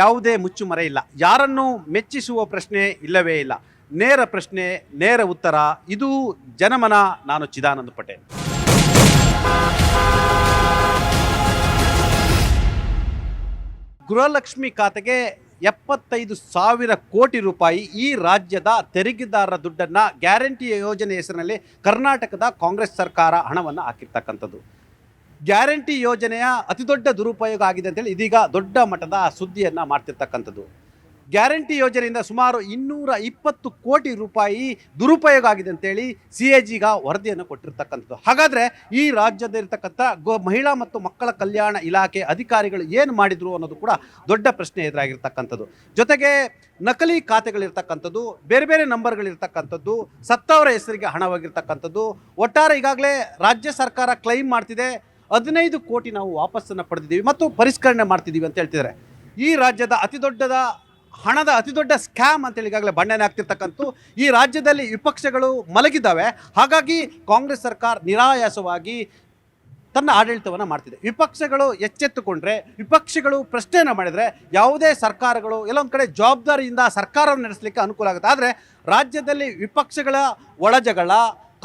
ಯಾವುದೇ ಮುಚ್ಚುಮರೆ ಇಲ್ಲ, ಯಾರನ್ನು ಮೆಚ್ಚಿಸುವ ಪ್ರಶ್ನೆ ಇಲ್ಲವೇ ಇಲ್ಲ. ನೇರ ಪ್ರಶ್ನೆ, ನೇರ ಉತ್ತರ. ಇದು ಜನಮನ. ನಾನು ಚಿದಾನಂದ ಪಟೇಲ್. ಗೃಹಲಕ್ಷ್ಮಿ ಖಾತೆಗೆ 75,000 ಕೋಟಿ ರೂಪಾಯಿ ಈ ರಾಜ್ಯದ ತೆರಿಗೆದಾರರ ದುಡ್ಡನ್ನು ಗ್ಯಾರಂಟಿ ಯೋಜನೆ ಹೆಸರಿನಲ್ಲಿ ಕರ್ನಾಟಕದ ಕಾಂಗ್ರೆಸ್ ಸರ್ಕಾರ ಹಣವನ್ನು ಹಾಕಿರ್ತಕ್ಕಂಥದ್ದು. ಗ್ಯಾರಂಟಿ ಯೋಜನೆಯ ಅತಿದೊಡ್ಡ ದುರುಪಯೋಗ ಆಗಿದೆ ಅಂತೇಳಿ ಇದೀಗ ದೊಡ್ಡ ಮಟ್ಟದ ಸುದ್ದಿಯನ್ನು ಮಾಡ್ತಿರ್ತಕ್ಕಂಥದ್ದು. ಗ್ಯಾರಂಟಿ ಯೋಜನೆಯಿಂದ ಸುಮಾರು 220 ಕೋಟಿ ರೂಪಾಯಿ ದುರುಪಯೋಗ ಆಗಿದೆ ಅಂತೇಳಿ CAG ವರದಿಯನ್ನು ಕೊಟ್ಟಿರ್ತಕ್ಕಂಥದ್ದು. ಹಾಗಾದರೆ ಈ ರಾಜ್ಯದಲ್ಲಿರ್ತಕ್ಕಂಥ ಮಹಿಳಾ ಮತ್ತು ಮಕ್ಕಳ ಕಲ್ಯಾಣ ಇಲಾಖೆ ಅಧಿಕಾರಿಗಳು ಏನು ಮಾಡಿದರು ಅನ್ನೋದು ಕೂಡ ದೊಡ್ಡ ಪ್ರಶ್ನೆ ಎದುರಾಗಿರ್ತಕ್ಕಂಥದ್ದು. ಜೊತೆಗೆ ನಕಲಿ ಖಾತೆಗಳಿರ್ತಕ್ಕಂಥದ್ದು, ಬೇರೆ ಬೇರೆ ನಂಬರ್ಗಳಿರ್ತಕ್ಕಂಥದ್ದು, ಸತ್ತವರ ಹೆಸರಿಗೆ ಹಣವಾಗಿರ್ತಕ್ಕಂಥದ್ದು. ಒಟ್ಟಾರೆ ಈಗಾಗಲೇ ರಾಜ್ಯ ಸರ್ಕಾರ ಕ್ಲೈಮ್ ಮಾಡ್ತಿದೆ 15 ಕೋಟಿ ನಾವು ವಾಪಸ್ಸನ್ನು ಪಡೆದಿದ್ದೀವಿ ಮತ್ತು ಪರಿಷ್ಕರಣೆ ಮಾಡ್ತಿದ್ದೀವಿ ಅಂತ ಹೇಳ್ತಿದ್ದಾರೆ. ಈ ರಾಜ್ಯದ ಹಣದ ಅತಿದೊಡ್ಡ ಸ್ಕ್ಯಾಮ್ ಅಂತೇಳಿ ಈಗಾಗಲೇ ಬಣ್ಣನೆ ಆಗ್ತಿರ್ತಕ್ಕಂಥ ಈ ರಾಜ್ಯದಲ್ಲಿ ವಿಪಕ್ಷಗಳು ಮಲಗಿದ್ದಾವೆ. ಹಾಗಾಗಿ ಕಾಂಗ್ರೆಸ್ ಸರ್ಕಾರ ನಿರಾಯಾಸವಾಗಿ ತನ್ನ ಆಡಳಿತವನ್ನು ಮಾಡ್ತಿದೆ. ವಿಪಕ್ಷಗಳು ಎಚ್ಚೆತ್ತುಕೊಂಡ್ರೆ, ವಿಪಕ್ಷಗಳು ಪ್ರಶ್ನೆಯನ್ನು ಮಾಡಿದರೆ ಯಾವುದೇ ಸರ್ಕಾರಗಳು ಎಲ್ಲೊಂದು ಕಡೆ ಜವಾಬ್ದಾರಿಯಿಂದ ಸರ್ಕಾರವನ್ನು ನಡೆಸಲಿಕ್ಕೆ ಅನುಕೂಲ ಆಗುತ್ತೆ. ಆದರೆ ರಾಜ್ಯದಲ್ಲಿ ವಿಪಕ್ಷಗಳ ಒಳಜಗಳ,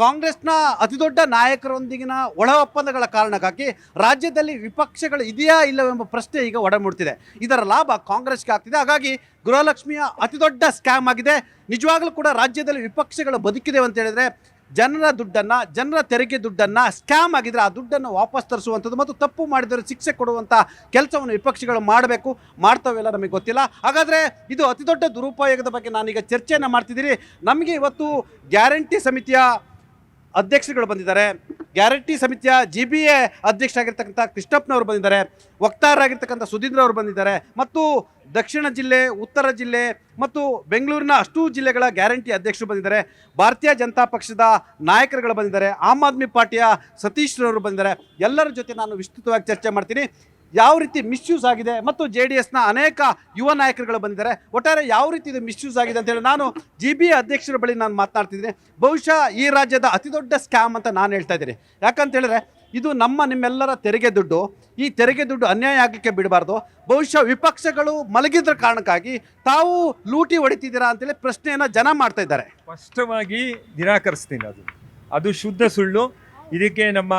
ಕಾಂಗ್ರೆಸ್ನ ಅತಿದೊಡ್ಡ ನಾಯಕರೊಂದಿಗಿನ ಒಳ ಒಪ್ಪಂದಗಳ ಕಾರಣಕ್ಕಾಗಿ ರಾಜ್ಯದಲ್ಲಿ ವಿಪಕ್ಷಗಳು ಇದೆಯಾ ಇಲ್ಲವೆಂಬ ಪ್ರಶ್ನೆ ಈಗ ಒಡಮೂಡ್ತಿದೆ. ಇದರ ಲಾಭ ಕಾಂಗ್ರೆಸ್ಗೆ ಆಗ್ತಿದೆ. ಹಾಗಾಗಿ ಗೃಹಲಕ್ಷ್ಮಿಯ ಅತಿದೊಡ್ಡ ಸ್ಕ್ಯಾಮ್ ಆಗಿದೆ. ನಿಜವಾಗ್ಲೂ ಕೂಡ ರಾಜ್ಯದಲ್ಲಿ ವಿಪಕ್ಷಗಳು ಬದುಕಿದೆ ಅಂತ ಹೇಳಿದರೆ ಜನರ ದುಡ್ಡನ್ನು, ಜನರ ತೆರಿಗೆ ದುಡ್ಡನ್ನು ಸ್ಕ್ಯಾಮ್ ಆಗಿದ್ರೆ ಆ ದುಡ್ಡನ್ನು ವಾಪಸ್ ತರಿಸುವಂಥದ್ದು ಮತ್ತು ತಪ್ಪು ಮಾಡಿದರೆ ಶಿಕ್ಷೆ ಕೊಡುವಂಥ ಕೆಲಸವನ್ನು ವಿಪಕ್ಷಗಳು ಮಾಡಬೇಕು. ಮಾಡ್ತಾವೆಲ್ಲ ನಮಗೆ ಗೊತ್ತಿಲ್ಲ. ಹಾಗಾದರೆ ಇದು ಅತಿದೊಡ್ಡ ದುರುಪಯೋಗದ ಬಗ್ಗೆ ನಾನೀಗ ಚರ್ಚೆಯನ್ನು ಮಾಡ್ತಿದ್ದೀನಿ. ನಮಗೆ ಇವತ್ತು ಗ್ಯಾರಂಟಿ ಸಮಿತಿಯ ಅಧ್ಯಕ್ಷರುಗಳು ಬಂದಿದ್ದಾರೆ. ಗ್ಯಾರಂಟಿ ಸಮಿತಿಯ GBA ಅಧ್ಯಕ್ಷರಾಗಿರ್ತಕ್ಕಂಥ ಕೃಷ್ಣಪ್ಪನವರು ಬಂದಿದ್ದಾರೆ. ವಕ್ತಾರರಾಗಿರ್ತಕ್ಕಂಥ ಸುಧೀಂದ್ರ ಅವರು ಬಂದಿದ್ದಾರೆ. ಮತ್ತು ದಕ್ಷಿಣ ಜಿಲ್ಲೆ, ಉತ್ತರ ಜಿಲ್ಲೆ ಮತ್ತು ಬೆಂಗಳೂರಿನ ಅಷ್ಟೂ ಜಿಲ್ಲೆಗಳ ಗ್ಯಾರಂಟಿ ಅಧ್ಯಕ್ಷರು ಬಂದಿದ್ದಾರೆ. ಭಾರತೀಯ ಜನತಾ ಪಕ್ಷದ ನಾಯಕರುಗಳು ಬಂದಿದ್ದಾರೆ. ಆಮ್ ಆದ್ಮಿ ಪಾರ್ಟಿಯ ಸತೀಶ್ ರವರು ಬಂದಿದ್ದಾರೆ. ಎಲ್ಲರ ಜೊತೆ ನಾನು ವಿಸ್ತೃತವಾಗಿ ಚರ್ಚೆ ಮಾಡ್ತೀನಿ. ಯಾವ ರೀತಿ ಮಿಸ್ಯೂಸ್ ಆಗಿದೆ ಮತ್ತು JDSನ ಅನೇಕ ಯುವ ನಾಯಕರುಗಳು ಬಂದಿದ್ದಾರೆ. ಒಟ್ಟಾರೆ ಯಾವ ರೀತಿ ಇದು ಮಿಸ್ಯೂಸ್ ಆಗಿದೆ ಅಂತೇಳಿ ನಾನು GBA ಅಧ್ಯಕ್ಷರ ಬಳಿ ನಾನು ಮಾತನಾಡ್ತಿದ್ದೀನಿ. ಬಹುಶಃ ಈ ರಾಜ್ಯದ ಅತಿದೊಡ್ಡ ಸ್ಕ್ಯಾಮ್ ಅಂತ ನಾನು ಹೇಳ್ತಾ ಇದ್ದೀನಿ. ಯಾಕಂತ ಹೇಳಿದ್ರೆ ಇದು ನಿಮ್ಮೆಲ್ಲರ ತೆರಿಗೆ ದುಡ್ಡು. ಈ ತೆರಿಗೆ ದುಡ್ಡು ಅನ್ಯಾಯ ಆಗಲಿಕ್ಕೆ ಬಿಡಬಾರ್ದು. ಬಹುಶಃ ವಿಪಕ್ಷಗಳು ಮಲಗಿದ್ರ ಕಾರಣಕ್ಕಾಗಿ ತಾವು ಲೂಟಿ ಹೊಡಿತಿದ್ದೀರಾ ಅಂತೇಳಿ ಪ್ರಶ್ನೆಯನ್ನು ಜನ ಮಾಡ್ತಾ ಇದ್ದಾರೆ. ಸ್ಪಷ್ಟವಾಗಿ ನಿರಾಕರಿಸ್ತೀನಿ. ಅದು ಶುದ್ಧ ಸುಳ್ಳು. ಇದಕ್ಕೆ ನಮ್ಮ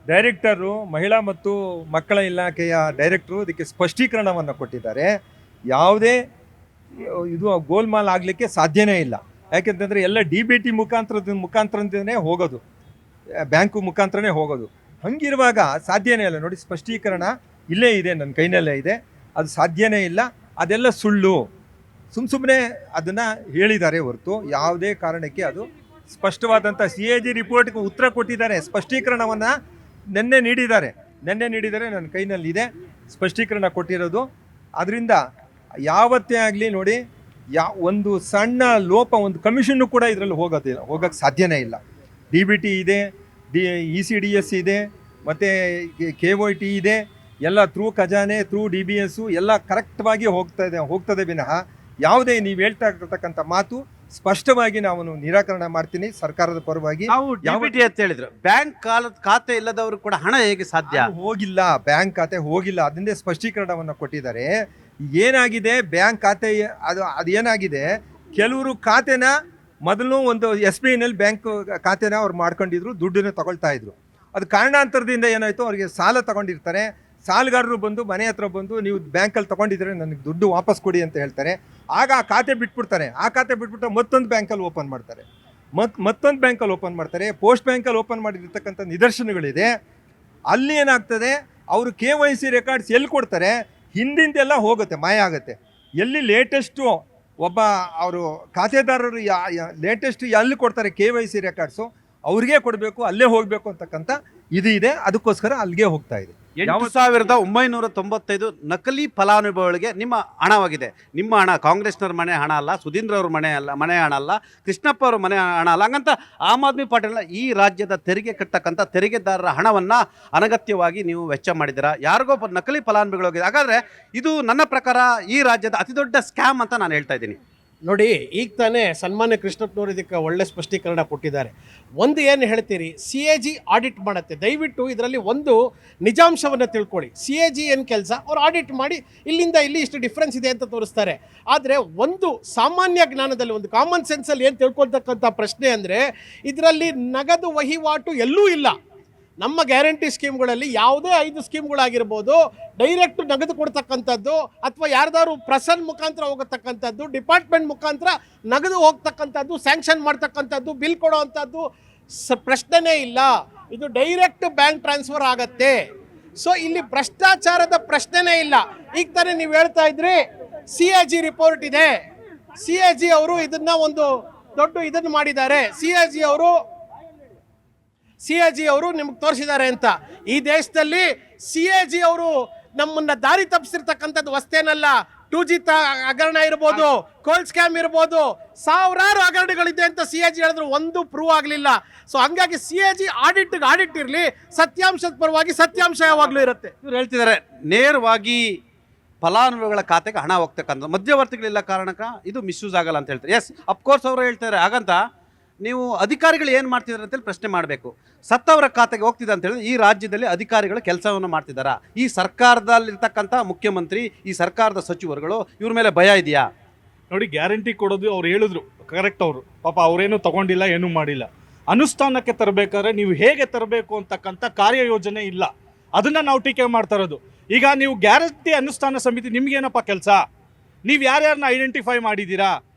ಡೈರೆಕ್ಟರು, ಮಹಿಳಾ ಮತ್ತು ಮಕ್ಕಳ ಇಲಾಖೆಯ ಡೈರೆಕ್ಟ್ರು ಇದಕ್ಕೆ ಸ್ಪಷ್ಟೀಕರಣವನ್ನು ಕೊಟ್ಟಿದ್ದಾರೆ. ಯಾವುದೇ ಇದು ಗೋಲ್ಮಾಲ್ ಆಗಲಿಕ್ಕೆ ಸಾಧ್ಯನೇ ಇಲ್ಲ. ಯಾಕೆಂತಂದರೆ ಎಲ್ಲ DBT ಮುಖಾಂತರದಿಂದನೇ ಹೋಗೋದು, ಬ್ಯಾಂಕು ಮುಖಾಂತರನೇ ಹೋಗೋದು. ಹಂಗಿರುವಾಗ ಸಾಧ್ಯನೇ ಇಲ್ಲ. ನೋಡಿ, ಸ್ಪಷ್ಟೀಕರಣ ಇಲ್ಲೇ ಇದೆ, ನನ್ನ ಕೈನಲ್ಲೇ ಇದೆ. ಅದು ಸಾಧ್ಯನೇ ಇಲ್ಲ. ಅದೆಲ್ಲ ಸುಳ್ಳು. ಸುಮ್ಮನೆ ಅದನ್ನು ಹೇಳಿದ್ದಾರೆ ಹೊರತು ಯಾವುದೇ ಕಾರಣಕ್ಕೆ ಅದು ಸ್ಪಷ್ಟವಾದಂಥ CAG ರಿಪೋರ್ಟ್ಗೆ ಉತ್ತರ ಕೊಟ್ಟಿದ್ದಾರೆ. ಸ್ಪಷ್ಟೀಕರಣವನ್ನು ನಿನ್ನೆ ನೀಡಿದ್ದಾರೆ. ನನ್ನ ಕೈನಲ್ಲಿದೆ ಸ್ಪಷ್ಟೀಕರಣ ಕೊಟ್ಟಿರೋದು. ಅದರಿಂದ ಯಾವತ್ತೇ ಆಗಲಿ ನೋಡಿ, ಒಂದು ಸಣ್ಣ ಲೋಪ, ಒಂದು ಕಮಿಷನ್ನು ಕೂಡ ಇದರಲ್ಲಿ ಹೋಗೋಕ್ಕೆ ಸಾಧ್ಯನೇ ಇಲ್ಲ. DBT ಇದೆ, ECDS ಇದೆ, ಮತ್ತು KYT ಇದೆ. ಎಲ್ಲ ಥ್ರೂ ಖಜಾನೆ, ಥ್ರೂ DBS ಎಲ್ಲ ಕರೆಕ್ಟ್ವಾಗಿ ಹೋಗ್ತದೆ ವಿನಃ ಯಾವುದೇ ನೀವು ಹೇಳ್ತಾ ಇರ್ತಕ್ಕಂಥ ಮಾತು ಸ್ಪಷ್ಟವಾಗಿ ನಾವು ನಿರಾಕರಣೆ ಮಾಡ್ತೀನಿ ಸರ್ಕಾರದ ಪರವಾಗಿ. DBT ಅಂತ ಹೇಳಿದ್ರು, ಬ್ಯಾಂಕ್ ಖಾತೆ ಇಲ್ಲದವರು ಕೂಡ ಹಣ ಹೇಗೆ ಸಾಧ್ಯ? ಹೋಗಿಲ್ಲ, ಬ್ಯಾಂಕ್ ಖಾತೆ ಹೋಗಿಲ್ಲ. ಅದನ್ನೇ ಸ್ಪಷ್ಟೀಕರಣವನ್ನು ಕೊಟ್ಟಿದ್ದಾರೆ. ಏನಾಗಿದೆ, ಬ್ಯಾಂಕ್ ಖಾತೆ ಅದೇನಾಗಿದೆ, ಕೆಲವರು ಖಾತೆನ ಮೊದಲು ಒಂದು SBIನಲ್ಲಿ ಬ್ಯಾಂಕ್ ಖಾತೆನ ಅವ್ರು ಮಾಡ್ಕೊಂಡಿದ್ರು, ದುಡ್ಡನ್ನು ತಗೊಳ್ತಾ ಇದ್ರು. ಅದು ಕಾರಣಾಂತರದಿಂದ ಏನಾಯಿತು, ಅವ್ರಿಗೆ ಸಾಲ ತಗೊಂಡಿರ್ತಾರೆ. ಸಾಲಗಾರರು ಬಂದು ಮನೆ ಹತ್ರ ಬಂದು ನೀವು ಬ್ಯಾಂಕಲ್ಲಿ ತೊಗೊಂಡಿದ್ರೆ ನನಗೆ ದುಡ್ಡು ವಾಪಸ್ ಕೊಡಿ ಅಂತ ಹೇಳ್ತಾರೆ. ಆಗ ಆ ಖಾತೆ ಬಿಟ್ಬಿಡ್ತಾರೆ. ಆ ಖಾತೆ ಬಿಟ್ಬಿಟ್ಟು ಮತ್ತೊಂದು ಬ್ಯಾಂಕಲ್ಲಿ ಓಪನ್ ಮಾಡ್ತಾರೆ. ಮತ್ತೊಂದು ಬ್ಯಾಂಕಲ್ಲಿ ಓಪನ್ ಮಾಡ್ತಾರೆ. ಪೋಸ್ಟ್ ಬ್ಯಾಂಕಲ್ಲಿ ಓಪನ್ ಮಾಡಿರ್ತಕ್ಕಂಥ ನಿದರ್ಶನಗಳಿದೆ. ಅಲ್ಲಿ ಏನಾಗ್ತದೆ, ಅವರು KYC ರೆಕಾರ್ಡ್ಸ್ ಎಲ್ಲಿ ಕೊಡ್ತಾರೆ, ಹಿಂದಿಂದೆಲ್ಲ ಹೋಗುತ್ತೆ, ಮಾಯ ಆಗುತ್ತೆ. ಎಲ್ಲಿ ಲೇಟೆಸ್ಟು ಒಬ್ಬ ಅವರು ಖಾತೆದಾರರು ಲೇಟೆಸ್ಟ್ ಎಲ್ಲಿ ಕೊಡ್ತಾರೆ KYC ರೆಕಾರ್ಡ್ಸು, ಅವ್ರಿಗೆ ಕೊಡಬೇಕು, ಅಲ್ಲೇ ಹೋಗಬೇಕು ಅಂತಕ್ಕಂಥ ಇದು ಇದೆ. ಅದಕ್ಕೋಸ್ಕರ ಅಲ್ಲಿಗೆ ಹೋಗ್ತಾ ಇದೆ. 8,995 ನಕಲಿ ಫಲಾನುಭವಿಗಳಿಗೆ ನಿಮ್ಮ ಹಣವಾಗಿದೆ. ನಿಮ್ಮ ಹಣ ಕಾಂಗ್ರೆಸ್ನವ್ರ ಮನೆ ಹಣ ಅಲ್ಲ, ಸುಧೀಂದ್ರ ಅವ್ರ ಮನೆ ಹಣ ಅಲ್ಲ, ಕೃಷ್ಣಪ್ಪ ಅವ್ರ ಮನೆ ಹಣ ಅಲ್ಲ. ಹಂಗಂತ ಆಮ್ ಆದ್ಮಿ ಪಾರ್ಟಿನ ಈ ರಾಜ್ಯದ ತೆರಿಗೆ ಕಟ್ಟತಕ್ಕಂಥ ತೆರಿಗೆದಾರರ ಹಣವನ್ನು ಅನಗತ್ಯವಾಗಿ ನೀವು ವೆಚ್ಚ ಮಾಡಿದ್ದೀರಾ. ಯಾರಿಗೋ ನಕಲಿ ಫಲಾನುಭವಿಗಳೋಗಿದೆ. ಹಾಗಾದರೆ ಇದು ನನ್ನ ಪ್ರಕಾರ ಈ ರಾಜ್ಯದ ಅತಿದೊಡ್ಡ ಸ್ಕ್ಯಾಮ್ ಅಂತ ನಾನು ಹೇಳ್ತಾ ಇದ್ದೀನಿ. ನೋಡಿ, ಈಗ ತಾನೇ ಸನ್ಮಾನ್ಯ ಕೃಷ್ಣಪ್ಪನವರು ಇದಕ್ಕೆ ಒಳ್ಳೆ ಸ್ಪಷ್ಟೀಕರಣ ಕೊಟ್ಟಿದ್ದಾರೆ. ಒಂದು ಏನು ಹೇಳ್ತೀರಿ, CAG ಆಡಿಟ್ ಮಾಡುತ್ತೆ. ದಯವಿಟ್ಟು ಇದರಲ್ಲಿ ಒಂದು ನಿಜಾಂಶವನ್ನು ತಿಳ್ಕೊಳ್ಳಿ. CAG ಏನು ಕೆಲಸ, ಅವ್ರು ಆಡಿಟ್ ಮಾಡಿ ಇಲ್ಲಿಂದ ಇಲ್ಲಿ ಇಷ್ಟು ಡಿಫ್ರೆನ್ಸ್ ಇದೆ ಅಂತ ತೋರಿಸ್ತಾರೆ. ಆದರೆ ಒಂದು ಸಾಮಾನ್ಯ ಜ್ಞಾನದಲ್ಲಿ, ಒಂದು ಕಾಮನ್ ಸೆನ್ಸಲ್ಲಿ ಏನು ತಿಳ್ಕೊಳ್ತಕ್ಕಂಥ ಪ್ರಶ್ನೆ ಅಂದರೆ, ಇದರಲ್ಲಿ ನಗದು ವಹಿವಾಟು ಎಲ್ಲೂ ಇಲ್ಲ. ನಮ್ಮ ಗ್ಯಾರಂಟಿ ಸ್ಕೀಮ್ಗಳಲ್ಲಿ ಯಾವುದೇ 5 ಸ್ಕೀಮ್ಗಳಾಗಿರ್ಬೋದು, ಡೈರೆಕ್ಟ್ ನಗದು ಕೊಡ್ತಕ್ಕಂಥದ್ದು, ಅಥವಾ ಯಾರ್ದಾದ್ರು ಪ್ರಸನ್ ಮುಖಾಂತರ ಹೋಗತಕ್ಕಂಥದ್ದು, ಡಿಪಾರ್ಟ್ಮೆಂಟ್ ಮುಖಾಂತರ ನಗದು ಹೋಗ್ತಕ್ಕಂಥದ್ದು, ಸ್ಯಾಂಕ್ಷನ್ ಮಾಡ್ತಕ್ಕಂಥದ್ದು, ಬಿಲ್ ಕೊಡೋವಂಥದ್ದು ಪ್ರಶ್ನೆನೇ ಇಲ್ಲ. ಇದು ಡೈರೆಕ್ಟ್ ಬ್ಯಾಂಕ್ ಟ್ರಾನ್ಸ್ಫರ್ ಆಗತ್ತೆ. ಸೊ ಇಲ್ಲಿ ಭ್ರಷ್ಟಾಚಾರದ ಪ್ರಶ್ನೆನೇ ಇಲ್ಲ. ಈಗ ತಾನೇ ನೀವು ಹೇಳ್ತಾ ಇದ್ರಿ CAG ರಿಪೋರ್ಟ್ ಇದೆ, CAG ಅವರು ಇದನ್ನ ಒಂದು ದೊಡ್ಡ ಇದನ್ನು ಮಾಡಿದ್ದಾರೆ, CAG ಅವರು ನಿಮ್ಗೆ ತೋರಿಸಿದ್ದಾರೆ ಅಂತ. ಈ ದೇಶದಲ್ಲಿ CAG ಅವರು ನಮ್ಮನ್ನ ದಾರಿ ತಪ್ಪಿಸಿರ್ತಕ್ಕಂಥದ್ದು ವಸ್ತೇನಲ್ಲ. 2G ಹಗರಣ ಇರ್ಬೋದು, ಕೋಲ್ ಸ್ಕ್ಯಾಮ್ ಇರ್ಬೋದು, ಸಾವಿರಾರು ಹಗರಣಗಳಿದೆ ಅಂತ CAG ಹೇಳಿದ್ರು, ಒಂದು ಪ್ರೂವ್ ಆಗಲಿಲ್ಲ. ಸೊ ಹಂಗಾಗಿ CAG ಆಡಿಟ್ ಇರಲಿ, ಸತ್ಯಾಂಶದ ಪರವಾಗಿ ಸತ್ಯಾಂಶ ಯಾವಾಗಲೂ ಇರುತ್ತೆ. ಇವ್ರು ಹೇಳ್ತಿದ್ದಾರೆ ನೇರವಾಗಿ ಫಲಾನುಭವಿಗಳ ಖಾತೆಗೆ ಹಣ ಹೋಗ್ತಕ್ಕಂಥ ಮಧ್ಯವರ್ತಿಗಳಿಲ್ಲ ಕಾರಣಕ್ಕ ಇದು ಮಿಸ್ಯೂಸ್ ಆಗಲ್ಲ ಅಂತ ಹೇಳ್ತಾರೆ. ಎಸ್, ಅಫ್ಕೋರ್ಸ್ ಅವರು ಹೇಳ್ತಾರೆ. ಹಾಗಂತ ನೀವು ಅಧಿಕಾರಿಗಳು ಏನು ಮಾಡ್ತಿದ್ದಾರೆ ಅಂತೇಳಿ ಪ್ರಶ್ನೆ ಮಾಡಬೇಕು. ಸತ್ತವರ ಖಾತೆಗೆ ಹೋಗ್ತಿದೆ ಅಂತ ಹೇಳಿದ್ರೆ ಈ ರಾಜ್ಯದಲ್ಲಿ ಅಧಿಕಾರಿಗಳು ಕೆಲಸವನ್ನು ಮಾಡ್ತಿದ್ದಾರಾ? ಈ ಸರ್ಕಾರದಲ್ಲಿರ್ತಕ್ಕಂಥ ಮುಖ್ಯಮಂತ್ರಿ, ಈ ಸರ್ಕಾರದ ಸಚಿವರುಗಳು ಇವ್ರ ಮೇಲೆ ಭಯ ಇದೆಯಾ? ನೋಡಿ, ಗ್ಯಾರಂಟಿ ಕೊಡೋದು ಅವ್ರು ಹೇಳಿದ್ರು ಕರೆಕ್ಟ್. ಅವರು ಪಾಪ ಅವರೇನು ತಗೊಂಡಿಲ್ಲ, ಏನೂ ಮಾಡಿಲ್ಲ. ಅನುಷ್ಠಾನಕ್ಕೆ ತರಬೇಕಾದ್ರೆ ನೀವು ಹೇಗೆ ತರಬೇಕು ಅಂತಕ್ಕಂಥ ಕಾರ್ಯಯೋಜನೆ ಇಲ್ಲ. ಅದನ್ನು ನಾವು ಟೀಕೆ ಮಾಡ್ತಾ ಇರೋದು. ಈಗ ನೀವು ಗ್ಯಾರಂಟಿ ಅನುಷ್ಠಾನ ಸಮಿತಿ ನಿಮ್ಗೇನಪ್ಪ ಕೆಲಸ? ನೀವು ಯಾರ್ಯಾರನ್ನ ಐಡೆಂಟಿಫೈ ಮಾಡಿದ್ದೀರಾ?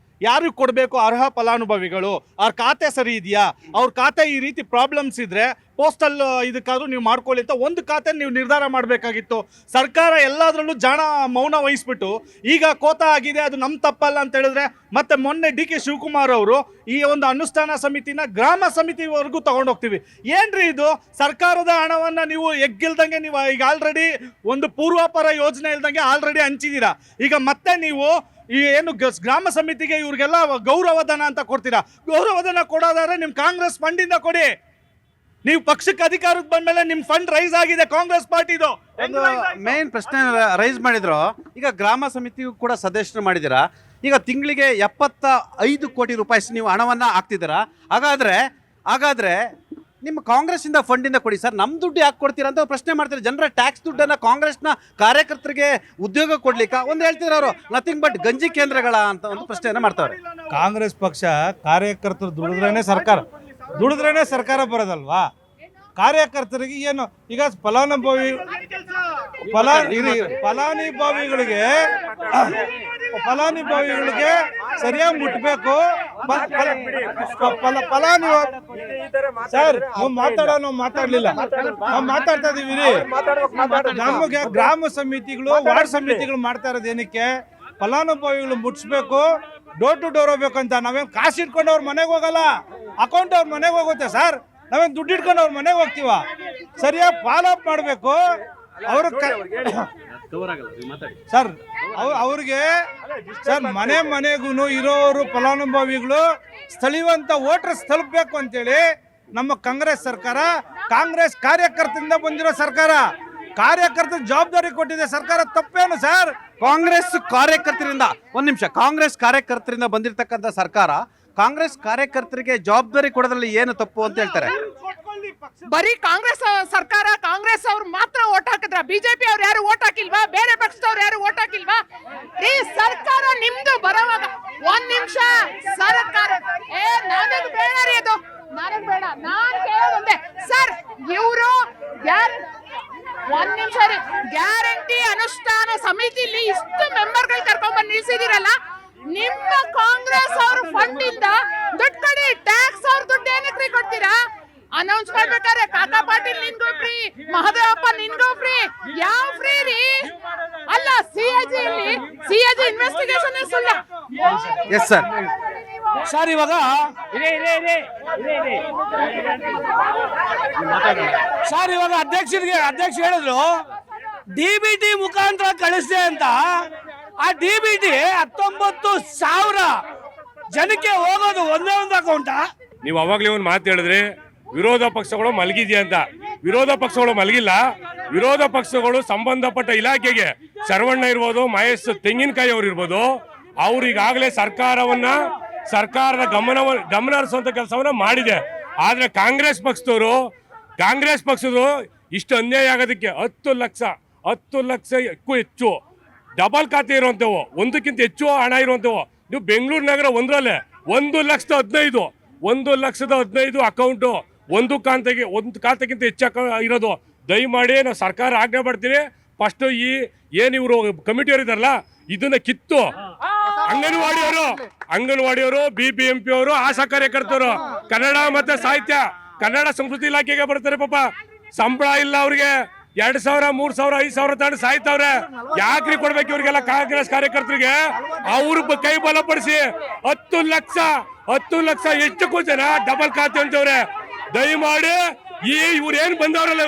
ಯಾರಿಗೆ ಕೊಡಬೇಕು ಅರ್ಹ ಫಲಾನುಭವಿಗಳು? ಅವ್ರ ಖಾತೆ ಸರಿ ಇದೆಯಾ? ಅವ್ರ ಖಾತೆ ಈ ರೀತಿ ಪ್ರಾಬ್ಲಮ್ಸ್ ಇದ್ದರೆ ಪೋಸ್ಟಲ್ ಇದಕ್ಕಾದ್ರೂ ನೀವು ಮಾಡ್ಕೊಳ್ಳಿ ಅಂತ ಒಂದು ಖಾತೆ ನೀವು ನಿರ್ಧಾರ ಮಾಡಬೇಕಾಗಿತ್ತು. ಸರ್ಕಾರ ಎಲ್ಲದರಲ್ಲೂ ಜಾಣ ಮೌನ ವಹಿಸ್ಬಿಟ್ಟು ಈಗ ಕೋತಾ ಆಗಿದೆ, ಅದು ನಮ್ಮ ತಪ್ಪಲ್ಲ ಅಂತ ಹೇಳಿದ್ರೆ, ಮತ್ತೆ ಮೊನ್ನೆ DK ಶಿವಕುಮಾರ್ ಅವರು ಈ ಒಂದು ಅನುಷ್ಠಾನ ಸಮಿತಿನ ಗ್ರಾಮ ಸಮಿತಿವರೆಗೂ ತಗೊಂಡೋಗ್ತೀವಿ. ಏನ್ರಿ ಇದು? ಸರ್ಕಾರದ ಹಣವನ್ನು ನೀವು ಎಗ್ಗಿಲ್ದಂಗೆ ನೀವು ಈಗ ಆಲ್ರೆಡಿ ಒಂದು ಪೂರ್ವಾಪರ ಯೋಜನೆ ಇಲ್ದಂಗೆ ಆಲ್ರೆಡಿ ಹಂಚಿದ್ದೀರಾ. ಈಗ ಮತ್ತೆ ನೀವು ಈ ಏನು ಗ್ರಾಮ ಸಮಿತಿಗೆ ಇವ್ರಿಗೆಲ್ಲ ಗೌರವಧನ ಅಂತ ಕೊಡ್ತೀರಾ. ಗೌರವಧನ ಕೊಡೋದಾದ್ರೆ ನಿಮ್ಮ ಕಾಂಗ್ರೆಸ್ ಫಂಡಿಂದ ಕೊಡಿ. ನೀವು ಪಕ್ಷಕ್ಕೆ ಅಧಿಕಾರಕ್ಕೆ ಬಂದ್ಮೇಲೆ ನಿಮ್ಮ ಫಂಡ್ ರೈಸ್ ಆಗಿದೆ ಕಾಂಗ್ರೆಸ್ ಪಾರ್ಟಿದು. ಒಂದು ಮೇನ್ ಪ್ರಶ್ನೆ ರೈಸ್ ಮಾಡಿದ್ರು. ಈಗ ಗ್ರಾಮ ಸಮಿತಿಗೂ ಕೂಡ ಸದಸ್ಯರು ಮಾಡಿದ್ದೀರಾ. ಈಗ ತಿಂಗಳಿಗೆ 75 ಕೋಟಿ ರೂಪಾಯಿ ನೀವು ಹಣವನ್ನು ಹಾಕ್ತಿದ್ದೀರಾ. ಹಾಗಾದ್ರೆ ನಿಮ್ಮ ಕಾಂಗ್ರೆಸ್ಸಿಂದ ಫಂಡಿಂದ ಕೊಡಿ ಸರ್, ನಮ್ಮ ದುಡ್ಡು ಯಾಕೆ ಕೊಡ್ತೀರಾ ಅಂತ ಪ್ರಶ್ನೆ ಮಾಡ್ತಾರೆ. ಜನರ ಟ್ಯಾಕ್ಸ್ ದುಡ್ಡನ್ನು ಕಾಂಗ್ರೆಸ್ನ ಕಾರ್ಯಕರ್ತರಿಗೆ ಉದ್ಯೋಗ ಕೊಡ್ಲಿಕ್ಕೆ ಒಂದು ಹೇಳ್ತಿದ್ರು ಅವರು, ನಥಿಂಗ್ ಬಟ್ ಗಂಜಿ ಕೇಂದ್ರಗಳ ಅಂತ ಒಂದು ಪ್ರಶ್ನೆಯನ್ನು ಮಾಡ್ತಾರೆ. ಕಾಂಗ್ರೆಸ್ ಪಕ್ಷ ಕಾರ್ಯಕರ್ತರು ದುಡಿದ್ರೇನೆ ಸರ್ಕಾರ ಬರೋದಲ್ವಾ? ಕಾರ್ಯಕರ್ತರಿಗೆ ಏನು? ಈಗ ಫಲಾನುಭವಿಗಳಿಗೆ ಸರಿಯಾಗಿ ಮುಟ್ಬೇಕು. ಸರ್, ನಾವು ಮಾತಾಡ್ಲಿಲ್ಲ, ನಾವು ಮಾತಾಡ್ತಾ ಇದೀವಿ. ನಮಗೆ ಗ್ರಾಮ ಸಮಿತಿಗಳು, ವಾರ್ಡ್ ಸಮಿತಿಗಳು ಮಾಡ್ತಾ ಇರೋದು ಏನಕ್ಕೆ? ಫಲಾನುಭವಿಗಳು ಮುಟ್ಸ್ಬೇಕು, ಡೋರ್ ಟು ಡೋರ್ ಹೋಗ್ಬೇಕು ಅಂತ. ನಾವೇನು ಕಾಸು ಇಟ್ಕೊಂಡು ಅವ್ರ ಮನೆಗೆ ಹೋಗಲ್ಲ, ಅಕೌಂಟ್ ಅವ್ರ ಮನೆಗೆ ಹೋಗುತ್ತೆ ಸರ್. ನಾವೇನು ದುಡ್ಡು ಇಟ್ಕೊಂಡು ಅವ್ರ ಮನೆಗೆ ಹೋಗ್ತೀವ? ಸರಿಯಾಗಿ ಫಾಲೋ ಅಪ್ ಮಾಡಬೇಕು ಅವ್ರ ಸರ್. ಅವ್ರಿಗೆ ಸರ್ ಮನೆಗೂ ಇರೋರು ಫಲಾನುಭವಿಗಳು ಸ್ಥಳೀಯವಂತ ವೋಟರ್ಸ್ ತಲುಪಬೇಕು ಅಂತೇಳಿ ನಮ್ಮ ಕಾಂಗ್ರೆಸ್ ಸರ್ಕಾರ, ಕಾಂಗ್ರೆಸ್ ಕಾರ್ಯಕರ್ತರಿಂದ ಬಂದಿರೋ ಸರ್ಕಾರ, ಕಾರ್ಯಕರ್ತರ ಜವಾಬ್ದಾರಿ ಕೊಟ್ಟಿದೆ ಸರ್ಕಾರ. ತಪ್ಪೇನು ಸರ್? ಕಾಂಗ್ರೆಸ್ ಕಾರ್ಯಕರ್ತರಿಂದ ಬಂದಿರತಕ್ಕಂಥ ಸರ್ಕಾರ ಕಾಂಗ್ರೆಸ್ ಕಾರ್ಯಕರ್ತರಿಗೆ ಜವಾಬ್ದಾರಿ ಕೊಡೋದ್ರಲ್ಲಿ ಏನು ತಪ್ಪು ಅಂತ ಹೇಳ್ತಾರೆ. ಬರೀ ಕಾಂಗ್ರೆಸ್ ಸರ್ಕಾರ, ಕಾಂಗ್ರೆಸ್ ಅವ್ರು ಮಾತ್ರ ಓಟ್ ಹಾಕಿದ್ರ? ಬಿಜೆಪಿ ಅವ್ರು ಯಾರು ಓಟ್ ಹಾಕಿಲ್ವಾ? ಬೇರೆ ಪಕ್ಷದವ್ರು ಯಾರು ಓಟ್ ಹಾಕಿಲ್ವಾ? ಈ ಸರ್ಕಾರ ನಿಮ್ದು ಬರೋವಾಗ ಒಂದ್ ನಿಮಿಷ ಸರ್ಕಾರ ನನಗ್ ಬೇಡ ರೀ, ಅದು ನನಗ್ ಬೇಡ. ನಾನ್ ಕೇಳೋದೊಂದೇ ಸರ್, ಇವರು ಒಂದ್ ನಿಮಿಷ ರೀ, ಗ್ಯಾರಂಟಿ ಅನುಷ್ಠಾನ ಸಮಿತಿಲಿ ಇಷ್ಟು ಮೆಂಬರ್ಗಳು ಕರ್ಕೊಂಡ್ಬಂದು ನಿಲ್ಸಿದಿರಲ್ಲ, ನಿಮ್ಮ ಕಾಂಗ್ರೆಸ್ ಅವ್ರ ಫಂಡ್ ಇಂದ ದುಡ್ಡು ಕೊಡಿ. ಟ್ಯಾಕ್ಸ್ ಅವ್ರ ದುಡ್ಡು ಏನಕ್ಕೆ ಕೊಡ್ತೀರಾ? ಅನೌನ್ಸ್ ಮಾಡ್ಬೇಕಾದ್ರೆ ಕಾಕಾ ಪಾಟೀಲ್ ನಿನ್ಗೂ ಫ್ರೀ, ಮಹದೇವಪ್ಪ ನಿನ್ಗೂ ಫ್ರೀ. ಯಾವ ಫ್ರೀ ರೀ? ಅಲ್ಲ, CAG ಇನ್ವೆಸ್ಟಿಗೇಷನ್ ಸುಳ್ಳ. Yes sir. ಸರ್, ಇವಾಗ ಅಧ್ಯಕ್ಷ ಹೇಳಿದ್ರು DBT ಮುಖಾಂತರ ಕಳಿಸಿದೆ ಅಂತ. ಆ DBT 19,000 ಜನಕ್ಕೆ ಹೋಗೋದು ಒಂದೇ ಒಂದು ಅಕೌಂಟ. ನೀವು ಅವಾಗಲೇ ಒಂದು ಮಾತು ಹೇಳಿದ್ರಿ, ವಿರೋಧ ಪಕ್ಷಗಳು ಮಲಗಿದ್ಯಾ ಅಂತ. ವಿರೋಧ ಪಕ್ಷಗಳು ಮಲಗಿಲ್ಲ. ವಿರೋಧ ಪಕ್ಷಗಳು ಸಂಬಂಧಪಟ್ಟ ಇಲಾಖೆಗೆ ಶರವಣ್ಣ ಇರ್ಬೋದು, ಮಹೇಶ್ ತೆಂಗಿನಕಾಯಿ ಅವ್ರು ಇರ್ಬೋದು, ಅವ್ರು ಈಗಾಗಲೇ ಸರ್ಕಾರದ ಗಮನ ಹರಿಸುವಂತ ಕೆಲಸವನ್ನ ಮಾಡಿದೆ. ಆದ್ರೆ ಕಾಂಗ್ರೆಸ್ ಪಕ್ಷದವರು ಇಷ್ಟು ಅನ್ಯಾಯ ಆಗೋದಕ್ಕೆ 10 ಲಕ್ಷಕ್ಕೂ ಹೆಚ್ಚು ಡಬಲ್ ಖಾತೆ ಇರುವಂತವು, ಒಂದಕ್ಕಿಂತ ಹೆಚ್ಚು ಹಣ ಇರುವಂತವು. ನೀವು ಬೆಂಗಳೂರು ನಗರ ಒಂದರಲ್ಲೇ 1,15,000 ಅಕೌಂಟು ಒಂದು ಖಾತೆಗಿಂತ ಹೆಚ್ಚು ಇರೋದು. ದಯಮಾಡಿ ನಾವು ಸರ್ಕಾರ ಆಜ್ಞೆ ಮಾಡ್ತೀವಿ, ಫಸ್ಟ್ ಏನು ಇವರು ಕಮಿಟಿಯವರು ಇದಾರಲ್ಲ ಇದನ್ನ ಕಿತ್ತು ಅಂಗನವಾಡಿಯವರು BBMP ಅವರು ಆಶಾ ಕಾರ್ಯಕರ್ತರು ಕನ್ನಡ ಮತ್ತೆ ಸಾಹಿತ್ಯ ಕನ್ನಡ ಸಂಸ್ಕೃತಿ ಇಲಾಖೆಗೆ ಬರ್ತಾರೆ. ಪಾಪ ಸಂಬಳ ಇಲ್ಲ ಅವ್ರಿಗೆ, 2,000 3,000 5,000 ತಗೊಂಡು ಸಾಯ್ತವ್ರೆ. ಯಾಕ್ರಿ ಕೊಡ್ಬೇಕು ಇವ್ರಿಗೆಲ್ಲ ಕಾಂಗ್ರೆಸ್ ಕಾರ್ಯಕರ್ತರಿಗೆ? ಅವ್ರ ಕೈ ಬಲಪಡಿಸಿ 10 ಲಕ್ಷ ಹೆಚ್ಚು ಜನ ಡಬಲ್ ಖಾತೆ ಅಂತವ್ರೆ. ದಯಮಾಡಿ ಇವ್ರು ಏನ್ ಬಂದವ್ರಲ್ಲ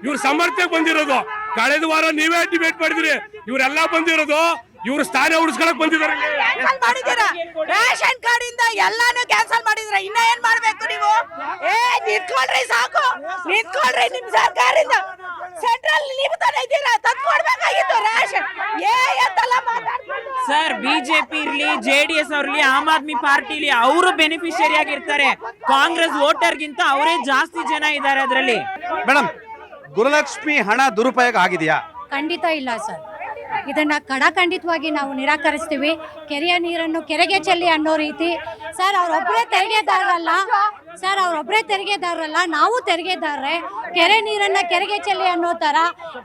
ಇವ್ರ ಸಮರ್ಥ್ಯಕ್ಕೆ ಬಂದಿರೋದು. ಕಳೆದ ವಾರ ನೀವೇ ಡಿಬೇಟ್ ಮಾಡಿದ್ರಿ, ಇವರೆಲ್ಲ ಬಂದಿರೋದು ಇವ್ರ ಸ್ಥಾನ ಉಳಿಸ್ಕೊಳಕ್ ಬಂದಿದ್ದಾರೆ. ರೇಷನ್ ಕಾರ್ಡ್ ಇಂದ ಎಲ್ಲಾನು ಕ್ಯಾನ್ಸಲ್ ಮಾಡಿದ್ರೆ ಇನ್ನ ಏನ್ ಮಾಡ್ಬೇಕು ನೀವು? ನಿಂತ್ಕೊಳ್ರಿ, ಸಾಕು ನಿಂತ್ಕೊಳ್ರಿ. ನಿಮ್ ಸರ್ಕಾರದಿಂದ ಸೆಂಟ್ರಲ್ ನೀವು ತಾನೇ ಇದ್ದೀರಾ, ತಂದ್ಕೊಡ್ಬೇಕಾಗಿತ್ತು ರೇಷನ್. ಎಂತೆಲ್ಲ ಮಾತಾಡ್ಕೊಂಡು ಸರ್, ಬಿಜೆಪಿ ಇರ್ಲಿ JDS ಅವ್ರಲ್ಲಿ ಆಮ್ ಆದ್ಮಿ ಪಾರ್ಟಿಲಿ ಅವರು ಬೆನಿಫಿಷಿಯರಿ ಆಗಿರ್ತಾರೆ. ಕಾಂಗ್ರೆಸ್ ವೋಟರ್ಗಿಂತ ಅವರೇ ಜಾಸ್ತಿ ಜನ ಇದ್ದಾರೆ ಅದರಲ್ಲಿ. ಮೇಡಮ್, ಗುರುಲಕ್ಷ್ಮಿ ಹಣ ದುರುಪಯೋಗ ಆಗಿದೆಯಾ? ಖಂಡಿತ ಇಲ್ಲ ಸರ್. ಇದನ್ನ ಖಂಡಿತವಾಗಿ ನಾವು ನಿರಾಕರಿಸ್ತೀವಿ. ಕೆರೆಯ ನೀರನ್ನು ಕೆರೆಗೆ ಚೆಲ್ಲಿ ಅನ್ನೋ ರೀತಿ ಸರ್, ಅವರೊಬ್ಬರೇ ತೆರಿಗೆದಾರರಲ್ಲ, ನಾವು ತೆರಿಗೆದಾರರೇ. ಕೆರೆ ನೀರನ್ನ ಕೆರೆಗೆ ಚೆಲ್ಲಿ ಅನ್ನೋ ತರ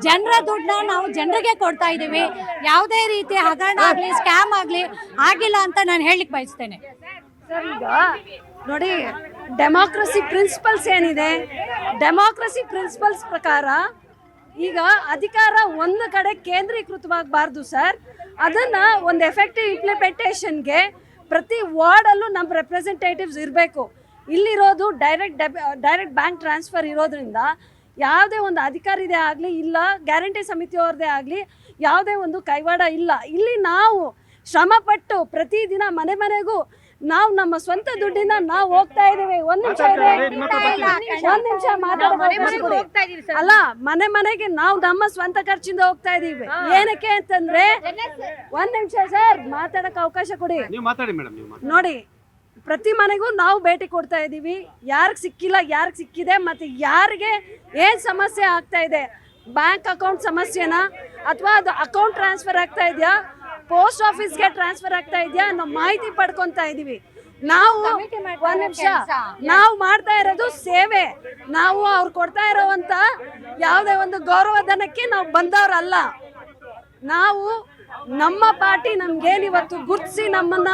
ಜನರ ದುಡ್ಡನ್ನ ನಾವು ಜನರಿಗೆ ಕೊಡ್ತಾ ಇದ್ದೀವಿ. ಯಾವುದೇ ರೀತಿ ಹಗರಣ ಆಗ್ಲಿ ಸ್ಕ್ಯಾಮ್ ಆಗ್ಲಿ ಆಗಿಲ್ಲ ಅಂತ ನಾನು ಹೇಳಿಕ್ ಬಯಸ್ತೇನೆ. ಸರ್, ಈಗ ನೋಡಿ, ಡೆಮಾಕ್ರಸಿ ಪ್ರಿನ್ಸಿಪಲ್ಸ್ ಏನಿದೆ, ಡೆಮಾಕ್ರಸಿ ಪ್ರಿನ್ಸಿಪಲ್ಸ್ ಪ್ರಕಾರ ಈಗ ಅಧಿಕಾರ ಒಂದು ಕಡೆ ಕೇಂದ್ರೀಕೃತವಾಗಬಾರ್ದು ಸರ್. ಅದನ್ನ ಒಂದು ಎಫೆಕ್ಟಿವ್ ಇಂಪ್ಲಿಮೆಂಟೇಷನ್ಗೆ ಪ್ರತಿ ವಾರ್ಡಲ್ಲೂ ನಮ್ಮ ರೆಪ್ರೆಸೆಂಟೇಟಿವ್ಸ್ ಇರಬೇಕು. ಇಲ್ಲಿರೋದು ಡೈರೆಕ್ಟ್ ಬ್ಯಾಂಕ್ ಟ್ರಾನ್ಸ್ಫರ್ ಇರೋದ್ರಿಂದ ಯಾವುದೇ ಒಂದು ಅಧಿಕಾರಿದೇ ಆಗಲಿ ಇಲ್ಲ ಗ್ಯಾರಂಟಿ ಸಮಿತಿಯವ್ರದ್ದೇ ಆಗಲಿ ಯಾವುದೇ ಒಂದು ಕೈವಾಡ ಇಲ್ಲ. ಇಲ್ಲಿ ನಾವು ಶ್ರಮಪಟ್ಟು ಪ್ರತಿದಿನ ಮನೆಗೂ ನಾವು ನಮ್ಮ ಸ್ವಂತ ದುಡ್ಡಿಂದ ನಾವು ಹೋಗ್ತಾ ಇದೀವಿ. ಒಂದ್ ನಿಮಿಷ ಅಲ್ಲ, ಮನೆಗೆ ನಾವು ನಮ್ಮ ಸ್ವಂತ ಖರ್ಚಿಂದ ಹೋಗ್ತಾ ಇದೀವಿ. ಏನಕ್ಕೆ ಅಂತಂದ್ರೆ, ಒಂದ್ ನಿಮಿಷ ಸರ್, ಮಾತಾಡಕ್ ಅವಕಾಶ ಕೊಡಿ. ನೋಡಿ, ಪ್ರತಿ ಮನೆಗೂ ನಾವು ಭೇಟಿ ಕೊಡ್ತಾ ಇದೀವಿ. ಯಾರಿಗೆ ಸಿಕ್ಕಿಲ್ಲ, ಯಾರಿಗೆ ಸಿಕ್ಕಿದೆ, ಮತ್ತೆ ಯಾರಿಗೆ ಏನ್ ಸಮಸ್ಯೆ ಆಗ್ತಾ ಇದೆ, ಬ್ಯಾಂಕ್ ಅಕೌಂಟ್ ಸಮಸ್ಯೆನಾ ಅಥವಾ ಅದು ಅಕೌಂಟ್ ಟ್ರಾನ್ಸ್ಫರ್ ಆಗ್ತಾ ಇದೆಯಾ, ಪೋಸ್ಟ್ ಆಫೀಸ್ಗೆ ಟ್ರಾನ್ಸ್ಫರ್ ಆಗ್ತಾ ಇದೆಯಾ ಅನ್ನೋ ಮಾಹಿತಿ ಪಡ್ಕೊಂತಾ ಇದೀವಿ. ನಾವು ಒಂದ್ ನಿಮಿಷ, ನಾವು ಮಾಡ್ತಾ ಇರೋದು ಸೇವೆ. ನಾವು ಅವ್ರು ಕೊಡ್ತಾ ಇರೋವಂತ ಯಾವುದೇ ಒಂದು ಗೌರವಧನಕ್ಕೆ ನಾವು ಬಂದವರಲ್ಲ. ನಾವು ನಮ್ಮ ಪಾರ್ಟಿ ನಮ್ಗೇನ್ ಇವತ್ತು ಗುರ್ತಿಸಿ ನಮ್ಮನ್ನ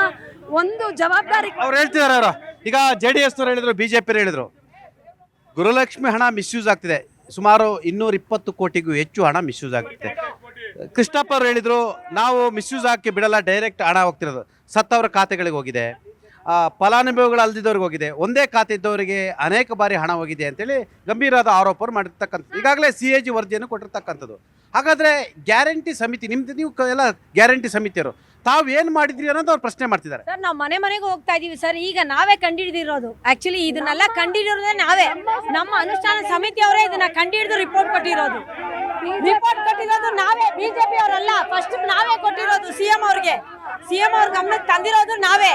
ಒಂದು ಜವಾಬ್ದಾರಿ ಅವ್ರು ಹೇಳ್ತಿದಾರೆ. ಈಗ JDS ನವರು ಹೇಳಿದ್ರು, BJP ಹೇಳಿದ್ರು, ಗುರುಲಕ್ಷ್ಮಿ ಹಣ ಮಿಸ್ಯೂಸ್ ಆಗ್ತಿದೆ. ಸುಮಾರು 220 ಕೋಟಿಗೂ ಹೆಚ್ಚು ಹಣ ಮಿಸ್ಯೂಸ್ ಆಗ್ತಿದೆ. ಕೃಷ್ಣಪ್ಪ ಅವರು ಹೇಳಿದ್ರು, ನಾವು ಮಿಸ್ಯೂಸ್ ಹಾಕಿ ಬಿಡಲ್ಲ, ಡೈರೆಕ್ಟ್ ಹಣ ಹೋಗ್ತಿರೋದು ಸತ್ತವರ ಖಾತೆಗಳಿಗೆ ಹೋಗಿದೆ, ಫಲಾನುಭವಿಗಳು ಅಲ್ದಿದ್ದವ್ರಿಗೆ ಹೋಗಿದೆ, ಒಂದೇ ಖಾತೆ ಇದ್ದವರಿಗೆ ಅನೇಕ ಬಾರಿ ಹಣ ಹೋಗಿದೆ ಅಂತೇಳಿ ಗಂಭೀರವಾದ ಆರೋಪವನ್ನು ಮಾಡಿರ್ತಕ್ಕಂಥದ್ದು. ಈಗಾಗಲೇ CAG ವರದಿಯನ್ನು ಕೊಟ್ಟಿರ್ತಕ್ಕಂಥದ್ದು. ಹಾಗಾದರೆ ಗ್ಯಾರಂಟಿ ಸಮಿತಿ ನಿಮ್ದು, ನೀವು ಎಲ್ಲ ಗ್ಯಾರಂಟಿ ಸಮಿತಿಯವರು ತಾವು ಏನು ಮಾಡಿದ್ರಿ ಅನ್ನೋದು ಅವ್ರು ಪ್ರಶ್ನೆ ಮಾಡ್ತಿದ್ದಾರೆ. ಸರ್, ನಾವು ಮನೆಗೆ ಹೋಗ್ತಾ ಇದೀವಿ ಸರ್. ಈಗ ನಾವೇ ಕಂಡುಹಿಡಿದಿರೋದು, ಆಕ್ಚುಲಿ ಇದನ್ನೆಲ್ಲ ಕಂಡುಹಿಡಿಯೋದೇ ನಾವೇ. ನಮ್ಮ ಅನುಷ್ಠಾನ ಸಮಿತಿಯವರೇ ಇದನ್ನ ಕಂಡುಹಿಡಿದು ರಿಪೋರ್ಟ್ ಕೊಟ್ಟಿರೋದು ನಾವೇ, BJP ಅವರಲ್ಲ. ಫಸ್ಟ್ ನಾವೇ ಕೊಟ್ಟಿರೋದು CM ಅವ್ರಿಗೆ. CM ಅವ್ರ ಗಮನಕ್ಕೆ ತಂದಿರೋದು ನಾವೇ.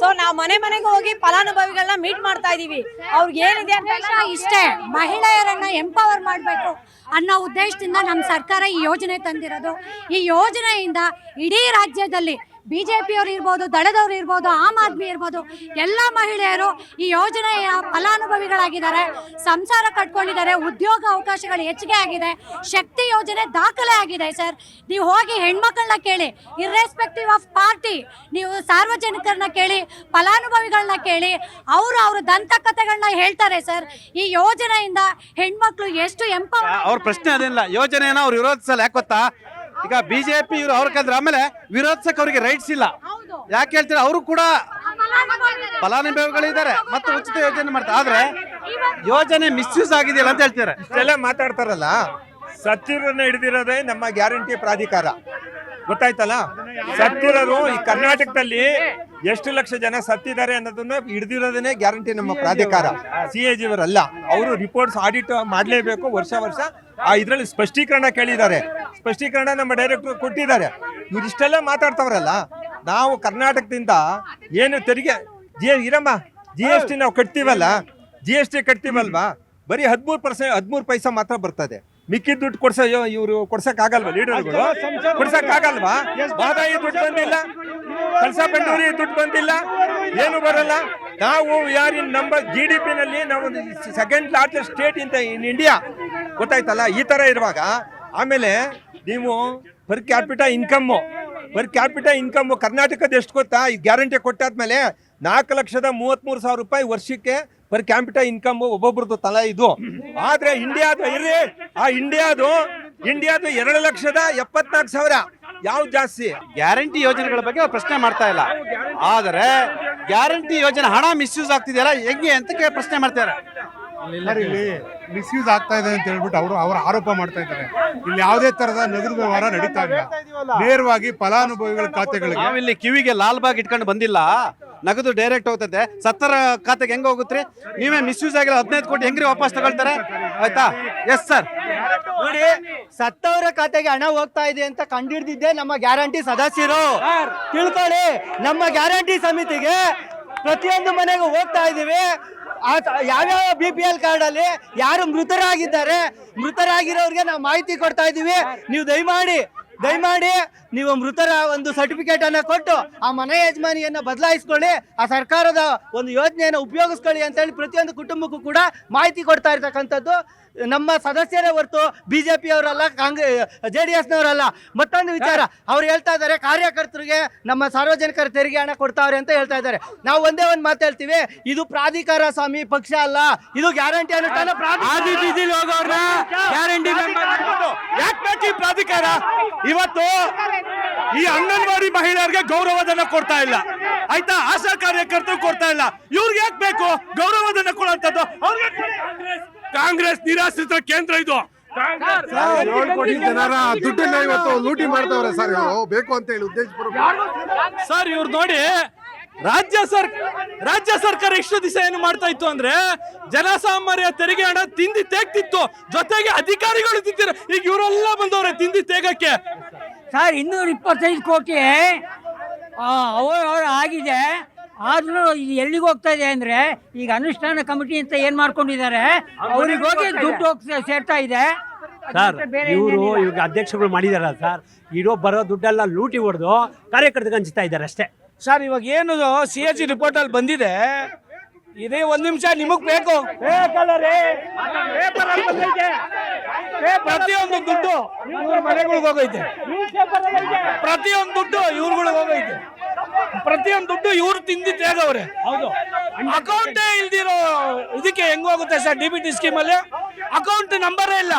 ಸೊ ನಾವು ಮನೆಗೆ ಹೋಗಿ ಫಲಾನುಭವಿಗಳನ್ನ ಮೀಟ್ ಮಾಡ್ತಾ ಇದೀವಿ. ಅವ್ರಿಗೆ ಏನಿದೆ ಅಂತ ಇಷ್ಟೇ, ಮಹಿಳೆಯರನ್ನ ಎಂಪವರ್ ಮಾಡಬೇಕು ಅನ್ನೋ ಉದ್ದೇಶದಿಂದ ನಮ್ಮ ಸರ್ಕಾರ ಈ ಯೋಜನೆ ತಂದಿರೋದು. ಈ ಯೋಜನೆಯಿಂದ ಇಡೀ ರಾಜ್ಯದಲ್ಲಿ BJP ಅವರು ಇರ್ಬೋದು, ದಳದವರು ಇರ್ಬೋದು, ಆಮ್ ಆದ್ಮಿ ಇರ್ಬೋದು, ಎಲ್ಲ ಮಹಿಳೆಯರು ಈ ಯೋಜನೆಯ ಫಲಾನುಭವಿಗಳಾಗಿದ್ದಾರೆ, ಸಂಸಾರ ಕಟ್ಕೊಂಡಿದ್ದಾರೆ, ಉದ್ಯೋಗ ಅವಕಾಶಗಳು ಹೆಚ್ಚಿಗೆ ಆಗಿದೆ, ಶಕ್ತಿ ಯೋಜನೆ ದಾಖಲೆ ಆಗಿದೆ. ಸರ್, ನೀವು ಹೋಗಿ ಹೆಣ್ಮಕ್ಳನ್ನ ಕೇಳಿ, ಇರ್ರೆಸ್ಪೆಕ್ಟಿವ್ ಆಫ್ ಪಾರ್ಟಿ, ನೀವು ಸಾರ್ವಜನಿಕರನ್ನ ಕೇಳಿ, ಫಲಾನುಭವಿಗಳನ್ನ ಕೇಳಿ, ಅವ್ರ ದಂತಕಥೆಗಳನ್ನ ಹೇಳ್ತಾರೆ. ಸರ್, ಈ ಯೋಜನೆಯಿಂದ ಹೆಣ್ಮಕ್ಳು ಎಷ್ಟು ಅವ್ರ ಪ್ರಶ್ನೆ ಅದೇನಿಲ್ಲ, ಯೋಜನೆಯನ್ನ ಅವ್ರು ವಿರೋಧಿಸಲ್ಲ. ಯಾಕೆ ಗೊತ್ತಾ, ಈಗ BJP ಇವರು ಅವ್ರಕ್ಕಂದ್ರೆ ಆಮೇಲೆ ವಿರೋಧಿಸಕ್ಕೆ ಅವರಿಗೆ ರೈಟ್ಸ್ ಇಲ್ಲ. ಯಾಕೆ ಹೇಳ್ತಾರೆ, ಅವರು ಕೂಡ ಫಲಾನುಭವಿಗಳಿದ್ದಾರೆ ಮತ್ತು ಉಚಿತ ಯೋಜನೆ ಮಾಡ್ತಾರೆ. ಆದ್ರೆ ಯೋಜನೆ ಮಿಸ್ಯೂಸ್ ಆಗಿದೆಯಲ್ಲ ಅಂತ ಹೇಳ್ತಾರೆ. ಇಷ್ಟೆಲ್ಲ ಮಾತಾಡ್ತಾರಲ್ಲ, ಸತ್ತಿರನ್ನ ಹಿಡಿದಿರೋದೇ ನಮ್ಮ ಗ್ಯಾರಂಟಿ ಪ್ರಾಧಿಕಾರ. ಗೊತ್ತಾಯ್ತಲ್ಲ, ಸತ್ತಿರೋರು ಈ ಕರ್ನಾಟಕದಲ್ಲಿ ಎಷ್ಟು ಲಕ್ಷ ಜನ ಸತ್ತಿದ್ದಾರೆ ಅನ್ನೋದನ್ನ ಹಿಡಿದಿರೋದೇ ಗ್ಯಾರಂಟಿ ನಮ್ಮ ಪ್ರಾಧಿಕಾರ. CAG ಅವರಲ್ಲ. ಅವರು ರಿಪೋರ್ಟ್ಸ್ ಆಡಿಟ್ ಮಾಡಲೇಬೇಕು ವರ್ಷ. ಇದರಲ್ಲಿ ಸ್ಪಷ್ಟೀಕರಣ ಕೇಳಿದ್ದಾರೆ. ಸ್ಪಷ್ಟೀಕರಣ ನಮ್ಮ ಡೈರೆಕ್ಟರ್ ಕೊಟ್ಟಿದ್ದಾರೆ. ಇವ್ರು ಇಷ್ಟೆಲ್ಲ ಮಾತಾಡ್ತಾವ್ರಲ್ಲ, ನಾವು ಕರ್ನಾಟಕದಿಂದ ಏನು ತೆರಿಗೆ GST ನಾವು ಕಟ್ತೀವಲ್ಲ, GST ಕಟ್ತೀವಲ್ವಾ, ಬರೀ 13 ಪೈಸಾ ಮಾತ್ರ ಬರ್ತದೆ. ಮಿಕ್ಕಿದ ದುಡ್ಡು ಇವರು ಕೊಡ್ಸಕ್ಕಾಗಲ್ವಾ? ಲೀಡರ್ಗಳು ಕೊಡ್ಸಕ್ಕಾಗಲ್ವಾ? ಬಾದಾಯಿ ದುಡ್ಡು ಬಂದಿಲ್ಲ, ಕಳಸಾ ಬಂಡೂರಿ ದುಡ್ಡು ಬಂದಿಲ್ಲ, ಏನು ಬರಲ್ಲ. ನಾವು ಯಾರು ನಮ್ಮ GDP ನಲ್ಲಿ ನಾವು second largest state in India, ಗೊತ್ತಾಯ್ತಲ್ಲ? ಈ ತರ ಇರುವಾಗ ಆಮೇಲೆ ನೀವು ಪರ್ ಕ್ಯಾಪಿಟಲ್ ಇನ್ಕಮ್ ಕರ್ನಾಟಕದ ಎಷ್ಟು ಗೊತ್ತಾ? ಈ ಗ್ಯಾರಂಟಿ ಕೊಟ್ಟಾದ್ಮೇಲೆ 4,33,000 ರೂಪಾಯಿ ವರ್ಷಕ್ಕೆ ಪರ್ ಕ್ಯಾಪಿಟಲ್ ಇನ್ಕಮ್ ಒಬ್ಬೊಬ್ರದ್ದು ತಲಾ ಇದು. ಆದ್ರೆ ಇಂಡಿಯಾದು 2,74,000 ಯಾವ್ದು ಜಾಸ್ತಿ? ಗ್ಯಾರಂಟಿ ಯೋಜನೆಗಳ ಬಗ್ಗೆ ಅವ್ರು ಪ್ರಶ್ನೆ ಮಾಡ್ತಾ ಇಲ್ಲ, ಆದರೆ ಗ್ಯಾರಂಟಿ ಯೋಜನೆ ಹಣ ಮಿಸ್ಯೂಸ್ ಆಗ್ತಿದೆಯಲ್ಲ ಹೆಂಗೆ ಅಂತ ಪ್ರಶ್ನೆ ಮಾಡ್ತಾರೆ. ಇಲ್ಲಿ ಮಿಸ್ಯೂಸ್ ಆಗ್ತಾ ಇದೆ ಅಂತ ಹೇಳ್ಬಿಟ್ಟು ಅವರು ಆರೋಪ ಮಾಡ್ತಾ ಇದ್ದಾರೆ. ಇಲ್ಲಿ ಯಾವುದೇ ತರದ ನಗದು ವ್ಯವಹಾರ ನಡೀತಾ ಇಲ್ಲ. ನೇರವಾಗಿ ಫಲಾನುಭವಿಗಳ ಖಾತೆಗಳಿಗೆ ನಾವಿಲ್ಲಿ ಕಿವಿಗೆ ಲಾಲ್ ಬಾಗ್ ಇಟ್ಕೊಂಡು ಬಂದಿಲ್ಲ, ನಗದು ಡೈರೆಕ್ಟ್ ಹೋಗ್ತದೆ. 70 ಖಾತೆಗೆ ಹೆಂಗ್ ಹೋಗುತ್ತೆ? ನೀವೇ ಮಿಸ್ಯೂಸ್ ಆಗಿಲ್ಲ 15 ಕೋಟಿ ಹೆಂಗ್ರಿ ವಾಪಸ್ ತಗೊಳ್ತಾರೆ? ಆಯ್ತಾ? Yes sir. ನೋಡಿ, ಸತ್ತವರ ಖಾತೆಗೆ ಹಣ ಹೋಗ್ತಾ ಇದೆ ಅಂತ ಕಂಡಿಡ್ದಿದ್ದೆ ನಮ್ಮ ಗ್ಯಾರಂಟಿ ಸದಸ್ಯರು. ತಿಳ್ಕೊಳ್ಳಿ, ನಮ್ಮ ಗ್ಯಾರಂಟಿ ಸಮಿತಿಗೆ ಪ್ರತಿಯೊಂದು ಮನೆಗೂ ಹೋಗ್ತಾ ಇದೀವಿ. ಯಾವ್ಯಾವ BPL ಕಾರ್ಡ್ ಅಲ್ಲಿ ಯಾರು ಮೃತರಾಗಿರೋರಿಗೆ ನಾವು ಮಾಹಿತಿ ಕೊಡ್ತಾ ಇದೀವಿ. ನೀವು ದಯಮಾಡಿ ನೀವು ಮೃತರ ಒಂದು ಸರ್ಟಿಫಿಕೇಟ್ ಅನ್ನ ಕೊಟ್ಟು ಆ ಮನೆ ಯಜಮಾನಿಯನ್ನ ಬದಲಾಯಿಸ್ಕೊಳ್ಳಿ, ಆ ಸರ್ಕಾರದ ಒಂದು ಯೋಜನೆಯನ್ನು ಉಪಯೋಗಿಸ್ಕೊಳ್ಳಿ ಅಂತ ಹೇಳಿ ಪ್ರತಿಯೊಂದು ಕುಟುಂಬಕ್ಕೂ ಕೂಡ ಮಾಹಿತಿ ಕೊಡ್ತಾ ಇರ್ತಕ್ಕಂಥದ್ದು ನಮ್ಮ ಸದಸ್ಯರೇ ಹೊರತು BJP ಅವರಲ್ಲ, JDS ನವರಲ್ಲ. ಮತ್ತೊಂದು ವಿಚಾರ, ಅವ್ರು ಹೇಳ್ತಾ ಇದ್ದಾರೆ ಕಾರ್ಯಕರ್ತರಿಗೆ ನಮ್ಮ ಸಾರ್ವಜನಿಕರ ತೆರಿಗೆ ಹಣ ಕೊಡ್ತಾವ್ರೆ ಅಂತ ಹೇಳ್ತಾ ಇದ್ದಾರೆ. ನಾವು ಒಂದೇ ಒಂದು ಮಾತು ಹೇಳ್ತೀವಿ, ಇದು ಪ್ರಾಧಿಕಾರ ಸ್ವಾಮಿ, ಪಕ್ಷ ಅಲ್ಲ. ಇದು ಗ್ಯಾರಂಟಿ ಅನುಷ್ಠಾನ ಪ್ರಾಧಿಕಾರ. ಇವತ್ತು ಈ ಅಂಗನವಾಡಿ ಮಹಿಳೆಯರಿಗೆ ಗೌರವಧನ ಕೊಡ್ತಾ ಇಲ್ಲ, ಆಯ್ತಾ? ಆಶಾ ಕಾರ್ಯಕರ್ತರು ಕೊಡ್ತಾ ಇಲ್ಲ. ಇವ್ರಿಗೆ ಯಾಕೆ ಬೇಕು ಗೌರವಧನ ಕೊಡುವಂತದ್ದು? ಕಾಂಗ್ರೆಸ್ ನಿರಾಶ್ರಿತರ ಕೇಂದ್ರ ಇದು. 7 ಕೋಟಿ ಜನರ ದುಡ್ಡನ್ನ ಇವತ್ತು ಲೂಟಿ ಮಾಡ್ತಾವ್ರೆ ಸರ್, ಇವರು ಬೇಕು ಅಂತ ಹೇಳಿ ಉದ್ದೇಶಪೂರ್ವಕ. ಸರ್ ಇವ್ರು ನೋಡಿ, ರಾಜ್ಯ ಸರ್ಕಾರ ಎಷ್ಟು ದಿವಸ ಏನು ಮಾಡ್ತಾ ಇತ್ತು ಅಂದ್ರೆ ಜನಸಾಮಾನ್ಯ ತೆರಿಗೆ ಹಣ ತಿಂದಿ ತೇಗ್ತಿತ್ತು, ಜೊತೆಗೆ ಅಧಿಕಾರಿಗಳು ತಿಂತಿರ. ಈಗ ಇವರೆಲ್ಲ ಬಂದವ್ರೆ ತಿಂದಿ ತೇಗಕ್ಕೆ. ಸರ್ 225 ಕೋಟಿ ಅವರು ಆಗಿದೆ. ಆದ್ರೂ ಇದು ಎಲ್ಲಿಗೆ ಹೋಗ್ತಾ ಇದೆ ಅಂದ್ರೆ, ಈಗ ಅನುಷ್ಠಾನ ಕಮಿಟಿ ಅಂತ ಏನ್ ಮಾಡ್ಕೊಂಡಿದ್ದಾರೆ, ಅವ್ರಿಗೆ ಹೋಗಿ ದುಡ್ಡು ಸೇರ್ತಾ ಇದೆ. ಸರ್ ಇವ್ರಿಗೆ ಅಧ್ಯಕ್ಷಗಳು ಮಾಡಿದಾರ ಸರ್, ಬರೋ ದುಡ್ಡೆಲ್ಲ ಲೂಟಿ ಹೊಡೆದು ಕಾರ್ಯಕರ್ತರಿಗೆ ಹಂಚ್ತಾ ಇದ್ದಾರೆ ಅಷ್ಟೇ. ಸರ್ ಇವಾಗ ಏನು CAG ರಿಪೋರ್ಟ್ ಅಲ್ಲಿ ಬಂದಿದೆ, ಇದೇ 1 ನಿಮಿಷ ನಿಮಗ್ ಬೇಕು. ಪ್ರತಿಯೊಂದು ದುಡ್ಡು ಇವ್ರ ಮನೆಗಳಿಗೆ ಹೋಗೈತೆ, ಪ್ರತಿಯೊಂದು ದುಡ್ಡು ಇವ್ರುಗಳಿಗೆ ಹೋಗೈತೆ, ಪ್ರತಿಯೊಂದು ದುಡ್ಡು ಇವ್ರು ತಿಂದಿ ತೇಗವ್ರೆ. ಹೌದು, ಅಕೌಂಟೇ ಇಲ್ದಿರೋ ಇದಕ್ಕೆ ಹೆಂಗ್ ಹೋಗುತ್ತೆ ಸರ್? DBT ಸ್ಕೀಮ್ ಅಲ್ಲಿ ಅಕೌಂಟ್ ನಂಬರೇ ಇಲ್ಲ,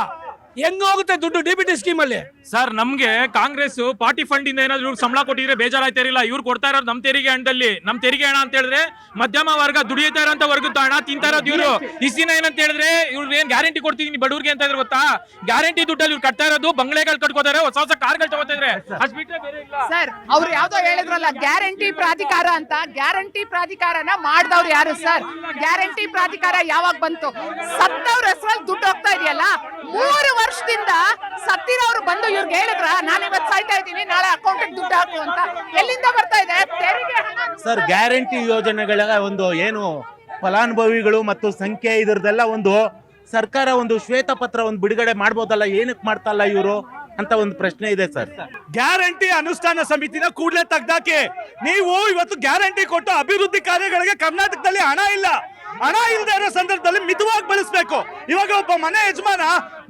ಹೆಂಗ್ ಹೋಗುತ್ತೆ ದುಡ್ಡು DBT ಸ್ಕೀಮ್ ಅಲ್ಲಿ? ಸರ್ ನಮ್ಗೆ ಕಾಂಗ್ರೆಸ್ ಪಾರ್ಟಿ ಫಂಡ್ ಇಂದ ಏನಾದ್ರು ಸಂಬಳ ಕೊಟ್ಟಿದ್ರೆ ಬೇಜಾರಾಯ್ತಿರಲಿಲ್ಲ. ಇವ್ರು ಕೊಡ್ತಾ ಇರೋದು ನಮ್ ತೆರಿಗೆ ಹಣದಲ್ಲಿ. ನಮ್ ತೆರಿಗೆ ಹಣ ಅಂತ ಹೇಳಿದ್ರೆ ಮಧ್ಯಮ ವರ್ಗ ದುಡಿಯುತ್ತಾ ಇರೋಂತ ವರ್ಗದ ಹಣ ತಿಂತಾ ಇರೋದು ಇವ್ರು. ಇಸಿನ ಏನಂತ ಹೇಳಿದ್ರೆ ಇವ್ರು ಏನ್ ಗ್ಯಾರಂಟಿ ಕೊಡ್ತಿದೀನಿ ಬಡವ್ರಿಗೆ ಅಂತ ಇದ್ರೆ ಗೊತ್ತಾ? ಗ್ಯಾರಂಟಿ ದುಡ್ಡಲ್ಲಿ ಇವ್ರು ಕಟ್ತಾ ಇರೋದು ಬಂಗ್ಲೆಗಳು ಕಟ್ಕೋತಾರೆ, ಹೊಸ ಕಾರ್ಗಳು ತಗೋತಿದ್ರೆ. ಅಷ್ಟ್ ಬಿಟ್ರೆ ಬೇರೆ ಇಲ್ಲ ಸರ್. ಅವ್ರು ಯಾವ್ದೋ ಹೇಳಿದ್ರಲ್ಲ ಗ್ಯಾರಂಟಿ ಪ್ರಾಧಿಕಾರ ಅಂತ, ಗ್ಯಾರಂಟಿ ಪ್ರಾಧಿಕಾರನ ಮಾಡ್ದವ್ರು ಯಾರು ಸರ್? ಗ್ಯಾರಂಟಿ ಪ್ರಾಧಿಕಾರ ಯಾವಾಗ ಬಂತು? ಸತ್ತವ್ರ ಹೆಸರಲ್ಲಿ ದುಡ್ಡು ಹೋಗ್ತಾ ಇದೆಯಲ್ಲ, 3 ವರ್ಷದಿಂದ ಸತ್ತಿರೋರು ಬಂದು ಇವ್ರಿಗೆ ಹೇಳಿದ್ರ ನಾನು ಇವತ್ತು ಸಾಯ್ತಾ ಇದ್ದೀನಿ, ನಾಳೆ ಅಕೌಂಟ್ ದುಡ್ಡು ಹಾಕು ಅಂತ? ಎಲ್ಲಿಂದ ಬರ್ತಾ ಇದೆ ತೆರಿಗೆ ಹಣ? ಸರ್ ಗ್ಯಾರಂಟಿ ಯೋಜನೆಗಳ ಒಂದು ಏನು ಫಲಾನುಭವಿಗಳು ಮತ್ತು ಸಂಖ್ಯೆ ಇದ್ರದೆಲ್ಲ ಒಂದು ಸರ್ಕಾರ ಒಂದು ಶ್ವೇತಪತ್ರ ಒಂದು ಬಿಡುಗಡೆ ಮಾಡ್ಬೋದಲ್ಲ, ಏನಕ್ಕೆ ಮಾಡ್ತಾ ಇಲ್ಲ ಇವರು ಅಂತ ಒಂದು ಪ್ರಶ್ನೆ ಇದೆ ಸರ್. ಗ್ಯಾರಂಟಿ ಅನುಷ್ಠಾನ ಸಮಿತಿನ ಕೂಡಲೇ ತೆಗ್ದಾಕಿ. ನೀವು ಇವತ್ತು ಗ್ಯಾರಂಟಿ ಕೊಟ್ಟು ಅಭಿವೃದ್ಧಿ ಕಾರ್ಯಗಳಿಗೆ ಕರ್ನಾಟಕದಲ್ಲಿ ಹಣ ಇಲ್ಲದೆ ಇರೋ ಸಂದರ್ಭದಲ್ಲಿ ಮಿತವಾಗಿ ಬಳಸಬೇಕು. ಇವಾಗ ಒಬ್ಬ ಮನೆ ಯಜಮಾನ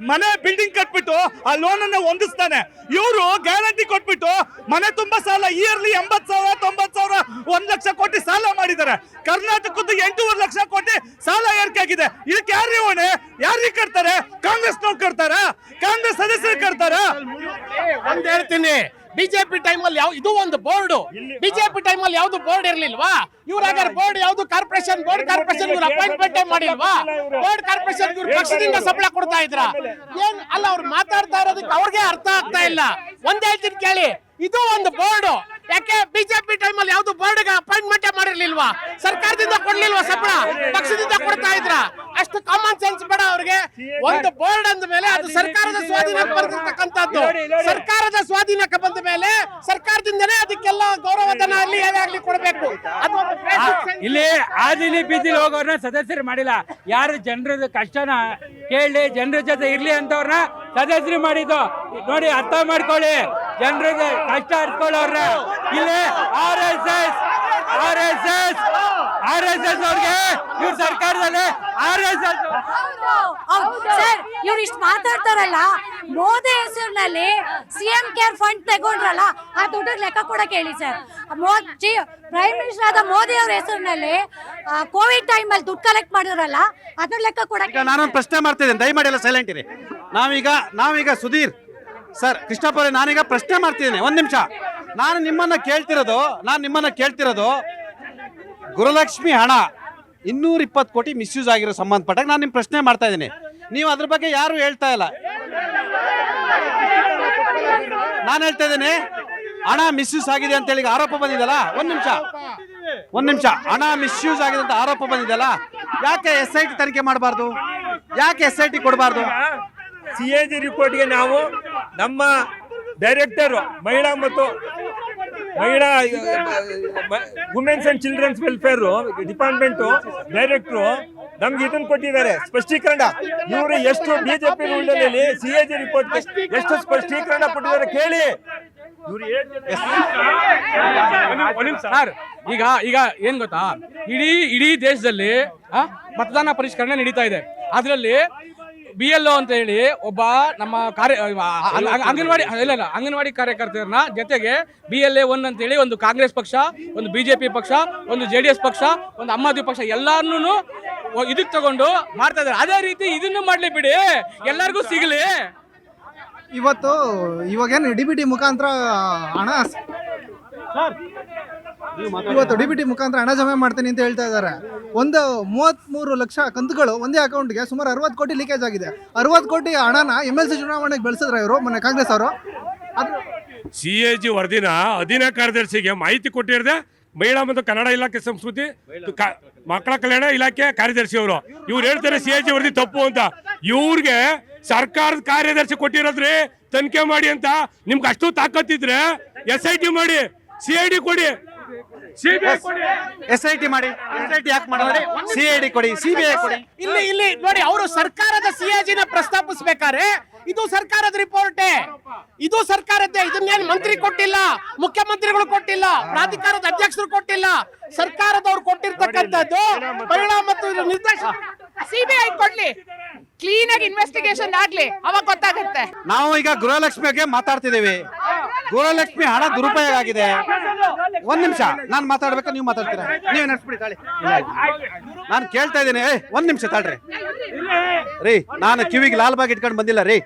ಮನೆ ಬಿಲ್ಡಿಂಗ್ ಕಟ್ಬಿಟ್ಟು ಆ ಲೋನ್ ಅನ್ನ ಹೊಂದಿಸ್ತಾನೆ. ಇವರು ಗ್ಯಾರಂಟಿ ಕೊಟ್ಬಿಟ್ಟು ಮನೆ ತುಂಬಾ ಸಾಲ, ಇಯರ್ಲಿ 80,000, 90,000, 1 ಲಕ್ಷ ಕೋಟಿ ಸಾಲ ಮಾಡಿದ್ದಾರೆ. ಕರ್ನಾಟಕದ್ದು 8.5 ಲಕ್ಷ ಕೋಟಿ ಸಾಲ ಏರಿಕೆ ಆಗಿದೆ. ಇದಕ್ಕೆ ಯಾರು ಹೊಣೆ? ಯಾರಿಗೆ ಕಟ್ತಾರೆ? ಕಾಂಗ್ರೆಸ್ನವ್ರು ಕಟ್ತಾರ? ಕಾಂಗ್ರೆಸ್ ಸದಸ್ಯರು ಕಟ್ತಾರ? ಒಂದ್ ಹೇಳ್ತೀನಿ, ಬಿಜೆಪಿ ಟೈಮಲ್ಲಿ ಇದು ಒಂದು ಬೋರ್ಡ್, ಬಿಜೆಪಿ ಟೈಮಲ್ಲಿ ಯಾವ್ದು ಬೋರ್ಡ್ ಇರ್ಲಿಲ್ವಾ? ಇವ್ರಾಗ ಬೋರ್ಡ್ ಯಾವ್ದು ಕಾರ್ಪೊರೇಷನ್ ಇವ್ರು ಅಪಾಯಿಂಟ್ಮೆಂಟ್ ಮಾಡಿಲ್ವಾ? ಬೋರ್ಡ್ ಕಾರ್ಪೊರೇಷನ್ ಇವ್ರು ಪಕ್ಷದಿಂದ ಸಂಬಳ ಕೊಡ್ತಾ ಇದ್ರ ಏನ್ ಅಲ್ಲ? ಅವ್ರು ಮಾತಾಡ್ತಾ ಇರೋದಕ್ಕೆ ಅವ್ರಿಗೆ ಅರ್ಥ ಆಗ್ತಾ ಇಲ್ಲ. ಒಂದ್ ಹೇಳ್ತೀನಿ ಕೇಳಿ, ಇದು ಒಂದು ಬೋರ್ಡ್, ಯಾಕೆ ಬಿಜೆಪಿ ಟೈಮಲ್ಲಿ ಯಾವ್ದು ಬೋರ್ಡ್ಗೆ ಅಪಾಯಿಂಟ್ಮೆಂಟ್ ಮಾಡಿರ್ಲಿಲ್ವಾ? ಸರ್ಕಾರದಿಂದ ಕೊಡ್ಲಿಲ್ವಾ ಸಂಬಳ? ಪಕ್ಷದಿಂದ ಕೊಡ್ತಾ ಇದ್ರ? ಅಷ್ಟು ಕಾಮನ್ ಸೆನ್ಸ್ ಬೇಡ ಅವ್ರಿಗೆ? ಒಂದು ಬೋರ್ಡ್ ಅಂದ ಮೇಲೆ ಅದು ಸರ್ಕಾರದ ಸ್ವಾಧೀನಕ್ಕೆ ಬಂದಿರ್ತಕ್ಕಂಥದ್ದು. ಸರ್ಕಾರದ ಸ್ವಾಧೀನಕ್ಕೆ ಬಂದ ಮೇಲೆ ಸರ್ಕಾರದಿಂದನೇ ಅದಕ್ಕೆಲ್ಲ ಗೌರವಧನ ಅಲ್ಲಿ ಯಾವಾಗ್ಲಿ ಕೊಡಬೇಕು. ಇಲ್ಲಿ ಆದಿಲಿ ಬೀದಿಲಿ ಹೋಗೋರ್ನ ಸದಸ್ಯರು ಮಾಡಿಲ್ಲ. ಯಾರು ಜನರ ಕಷ್ಟನ ಕೇಳಿ ಜನರ ಜೊತೆ ಇರ್ಲಿ ಅಂತವ್ರನ್ನ ಸದಸ್ಯರು ಮಾಡಿದ್ದು. ನೋಡಿ, ಅರ್ಥ ಮಾಡ್ಕೊಳ್ಳಿ, ಜನರ ಕಷ್ಟ ಅರ್ಕೊಳ್ಳೋರ್ನ. ಇಲ್ಲಿ ಆರ್ ಎಸ್ ಎಸ್ ಅವ್ರಿಗೆ ಇವ್ರ ಸರ್ಕಾರದಲ್ಲಿ RSS ಸರ್, ಇವ್ರು ಇಷ್ಟು ಮಾತಾಡ್ತಾರಲ್ಲ, ಮೋದಿ ಹೆಸರಿನಲ್ಲಿ CM ಕೇರ್ ಫಂಡ್ ತಗೊಂಡ್ರಲ್ಲ, ಆ ದುಡ್ಡು ಲೆಕ್ಕ ಕೊಡಕ್ಕೆ ಹೇಳಿ ಸರ್. ಪ್ರೈಮ್ ಮಿನಿಸ್ಟರ್ ಆದ ಮೋದಿ ಅವ್ರ ಹೆಸರಿನಲ್ಲಿ ಕೋವಿಡ್ ಟೈಮ್ ಅಲ್ಲಿ ದುಡ್ಡು ಕಲೆಕ್ಟ್ ಮಾಡಿದ್ರಲ್ಲ, ಅದ್ರ ಲೆಕ್ಕ ಕೊಡಕ್ಕೆ. ನಾನೊಂದು ಪ್ರಶ್ನೆ ಮಾಡ್ತಿದ್ದೇನೆ, ದಯಮಾಡಿ ಎಲ್ಲ ಸೈಲೆಂಟ್ ಇರಿ. ನಾವೀಗ ಸುಧೀರ್ ಸರ್, ಕೃಷ್ಣಪ್ಪ ಅವರೇ, ನಾನೀಗ ಪ್ರಶ್ನೆ ಮಾಡ್ತಿದ್ದೇನೆ. ಒಂದು ನಿಮಿಷ. ನಾನು ನಿಮ್ಮನ್ನ ಕೇಳ್ತಿರೋದು ಗುರುಲಕ್ಷ್ಮಿ ಹಣ 220 ಕೋಟಿ ಮಿಸ್ಯೂಸ್ ಆಗಿರೋ ಸಂಬಂಧಪಟ್ಟಾಗ ನಾನು ನಿಮ್ಮ ಪ್ರಶ್ನೆ ಮಾಡ್ತಾ ಇದ್ದೀನಿ. ನೀವು ಅದ್ರ ಬಗ್ಗೆ ಯಾರು ಹೇಳ್ತಾ ಇಲ್ಲ. ನಾನು ಹೇಳ್ತಾ ಇದ್ದೇನೆ, ಹಣ ಮಿಸ್ಯೂಸ್ ಆಗಿದೆ ಅಂತ ಹೇಳಿ ಆರೋಪ ಬಂದಿದೆಯಲ್ಲ. ಒಂದ್ ನಿಮಿಷ. ಹಣ ಮಿಸ್ಯೂಸ್ ಆಗಿದೆ ಅಂತ ಆರೋಪ ಬಂದಿದೆಯಲ್ಲ, ಯಾಕೆ SIT ತನಿಖೆ ಮಾಡಬಾರ್ದು? ಯಾಕೆ SIT ಕೊಡಬಾರ್ದು? CAG ರಿಪೋರ್ಟ್ಗೆ ನಾವು ನಮ್ಮ ಡೈರೆಕ್ಟರು ಮಹಿಳಾ women's and children's welfare department director ನಮ್ಗೆ ಇದನ್ನ ಕೊಟ್ಟಿದ್ದಾರೆ, ಸ್ಪಷ್ಟೀಕರಣ. ಇವರು ಎಷ್ಟು ಬಿಜೆಪಿ ರೂಲ್ನಲ್ಲಿ CAG ರಿಪೋರ್ಟ್ ಎಷ್ಟು ಸ್ಪಷ್ಟೀಕರಣ ಕೊಟ್ಟಿದ್ದಾರೆ ಕೇಳಿ. ಸರ್, ಈಗ ಏನ್ ಗೊತ್ತಾ, ಇಡೀ ದೇಶದಲ್ಲಿ ಮತದಾನ ಪರಿಷ್ಕರಣೆ ನಡೀತಾ ಇದೆ. ಅದರಲ್ಲಿ BLO ಅಂತ ಹೇಳಿ ಒಬ್ಬ ನಮ್ಮ ಅಂಗನವಾಡಿ ಕಾರ್ಯಕರ್ತರನ್ನ ಜೊತೆಗೆ BLA 1 ಅಂತ ಹೇಳಿ ಒಂದು ಕಾಂಗ್ರೆಸ್ ಪಕ್ಷ, ಒಂದು ಬಿಜೆಪಿ ಪಕ್ಷ, ಒಂದು JDS ಪಕ್ಷ, ಒಂದು ಆಮ್ ಆದ್ಮಿ ಪಕ್ಷ ಎಲ್ಲಾರನ್ನೂ ಇದಕ್ಕೆ ತಗೊಂಡು ಮಾಡ್ತಾ ಇದ್ದಾರೆ. ಅದೇ ರೀತಿ ಇದನ್ನು ಮಾಡ್ಲಿ ಬಿಡಿ, ಎಲ್ಲರಿಗೂ ಸಿಗಲಿ. ಇವಾಗೇನು DBT ಮುಖಾಂತರ ಹಣ DBT ಮುಖಾಂತರ ಹಣ ಜಮೆ ಮಾಡ್ತೀನಿ ಅಂತ ಹೇಳ್ತಾ ಇದ್ದಾರೆ. ಒಂದು 33 ಲಕ್ಷ ಕಂತುಗಳು ಒಂದೇ ಅಕೌಂಟ್ಗೆ ಸುಮಾರು 60 ಕೋಟಿ ಲೀಕೇಜ್ ಆಗಿದೆ. 60 ಕೋಟಿ ಹಣನ MLC ಚುನಾವಣೆಗೆ ಬೆಳೆಸಿದ್ರೆ ಇವರು ಮೊನ್ನೆ ಕಾಂಗ್ರೆಸ್ ಅವರು. CAG ವರದಿನ ಅಧೀನ ಕಾರ್ಯದರ್ಶಿಗೆ ಮಾಹಿತಿ ಕೊಟ್ಟಿರದೆ ಮಹಿಳಾ ಮತ್ತು ಕನ್ನಡ ಇಲಾಖೆ ಸಂಸ್ಕೃತಿ ಮಕ್ಕಳ ಕಲ್ಯಾಣ ಇಲಾಖೆ ಕಾರ್ಯದರ್ಶಿ ಅವರು ಇವ್ರು ಹೇಳ್ತಾರೆ CAG ವರದಿ ತಪ್ಪು ಅಂತ. ಇವ್ರಿಗೆ ಸರ್ಕಾರದ ಕಾರ್ಯದರ್ಶಿ ಕೊಟ್ಟಿರೋದ್ರಿ ತನಿಖೆ ಮಾಡಿ ಅಂತ. ನಿಮ್ಗೆ ಅಷ್ಟು ತಾಕತ್ತಿದ್ರೆ SIT ಮಾಡಿ, CID ಕೊಡಿ, SIT ಮಾಡಿ. SIT ಯಾಕೆ ಮಾಡೋದು? CID ಕೊಡಿ, CBI ಕೊಡಿ. ಇಲ್ಲಿ ನೋಡಿ, ಅವರು ಸರ್ಕಾರದ CAG ನ ಪ್ರಸ್ತಾಪಿಸಬೇಕಾದ್ರೆ ಇದು ಸರ್ಕಾರದ ರಿಪೋರ್ಟೇ, ಇದು ಸರ್ಕಾರದ್ದೇ. ಇದನ್ನೇನು ಮಂತ್ರಿ ಕೊಟ್ಟಿಲ್ಲ, ಮುಖ್ಯಮಂತ್ರಿಗಳು ಕೊಟ್ಟಿಲ್ಲ, ಪ್ರಾಧಿಕಾರದ ಅಧ್ಯಕ್ಷರು ಕೊಟ್ಟಿಲ್ಲ, ಸರ್ಕಾರದವ್ರು ಕೊಟ್ಟಿರ್ತಕ್ಕಂಥದ್ದು. ಮಹಿಳಾ ಮತ್ತು ನಿರ್ದೇಶಕ CBI ಕೊಡ್ಲಿ, ಕ್ಲೀನ್ ಆಗಿ ಇನ್ವೆಸ್ಟಿಗೇಷನ್ ಆಗ್ಲಿ, ಅವಾಗ ಗೊತ್ತಾಗುತ್ತೆ. ನಾವು ಈಗ ಗೃಹಲಕ್ಷ್ಮಿ ಬಗ್ಗೆ ಮಾತಾಡ್ತಿದ್ದೀವಿ. ಗೃಹಲಕ್ಷ್ಮಿ ಹಣ ದುರುಪಯೋಗ ಆಗಿದೆ. ಒಂದ್ ನಿಮಿಷ, ನಾನು ಮಾತಾಡ್ಬೇಕಾ ನೀವು ಮಾತಾಡ್ತೀರಾ? ನೀವು ನಡೆಸ್ಬಿಡಿ ತಾಳಿ. ನಾನು ಕೇಳ್ತಾ ಇದ್ದೀನಿ, ಒಂದ್ ನಿಮಿಷ ತಾಳ್ರಿ ರೀ. ನಾನು ಕಿವಿಗೆ ಲಾಲ್ ಬಾಗ್ ಇಟ್ಕೊಂಡು ಬಂದಿಲ್ಲ ರೀ.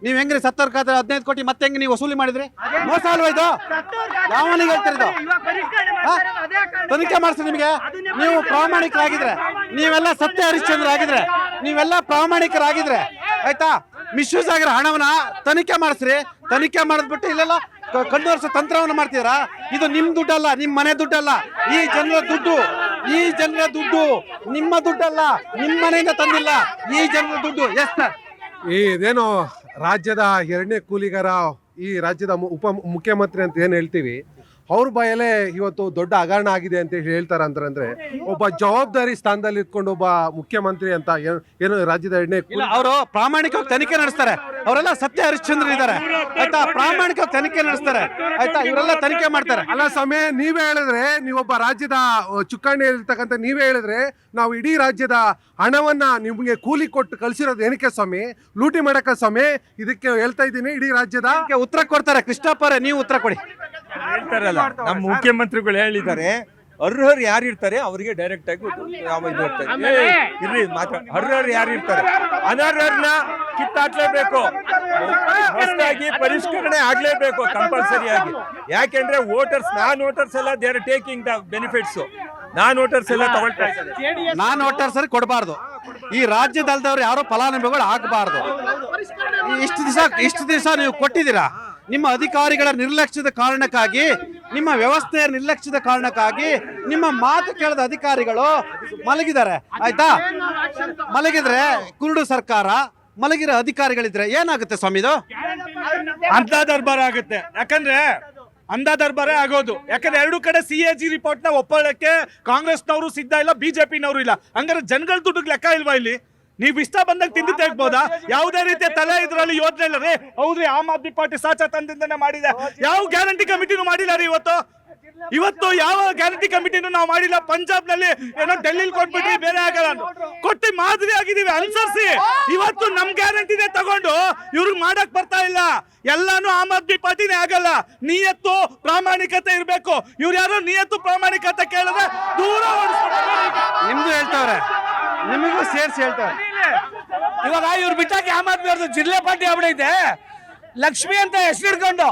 ನೀವ್ ಹೆಂಗ್ರಿ 15 ಕೋಟಿ ಮತ್ತೆ ಹೆಂಗ್ ನೀವು ವಸೂಲಿ ಮಾಡಿದ್ರಿ? ಮೋಸ ಅಲ್ವಾ ಇದು? ಯಾವನಿಗೆ ಹೇಳ್ತಿರೋದು? ತನಿಖೆ ಮಾಡಿಸಿ. ನಿಮಗೆ ನೀವು ಪ್ರಾಮಾಣಿಕರಾಗಿದ್ರೆ, ನೀವೆಲ್ಲ ಸತ್ಯ ಹರಿಶ್ಚಂದ್ರ ಆಗಿದ್ರೆ, ನೀವೆಲ್ಲ ಪ್ರಾಮಾಣಿಕರಾಗಿದ್ರೆ ಆಯ್ತಾ, ಮಿಸ್ಯೂಸ್ ಆಗಿರೋ ಹಣವನ್ನ ತನಿಖೆ ಮಾಡಿಸ್ರಿ. ತನಿಖೆ ಮಾಡಿದ್ಬಿಟ್ಟು ಇಲ್ಲೆಲ್ಲ ಕಣ್ಣು ವರ್ಷ ತಂತ್ರವನ್ನ ಮಾಡ್ತೀರಾ? ಇದು ನಿಮ್ ದುಡ್ಡಲ್ಲ, ನಿಮ್ ಮನೆ ದುಡ್ಡಲ್ಲ, ಈ ಜನರ ದುಡ್ಡು. ನಿಮ್ಮ ದುಡ್ಡಲ್ಲ, ನಿಮ್ಮ ಮನೆಯಿಂದ ತಂದಿಲ್ಲ, ಈ ಜನರ ದುಡ್ಡು. ಎಸ್ ಸರ್, ಇದೇನೋ ರಾಜ್ಯದ 2ನೇ ಕೂಲಿಗಾರ, ಈ ರಾಜ್ಯದ ಮುಖ್ಯಮಂತ್ರಿ ಅಂತ ಏನು ಹೇಳ್ತೀವಿ, ಅವ್ರ ಬಾಯಲ್ಲೇ ಇವತ್ತು ದೊಡ್ಡ ಹಗರಣ ಆಗಿದೆ ಅಂತ ಹೇಳ್ತಾರೆ. ಅಂದ್ರೆ ಒಬ್ಬ ಜವಾಬ್ದಾರಿ ಸ್ಥಾನದಲ್ಲಿ ಇಟ್ಕೊಂಡು ಒಬ್ಬ ಮುಖ್ಯಮಂತ್ರಿ ಅಂತ ಏನು ರಾಜ್ಯದ 2ನೇ ಅವರು ಪ್ರಾಮಾಣಿಕವಾಗಿ ತನಿಖೆ ನಡೆಸ್ತಾರೆ. ಅವರೆಲ್ಲ ಸತ್ಯ ಹರಿಶ್ಚಂದ್ರ ಇದ್ದಾರೆ ಆಯ್ತಾ, ಪ್ರಾಮಾಣಿಕವಾಗಿ ತನಿಖೆ ನಡೆಸ್ತಾರೆ ಆಯ್ತಾ, ಇವರೆಲ್ಲ ತನಿಖೆ ಮಾಡ್ತಾರೆ. ಅಲ್ಲ ಸಮಯ, ನೀವೇ ಹೇಳಿದ್ರೆ, ನೀವೊಬ್ಬ ರಾಜ್ಯದ ಚುಕ್ಕಾಣಿಯಲ್ಲಿರ್ತಕ್ಕಂಥ ನೀವೇ ಹೇಳಿದ್ರೆ, ನಾವು ಇಡೀ ರಾಜ್ಯದ ಹಣವನ್ನ ನಿಮ್ಗೆ ಕೂಲಿ ಕೊಟ್ಟು ಕಳ್ಸಿರೋದು ಏನಕ್ಕೆ ಸ್ವಾಮಿ? ಲೂಟಿ ಮಾಡಕ್ಕ ಸ್ವಾಮಿ? ಇದಕ್ಕೆ ಹೇಳ್ತಾ ಇದ್ದೀನಿ. ಇಡೀ ರಾಜ್ಯದ ಉತ್ತರ ಕೊಡ್ತಾರೆ. ಕೃಷ್ಣಪ್ಪ ಅವರೇ, ನೀವು ಉತ್ತರ ಕೊಡಿ. ಹೇಳ್ತಾರಲ್ಲ, ನಮ್ಮ ಮುಖ್ಯಮಂತ್ರಿಗಳು ಹೇಳಿದ್ದಾರೆ, ಅರ್ಹರು ಯಾರು ಇರ್ತಾರೆ ಅವರಿಗೆ ಡೈರೆಕ್ಟ್ ಆಗಿ ಇರ್ರಿ ಅರ್ಹರು ಯಾರು ಇರ್ತಾರೆ, ಅನರ್ಹರನ್ನ ಕಿತ್ತಾಕ್ಲೇಬೇಕು, ಹೊಸದಾಗಿ ಪರಿಷ್ಕರಣೆ ಆಗ್ಲೇಬೇಕು ಕಂಪಲ್ಸರಿ ಆಗಿ. ಯಾಕೆಂದ್ರೆ ವೋಟರ್ಸ್, ನಾನ್ ವೋಟರ್ಸ್ ಎಲ್ಲ they are taking the benefits. Non voters ಎಲ್ಲ ತಗೊಳ್ತಾರೆ. ನಾನ್ ವೋಟರ್ಸ್ ಕೊಡಬಾರ್ದು. ಈ ರಾಜ್ಯದಲ್ದವ್ರು ಯಾರೋ ಫಲಾನುಭವಿಗಳು ಆಗಬಾರ್ದು. ಇಷ್ಟು ದಿವಸ ನೀವು ಕೊಟ್ಟಿದ್ದೀರಾ. ನಿಮ್ಮ ಅಧಿಕಾರಿಗಳ ನಿರ್ಲಕ್ಷ್ಯದ ಕಾರಣಕ್ಕಾಗಿ, ನಿಮ್ಮ ವ್ಯವಸ್ಥೆಯ ನಿರ್ಲಕ್ಷ್ಯದ ಕಾರಣಕ್ಕಾಗಿ ನಿಮ್ಮ ಮಾತು ಕೇಳದ ಅಧಿಕಾರಿಗಳು ಮಲಗಿದ್ದಾರೆ. ಆಯ್ತಾ? ಮಲಗಿದ್ರೆ ಕುರುಡು ಸರ್ಕಾರ, ಮಲಗಿರೋ ಅಧಿಕಾರಿಗಳಿದ್ರೆ ಏನಾಗುತ್ತೆ ಸ್ವಾಮಿ ಇದು? ಅಂಧ ದರ್ಬಾರ ಆಗುತ್ತೆ. ಯಾಕಂದ್ರೆ ಅಂಧ ದರ್ಬಾರೇ ಆಗೋದು. ಯಾಕಂದ್ರೆ ಎರಡು ಕಡೆ CAG ರಿಪೋರ್ಟ್ ನ ಒಪ್ಪಳಕ್ಕೆ ಕಾಂಗ್ರೆಸ್ನವರು ಸಿದ್ಧ ಇಲ್ಲ, ಬಿಜೆಪಿನವರು ಇಲ್ಲ. ಹಂಗಾರೆ ಜನಗಳ ದುಡ್ಡಿಗೆ ಲೆಕ್ಕ ಇಲ್ವಾ ಇಲ್ಲಿ? ನೀವು ಇಷ್ಟ ಬಂದಾಗ ತಿಂದು ತೆಗ್ಬೋದಾ? ಯಾವುದೇ ರೀತಿಯ ತಲೆ ಇದ್ರಲ್ಲಿ ಯೋಚನೆ ಇಲ್ಲ ರೀ. ಹೌದ್ರಿ, ಆಮ್ ಆದ್ಮಿ ಪಾರ್ಟಿ ಸಾಚಾ ತಂದಿಂದನೇ ಮಾಡಿದೆ. ಯಾವ ಗ್ಯಾರಂಟಿ ಕಮಿಟಿನೂ ಮಾಡಿಲ್ಲ ರೀ ಇವತ್ತು ಯಾವ ಗ್ಯಾರಂಟಿ ಕಮಿಟಿನೂ ನಾವು ಮಾಡಿಲ್ಲ. ಪಂಜಾಬ್ ನಲ್ಲಿ ಏನೋ ಡೆಲ್ಲಿಲಿ ಕೊಟ್ಬಿಟ್ರಿ, ಬೇರೆ ಆಗಲ್ಲ ಕೊಟ್ಟು ಮಾದರಿ ಆಗಿದೀವಿ, ಅನುಸರಿಸಿ. ಇವತ್ತು ನಮ್ ಗ್ಯಾರಂಟಿನೇ ತಗೊಂಡು ಇವ್ರಿಗೆ ಮಾಡಕ್ ಬರ್ತಾ ಇಲ್ಲ. ಎಲ್ಲಾನು ಆಮ್ ಆದ್ಮಿ ಪಾರ್ಟಿನೇ ಆಗಲ್ಲ. ನಿಯತ್ತು ಪ್ರಾಮಾಣಿಕತೆ ಇರ್ಬೇಕು. ಇವ್ರು ಯಾರೋ ನಿಯತ್ತು ಪ್ರಾಮಾಣಿಕತೆ ಕೇಳಿದ್ರೆ ದೂರ ನಿಮ್ದು ಹೇಳ್ತಾವ್ರೆ, ನಿಮಗೂ ಸೇರ್ಸಿ ಹೇಳ್ತಾರೆ. ಇವಾಗ ಇವ್ರು ಬಿಟ್ಟಾಕಿ ಆಮ್ ಆದ್ಮಿ ಅವ್ರದ್ದು ಜಿಲ್ಲೆ ಪಾರ್ಟಿ ಆಗ್ಬಿಡೈತೆ. ಲಕ್ಷ್ಮಿ ಅಂತ ಹೆಸರು ಹಿಡ್ಕೊಂಡು,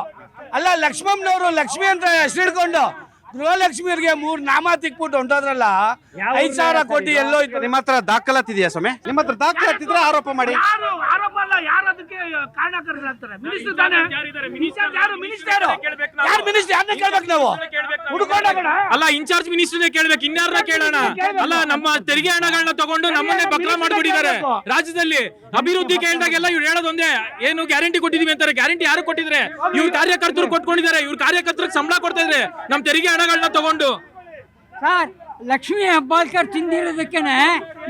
ಅಲ್ಲ ಲಕ್ಷ್ಮಮ್ಮನವರು ಲಕ್ಷ್ಮಿ ಅಂತ ಹೆಸರು ಹಿಡ್ಕೊಂಡು ಗೃಹಲಕ್ಷ್ಮಿಯರಿಗೆ 3 ನಾಮ ತಿಕ್ಬಿಟ್ಟು ಹೊಂಟೋದ್ರಲ್ಲ. 5,000 ಕೋಟಿ ಎಲ್ಲೋ ಇತ್ತು. ನಿಮ್ಮ ಹತ್ರ ದಾಖಲಾತಿ ಇದೆಯಾ ಸ್ವಾಮಿ? ನಿಮ್ಮ ಹತ್ರ ದಾಖಲಾತಿ ಇದ್ರೆ ಆರೋಪ ಮಾಡಿ. ಅಲ್ಲ ಇನ್ಚಾರ್ಜ್ ಮಿನಿಸ್ಟರ್ನೇ ಕೇಳ್ಬೇಕು, ಇನ್ಯಾರನ್ನ ಕೇಳೋಣ? ಅಲ್ಲ ನಮ್ಮ ತೆರಿಗೆ ಹಣಗಳನ್ನ ತಗೊಂಡು ನಮ್ಮನ್ನೇ ಬಕ್ರ ಮಾಡ್ಬಿಟ್ಟಿದ್ದಾರೆ. ರಾಜ್ಯದಲ್ಲಿ ಅಭಿವೃದ್ಧಿ ಕೇಳಿದಾಗೆಲ್ಲ ಇವ್ರು ಹೇಳೋದೊಂದೇ, ಏನು ಗ್ಯಾರಂಟಿ ಕೊಟ್ಟಿದೀವಿ ಅಂತಾರೆ. ಗ್ಯಾರಂಟಿ ಯಾರು ಕೊಟ್ಟಿದ್ರೆ? ಇವ್ರ ಕಾರ್ಯಕರ್ತರು ಕೊಟ್ಕೊಂಡಿದ್ದಾರೆ. ಇವ್ರ ಕಾರ್ಯಕರ್ತರಿಗೆ ಸಂಬಳ ಕೊಡ್ತಾ ಇದ್ರೆ ನಮ್ ತೆರಿಗೆ ಹಣಗಳನ್ನ ತಗೊಂಡು. ಸರ್, ಲಕ್ಷ್ಮೀ ಹೆಬ್ಬಾಳ್ಕರ್ ತಿಂದಿರೋದಕ್ಕೇನೆ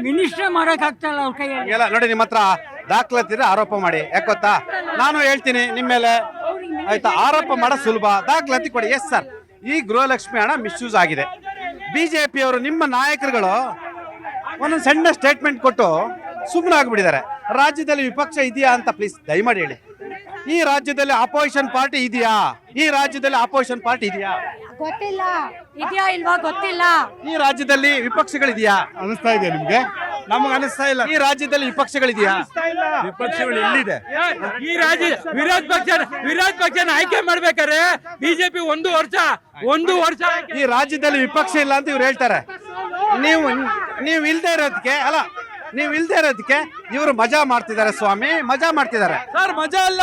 ಮಿನಿಸ್ಟರ್ ಮಾಡಕ್ ಆಗ್ತಾಯಿಲ್ಲ ಅವ್ರ ಕೈಯಲ್ಲಿ. ಎಲ್ಲ ನೋಡಿ, ನಿಮ್ಮ ಹತ್ರ ದಾಖಲಾತಿ ಇದ್ರೆ ಆರೋಪ ಮಾಡಿ. ಯಾಕೆ ಗೊತ್ತಾ, ನಾನು ಹೇಳ್ತೀನಿ ನಿಮ್ಮ ಮೇಲೆ. ಆಯ್ತಾ? ಆರೋಪ ಮಾಡೋ ಸುಲಭ, ದಾಖಲಾತಿ ಕೊಡಿ. ಎಸ್ ಸರ್, ಈ ಗೃಹಲಕ್ಷ್ಮಿ ಹಣ ಮಿಸ್ಯೂಸ್ ಆಗಿದೆ. ಬಿಜೆಪಿ ಅವರು, ನಿಮ್ಮ ನಾಯಕರುಗಳು ಒಂದೊಂದು ಸಣ್ಣ ಸ್ಟೇಟ್ಮೆಂಟ್ ಕೊಟ್ಟು ಸುಮ್ಮನೆ ಆಗ್ಬಿಟ್ಟಿದ್ದಾರೆ. ರಾಜ್ಯದಲ್ಲಿ ವಿಪಕ್ಷ ಇದೆಯಾ ಅಂತ ಪ್ಲೀಸ್ ದಯಮಾಡಿ ಹೇಳಿ. ಈ ರಾಜ್ಯದಲ್ಲಿ ಅಪೋಸಿಷನ್ ಪಾರ್ಟಿ ಇದೆಯಾ? ಈ ರಾಜ್ಯದಲ್ಲಿ ಅಪೋಸಿಷನ್ ಪಾರ್ಟಿ ಇದೆಯಾ? ಗೊತ್ತಿಲ್ಲ, ಇದೆಯಾ ಇಲ್ವಾ ಗೊತ್ತಿಲ್ಲ. ಈ ರಾಜ್ಯದಲ್ಲಿ ವಿಪಕ್ಷಗಳಿದೆಯಾ? ಅನಿಸ್ತಾ ಇದೆ ನಿಮ್ಗೆ? ನಮಗೆ ಅನಿಸ್ತಾ ಇಲ್ಲ. ಈ ರಾಜ್ಯದಲ್ಲಿ ವಿಪಕ್ಷಗಳಿದೆಯಾ? ವಿಪಕ್ಷಗಳು ಎಲ್ಲಿದೆ? ಈ ರಾಜ್ಯ ವಿರೋಧ ಪಕ್ಷನ ಆಯ್ಕೆ ಮಾಡ್ಬೇಕಾದ್ರೆ ಬಿಜೆಪಿ ಒಂದು ವರ್ಷ ಈ ರಾಜ್ಯದಲ್ಲಿ ವಿಪಕ್ಷ ಇಲ್ಲ ಅಂತ ಇವ್ರು ಹೇಳ್ತಾರೆ. ನೀವು ಇಲ್ದೇ ಇರೋದಕ್ಕೆ ಇವರು ಮಜಾ ಮಾಡ್ತಿದ್ದಾರೆ ಸ್ವಾಮಿ, ಮಜಾ ಮಾಡ್ತಿದ್ದಾರೆ. ಸರ್, ಮಜಾ ಅಲ್ಲ.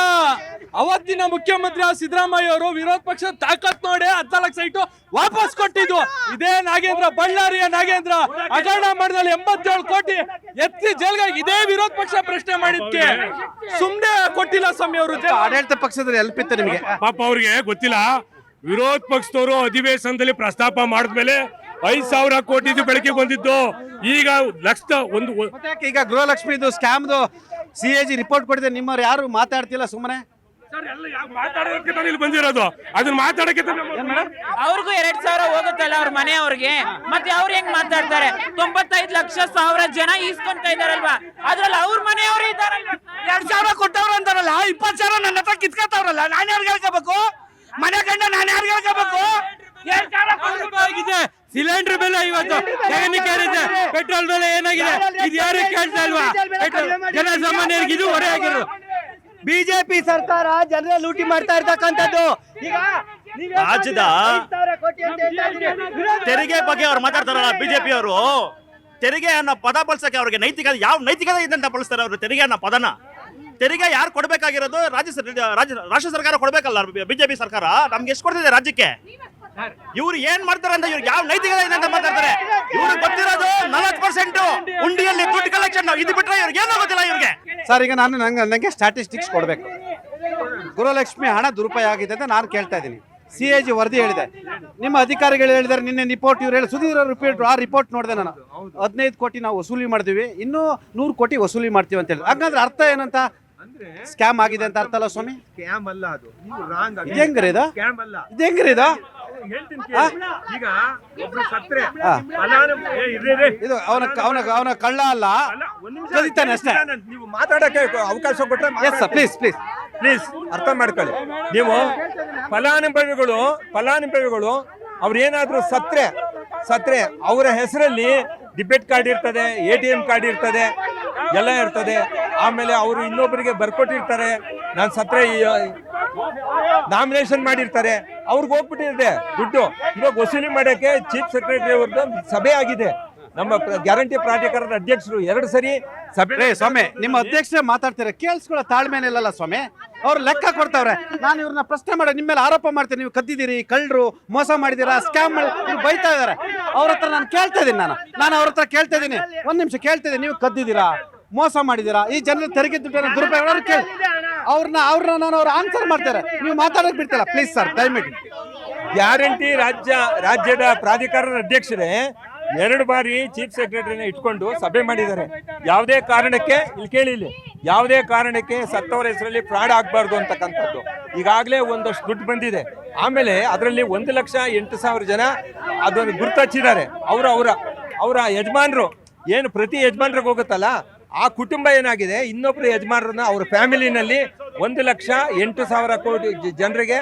ಅವತ್ತಿನ ಮುಖ್ಯಮಂತ್ರಿ ಸಿದ್ದರಾಮಯ್ಯ ಅವರು ವಿರೋಧ ಪಕ್ಷ ತಾಕತ್ ನೋಡಿ 14 ಸೈಟು ವಾಪಸ್ ಕೊಟ್ಟಿದ್ದು. ಇದೇ ನಾಗೇಂದ್ರ, ಬಳ್ಳಾರಿಯ ನಾಗೇಂದ್ರ ಹಗರಣ ಮಾಡಿದಲ್ಲಿ 87 ಕೋಟಿ ಎತ್ತಿ ಜೈಲ್ಗೆ ಇದೇ ವಿರೋಧ ಪಕ್ಷ ಪ್ರಶ್ನೆ ಮಾಡಿದ್ಕೆ ಸುಮ್ನೆ ಕೊಟ್ಟಿಲ್ಲ ಸ್ವಾಮಿ ಅವರು. ಆಡಳಿತ ಪಕ್ಷದಲ್ಲಿ ಎಲ್ಪಿತ್ತು ನಿಮಗೆ? ಪಾಪ ಅವ್ರಿಗೆ ಗೊತ್ತಿಲ್ಲ. ವಿರೋಧ ಪಕ್ಷದವರು ಅಧಿವೇಶನದಲ್ಲಿ ಪ್ರಸ್ತಾಪ ಮಾಡಿದ್ಮೇಲೆ 5,000 ಕೋಟಿ ಬೆಳಕಿಗೆ ಬಂದಿದ್ದು. ಈಗ ಈಗ ಗೃಹಲಕ್ಷ್ಮಿದು ಸ್ಕ್ಯಾಮ್ದು CAG ರಿಪೋರ್ಟ್ ಕೊಟ್ಟಿದೆ. ನಿಮ್ಮವ್ರು ಯಾರು ಮಾತಾಡ್ತಿಲ್ಲ ಸುಮ್ಮನೆ. ಇಲ್ಲಿ ಬಂದಿರೋದು ಅದನ್ನ ಮಾತಾಡಕ್ಕೆ ಅವ್ರಿಗೂ 2,000 ಹೋಗುತ್ತಲ್ಲ ಅವ್ರ ಮನೆಯವ್ರಿಗೆ. ಮತ್ತೆ ಅವ್ರು ಹೆಂಗ್ ಮಾತಾಡ್ತಾರೆ? 95,00,000 ಜನ ಈಸ್ಕೊಂತ ಇದಾರಲ್ವಾ, ಅದ್ರಲ್ಲಿ ಅವ್ರ ಮನೆಯವರು ಇದಾರಲ್ವ. 2,000 ಕೊಟ್ಟವ್ರು ಅಂತಾರಲ್ಲ, 20,000 ನನ್ನ ಹತ್ರ ಕಿತ್ಕೊತಾವ್ರಲ್ಲ. ನಾನು ಯಾರು ಹೇಳ್ಕೋಬೇಕು? ಮನೆ ಗಂಡ ನಾನು ಯಾರು ಹೇಳ್ಕೋಬೇಕು? 2,000 ಆಗಿದೆ. ಸಿಲಿಂಡರ್ ಬೆಲೆ ಇವತ್ತು ಏನಿದೆ, ಪೆಟ್ರೋಲ್ ಬೆಲೆ ಏನಾಗಿದೆ, ಇದು ಯಾರು ಕೇಳ್ತಾ ಇಲ್ವಾ? ಜನಸಾಮಾನ್ಯರಿಗೆ ಇದು ಹೊರೆ ಆಗಿರೋ. ಬಿಜೆಪಿ ಸರ್ಕಾರ ಜನರ ಲೂಟಿ ಮಾಡ್ತಾ ಇರ್ತಕ್ಕಂಥದ್ದು. ಈಗ ರಾಜ್ಯದ ತೆರಿಗೆ ಬಗ್ಗೆ ಅವ್ರು ಮಾತಾಡ್ತಾರಲ್ಲ ಬಿಜೆಪಿ ಅವರು, ತೆರಿಗೆ ಅನ್ನೋ ಪದ ಬಳಸಕ್ಕೆ ಅವ್ರಿಗೆ ನೈತಿಕತೆ, ಯಾವ ನೈತಿಕತೆ ಇದೆ ಅಂತ ಬಳಸ್ತಾರೆ ಅವರು ತೆರಿಗೆ ಅನ್ನೋ ಪದನ? ತೆರಿಗೆ ಯಾರು ಕೊಡ್ಬೇಕಾಗಿರೋದು? ರಾಷ್ಟ್ರ ಸರ್ಕಾರ ಕೊಡ್ಬೇಕಲ್ಲ. ಬಿಜೆಪಿ ಸರ್ಕಾರ ನಮ್ಗೆ ಎಷ್ಟು ಕೊಡ್ತಿದೆ ರಾಜ್ಯಕ್ಕೆ? ಇವ್ರು ಏನ್ ಮಾಡ್ತಾರೆ ಅಂತ ಇವ್ರಿಗೆ ಯಾವ ನೈತಿಕತೆ ಇದೆ ಅಂತ ಮಾತಾಡ್ತಾರೆ. ಇವ್ರಿಗೆ ಗೊತ್ತಿರೋದು 40% ಉಂಡಿಯಲ್ಲಿ ದುಡ್ಡು ಕಲೆಕ್ಷನ್. ಇದು ಬಿಟ್ರೆ ಇವ್ರಿಗೆ ಏನೋ ಗೊತ್ತಿಲ್ಲ ಇವ್ರಿಗೆ. ಸರ್, ಈಗ ನನಗೆ ಸ್ಟ್ಯಾಟಿಸ್ಟಿಕ್ಸ್ ಕೊಡಬೇಕು. ಗೃಹಲಕ್ಷ್ಮಿ ಹಣ ದುರುಪಯೋಗ ಆಗಿದೆ ಅಂತ ನಾನು ಕೇಳ್ತಾ ಇದ್ದೀನಿ. CAG ವರದಿ ಹೇಳಿದೆ, ನಿಮ್ಮ ಅಧಿಕಾರಿಗಳು ಹೇಳಿದ್ದಾರೆ. ನಿನ್ನೆ ರಿಪೋರ್ಟ್ ಇವ್ರು ಹೇಳಿ ಸುದೀರ್ ರಿಪೋರ್ಟ್, ಆ ರಿಪೋರ್ಟ್ ನೋಡಿದೆ ನಾನು. 15 ಕೋಟಿ ನಾವು ವಸೂಲಿ ಮಾಡಿದ್ವಿ, ಇನ್ನೂ 100 ಕೋಟಿ ವಸೂಲಿ ಮಾಡ್ತೀವಿ ಅಂತ ಹೇಳಿ. ಹಾಗಾದ್ರೆ ಅರ್ಥ ಏನಂತ? ಸ್ಕ್ಯಾಮ್ ಆಗಿದೆ ಅಂತ ಅರ್ಥ ಅಲ್ಲ ಸ್ವಾಮಿ? ಸ್ಕ್ಯಾಮ್ ಅಲ್ಲ ಅದು, ನೀವು ರಾಂಗ್ ಆಗಿ. ಇದು ಹೆಂಗ್ರಿ ಇದು? ಸ್ಕ್ಯಾಮ್ ಅಲ್ಲ. ಇದು ಹೆಂಗ್ರಿ ಇದು? ಹೇಳ್ತೀನಿ ಕೇಳಿ. ಈಗ ಒಬ್ರು ಸತ್ರೆ ಇದು ಅವನ ಕಳ್ಳ ಅಲ್ಲ, ಕದಿತಾನೆ ಅಷ್ಟೇ. ನೀವು ಮಾತಾಡಕ್ಕೆ ಅವಕಾಶ ಕೊಟ್ಟರೆ ಎಸ್ ಸರ್, ಪ್ಲೀಸ್ ಅರ್ಥ ಮಾಡ್ಕೊಳ್ಳಿ. ನೀವು ಫಲಾನುಭವಿಗಳು ಅವ್ರು ಏನಾದ್ರು ಸತ್ರೆ ಅವರ ಹೆಸರಲ್ಲಿ ಡೆಬಿಟ್ ಕಾರ್ಡ್ ಇರ್ತದೆ, ATM ಕಾರ್ಡ್ ಇರ್ತದೆ, ಎಲ್ಲ ಇರ್ತದೆ. ಆಮೇಲೆ ಅವರು ಇನ್ನೊಬ್ಬರಿಗೆ ಬರ್ಕೊಟ್ಟಿರ್ತಾರೆ, ನಾನು ಸತ್ರೆ ನಾಮಿನೇಷನ್ ಮಾಡಿರ್ತಾರೆ, ಅವ್ರಿಗೆ ಹೋಗ್ಬಿಟ್ಟಿದೆ ದುಡ್ಡು. ಇವಾಗ ವಸೂಲಿ ಮಾಡೋಕ್ಕೆ ಚೀಫ್ ಸೆಕ್ರೆಟರಿ ಅವ್ರದ್ದು ಸಭೆ ಆಗಿದೆ. ನಮ್ಮ ಗ್ಯಾರಂಟಿ ಪ್ರಾಧಿಕಾರದ ಅಧ್ಯಕ್ಷರು 2 ಸರಿ ಸಭೆ. ರೇ ಸ್ವಾಮಿ, ನಿಮ್ಮ ಅಧ್ಯಕ್ಷರೇ ಮಾತಾಡ್ತಾರೆ, ಕೇಳಿಸ್ಕೊಳ್ಳೋ ತಾಳ್ಮೇನೆ ಇಲ್ಲಲ್ಲ ಸ್ವಾಮಿ. ಅವ್ರು ಲೆಕ್ಕ ಕೊಡ್ತಾವ್ರೆ. ನಾನು ಇವ್ರನ್ನ ಪ್ರಶ್ನೆ ಮಾಡಿ ನಿಮ್ಮ ಮೇಲೆ ಆರೋಪ ಮಾಡ್ತೀನಿ, ನೀವು ಕದ್ದಿದ್ದೀರಿ, ಕಳ್ಳರು, ಮೋಸ ಮಾಡಿದ್ದೀರಾ, ಸ್ಕ್ಯಾಮ್ ಮಾಡಿ ಬೈತಾ ಇದಾರೆ. ಅವ್ರ ಹತ್ರ ನಾನು ಕೇಳ್ತಾ ಇದ್ದೀನಿ, ನಾನು ಅವ್ರ ಹತ್ರ ಕೇಳ್ತಾ ಇದ್ದೀನಿ, 1 ನಿಮಿಷ ಕೇಳ್ತಾ ಇದ್ದೀನಿ. ನೀವು ಕದ್ದಿದ್ದೀರಾ, ಮೋಸ ಮಾಡಿದ್ದೀರಾ, ಈ ಜನರ ತೆರಿಗೆ ದುಡ್ಡನ್ನು ದುರುಪಯೋಗ ಕೇಳಿ ಅವ್ರನ್ನ ನಾನು ಅವ್ರ ಆನ್ಸರ್ ಮಾಡ್ತಾರೆ. ನೀವು ಮಾತಾಡೋಕೆ ಬಿಡ್ತಿಲ್ಲ ಪ್ಲೀಸ್ ಸರ್, ದಯವಿಟ್ಟು. ಗ್ಯಾರಂಟಿ ರಾಜ್ಯದ ಪ್ರಾಧಿಕಾರದ ಅಧ್ಯಕ್ಷರೇ 2 ಬಾರಿ ಚೀಫ್ ಸೆಕ್ರೆಟರಿನ ಇಟ್ಕೊಂಡು ಸಭೆ ಮಾಡಿದ್ದಾರೆ. ಯಾವುದೇ ಕಾರಣಕ್ಕೆ ಇಲ್ಲಿ ಕೇಳಿಲ್ಲ, ಯಾವುದೇ ಕಾರಣಕ್ಕೆ ಸತ್ತವರ ಹೆಸರಲ್ಲಿ ಫ್ರಾಡ್ ಆಗಬಾರ್ದು ಅಂತಕ್ಕಂಥದ್ದು. ಈಗಾಗಲೇ ಒಂದಷ್ಟು ದುಡ್ಡು ಬಂದಿದೆ. ಆಮೇಲೆ ಅದರಲ್ಲಿ 1,08,000 ಜನ ಅದನ್ನು ಗುರುತಚ್ಚಿದ್ದಾರೆ. ಅವರ ಯಜಮಾನರು ಏನು ಪ್ರತಿ ಯಜಮಾನ್ರಿಗೆ ಹೋಗುತ್ತಲ್ಲ, ಆ ಕುಟುಂಬ ಏನಾಗಿದೆ, ಇನ್ನೊಬ್ರು ಯಜಮಾನರನ್ನ ಅವ್ರ ಫ್ಯಾಮಿಲಿನಲ್ಲಿ 1,08,000 ಕೋಟಿ ಜನರಿಗೆ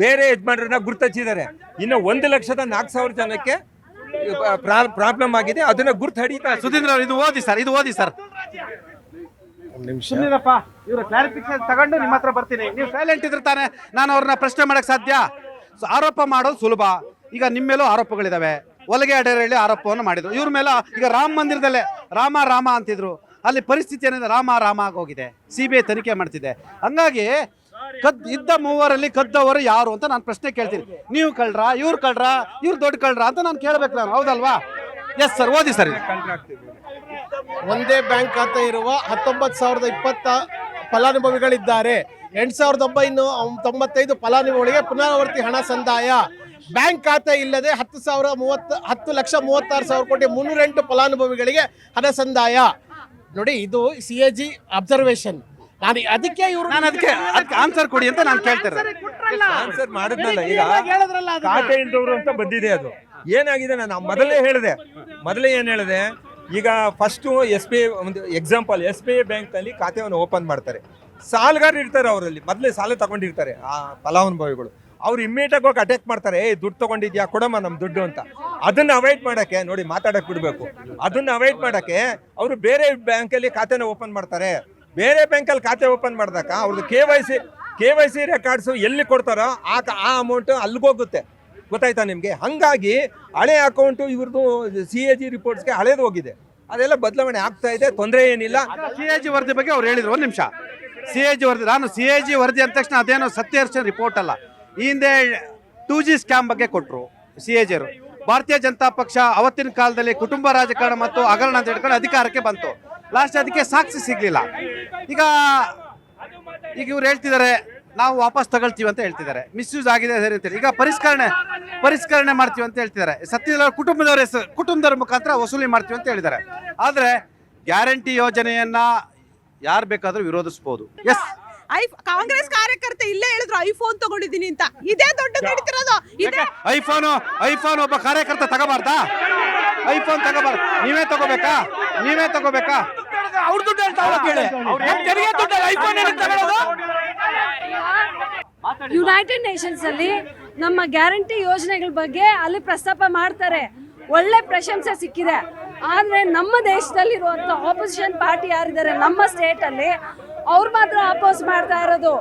ಬೇರೆ ಯಜಮಾನರನ್ನ ಗುರುತಚ್ಚಿದ್ದಾರೆ. ಇನ್ನು 1,04,000 ಜನಕ್ಕೆ ಪ್ರಾಬ್ಲಮ್ ಆಗಿದೆ. ಅದನ್ನ ಗುರ್ತು ಹಿಡಿತಾ. ಸುಧೀಂದ್ರ ಇದು ಓದಿ ಸರ್. ಸುಮ್ಮನಿರಪ್ಪ, ಇವ್ರ ಕ್ಲಾರಿಫಿಕೇಶನ್ ತಗೊಂಡು ನಿಮ್ಮ ಹತ್ರ ಬರ್ತೀನಿ. ನೀವು ಸೈಲೆಂಟ್ ಇದ್ರೆ ತಾನೆ ನಾನು ಅವ್ರನ್ನ ಪ್ರಶ್ನೆ ಮಾಡಕ್ ಸಾಧ್ಯ. ಆರೋಪ ಮಾಡೋದು ಸುಲಭ. ಈಗ ನಿಮ್ಮ ಮೇಲೂ ಆರೋಪಗಳಿದಾವೆ. ಒಲಗೆ ಅಡೆರಳ್ಳಿ ಆರೋಪವನ್ನು ಮಾಡಿದ್ರು. ಇವ್ರ ಮೇಲೆ ಈಗ ರಾಮ ಮಂದಿರದಲ್ಲೇ ರಾಮ ಅಂತಿದ್ರು. ಅಲ್ಲಿ ಪರಿಸ್ಥಿತಿ ಏನಿದೆ, ರಾಮ ಆಗೋಗಿದೆ. CBI ತನಿಖೆ ಮಾಡ್ತಿದೆ. ಹಂಗಾಗಿ ಇದ್ದ 3 ಕದ್ದವರು ಯಾರು ಅಂತ ನಾನು ಪ್ರಶ್ನೆ ಕೇಳ್ತೀನಿ. ನೀವು ಕಳ್ರ, ಇವ್ರು ದೊಡ್ಡ ಕಳ್ರ ಅಂತ ನಾನು ಕೇಳ್ಬೇಕು ನಾನು, ಹೌದಲ್ವಾ? ಎಸ್ ಸರ್, ಓದಿ ಸರ್. ಒಂದೇ ಬ್ಯಾಂಕ್ ಖಾತೆ ಇರುವ 19,020 ಫಲಾನುಭವಿಗಳಿದ್ದಾರೆ. 8,995 ಫಲಾನುಭವಿಗಳಿಗೆ ಪುನರಾವರ್ತಿ ಹಣ ಸಂದಾಯ. ಬ್ಯಾಂಕ್ ಖಾತೆ ಇಲ್ಲದೆ 10,36,000 ಕೋಟಿ 308 ಫಲಾನುಭವಿಗಳಿಗೆ ಹಣ ಸಂದಾಯ. ನೋಡಿ, ಇದು CAG ಅಬ್ಸರ್ವೇಷನ್. ಅದಕ್ಕೆ ಆನ್ಸರ್ ಕೊಡಿ ಅಂತ ನಾನು ಕೇಳ್ತೇನೆ. ಆನ್ಸರ್ ಮಾಡಿದ್ನಲ್ಲ, ಈಗ ಖಾತೆ ಇಲ್ದವರು ಅಂತ ಬಂದಿದೆ. ಅದು ಏನಾಗಿದೆ, ನಾನು ಮೊದಲೇ ಏನ್ ಹೇಳಿದೆ, ಈಗ ಫಸ್ಟ್ SBI ಒಂದು ಎಕ್ಸಾಂಪಲ್, SBI ಬ್ಯಾಂಕ್ ನಲ್ಲಿ ಖಾತೆಯನ್ನು ಓಪನ್ ಮಾಡ್ತಾರೆ. ಸಾಲಗಾರರು ಇರ್ತಾರೆ, ಅವರಲ್ಲಿ ಮೊದಲೇ ಸಾಲ ತಗೊಂಡಿರ್ತಾರೆ ಆ ಫಲಾನುಭವಿಗಳು. ಅವ್ರು ಇಮ್ಮಿಡಿಯೇಟ್ ಹೋಗಿ ಅಟ್ಯಾಕ್ ಮಾಡ್ತಾರೆ, ದುಡ್ಡು ತಗೊಂಡಿದ್ಯಾ ಕೊಡಮ್ಮ ನಮ್ ದುಡ್ಡು ಅಂತ. ಅದನ್ನ ಅವಾಯ್ಡ್ ಮಾಡಕ್ಕೆ ನೋಡಿ, ಮಾತಾಡಕ್ ಬಿಡ್ಬೇಕು. ಅದನ್ನ ಅವಾಯ್ಡ್ ಮಾಡಕ್ಕೆ ಅವರು ಬೇರೆ ಬ್ಯಾಂಕಲ್ಲಿ ಖಾತೆನ ಓಪನ್ ಮಾಡ್ತಾರೆ. ಬೇರೆ ಬ್ಯಾಂಕಲ್ಲಿ ಖಾತೆ ಓಪನ್ ಮಾಡಿದಾಗ ಅವ್ರದ್ದು KYC ರೆಕಾರ್ಡ್ಸ್ ಎಲ್ಲಿ ಕೊಡ್ತಾರೋ ಆ ಅಮೌಂಟ್ ಅಲ್ಲಿಗೋಗುತ್ತೆ. ಗೊತ್ತಾಯ್ತಾ ನಿಮಗೆ? ಹಂಗಾಗಿ ಹಳೆ ಅಕೌಂಟು ಇವ್ರದ್ದು CAG ರಿಪೋರ್ಟ್ಸ್ಗೆ ಹಳೇದು ಹೋಗಿದೆ. ಅದೆಲ್ಲ ಬದಲಾವಣೆ ಆಗ್ತಾ ಇದೆ, ತೊಂದರೆ ಏನಿಲ್ಲ. CAG ವರದಿ ಬಗ್ಗೆ ಅವ್ರು ಹೇಳಿದ್ರು. 1 ನಿಮಿಷ. CAG ವರದಿ, ನಾನು CAG ವರದಿ ಅಂದ ತಕ್ಷಣ ಅದೇನೋ ಸತ್ಯಹರ್ಷನ್ ರಿಪೋರ್ಟ್ ಅಲ್ಲ. ಈ ಹಿಂದೆ 2G ಸ್ಕ್ಯಾಮ್ ಬಗ್ಗೆ ಕೊಟ್ಟರು CAG ಅವರು. ಭಾರತೀಯ ಜನತಾ ಪಕ್ಷ ಅವತ್ತಿನ ಕಾಲದಲ್ಲಿ ಕುಟುಂಬ ರಾಜಕಾರಣ ಮತ್ತು ಹಗರಣ ಅಂತ ಹೇಳ್ಕೊಂಡು ಅಧಿಕಾರಕ್ಕೆ ಬಂತು. ಲಾಸ್ಟ್ ಅದಕ್ಕೆ ಸಾಕ್ಷಿ ಸಿಗ್ಲಿಲ್ಲ. ಈಗ ಇವ್ರು ಹೇಳ್ತಿದ್ದಾರೆ ನಾವು ವಾಪಸ್ ತಗೊಳ್ತೀವಿ ಅಂತ ಹೇಳ್ತಿದ್ದಾರೆ. ಮಿಸ್ಯೂಸ್ ಆಗಿದೆ ಸರಿ ಅಂತಾರೆ. ಈಗ ಪರಿಷ್ಕರಣೆ ಮಾಡ್ತೀವಿ ಅಂತ ಹೇಳ್ತಿದ್ದಾರೆ. ಸತ್ಯದ ಕುಟುಂಬದವರ ಮುಖಾಂತರ ವಸೂಲಿ ಮಾಡ್ತೀವಿ ಅಂತ ಹೇಳಿದ್ದಾರೆ. ಆದ್ರೆ ಗ್ಯಾರಂಟಿ ಯೋಜನೆಯನ್ನ ಯಾರು ಬೇಕಾದ್ರೂ ವಿರೋಧಿಸಬಹುದು. ಎಸ್, ಕಾಂಗ್ರೆಸ್ ಕಾರ್ಯಕರ್ತೆ ಇಲ್ಲೇ ಹೇಳಿದ್ರು ಐಫೋನ್ ತಗೊಂಡಿದ್ದೀನಿ ಅಂತ. ಇದೇ ದೊಡ್ಡ ನಡೀತಿರೋದು. ಐಫೋನ್ ಒಬ್ಬ ಕಾರ್ಯಕರ್ತ ತಗೋಬಾರ್ದಾ? ಐಫೋನ್ ತಗೋಬಾರ್ದು. ನೀವೇ ತಗೋಬೇಕಾ? ಅವ್ರ ದುಡ್ಡು ಯುನೈಟೆಡ್ ನೇಷನ್ಸ್ ಅಲ್ಲಿ ನಮ್ಮ ಗ್ಯಾರಂಟಿ ಯೋಜನೆಗಳ ಬಗ್ಗೆ ಅಲ್ಲಿ ಪ್ರಸ್ತಾಪ ಮಾಡ್ತಾರೆ. ಒಳ್ಳೆ ಪ್ರಶಂಸೆ ಸಿಕ್ಕಿದೆ. ಆದ್ರೆ ನಮ್ಮ ದೇಶದಲ್ಲಿರುವಂತ ಆಪೋಸಿಷನ್ ಪಾರ್ಟಿ ಯಾರಿದ್ದಾರೆ ನಮ್ಮ ಸ್ಟೇಟ್ ಅಲ್ಲಿ, ಅವ್ರು ಮಾತ್ರ ಅಪೋಸ್ ಮಾಡ್ತಾ ಇರೋದು.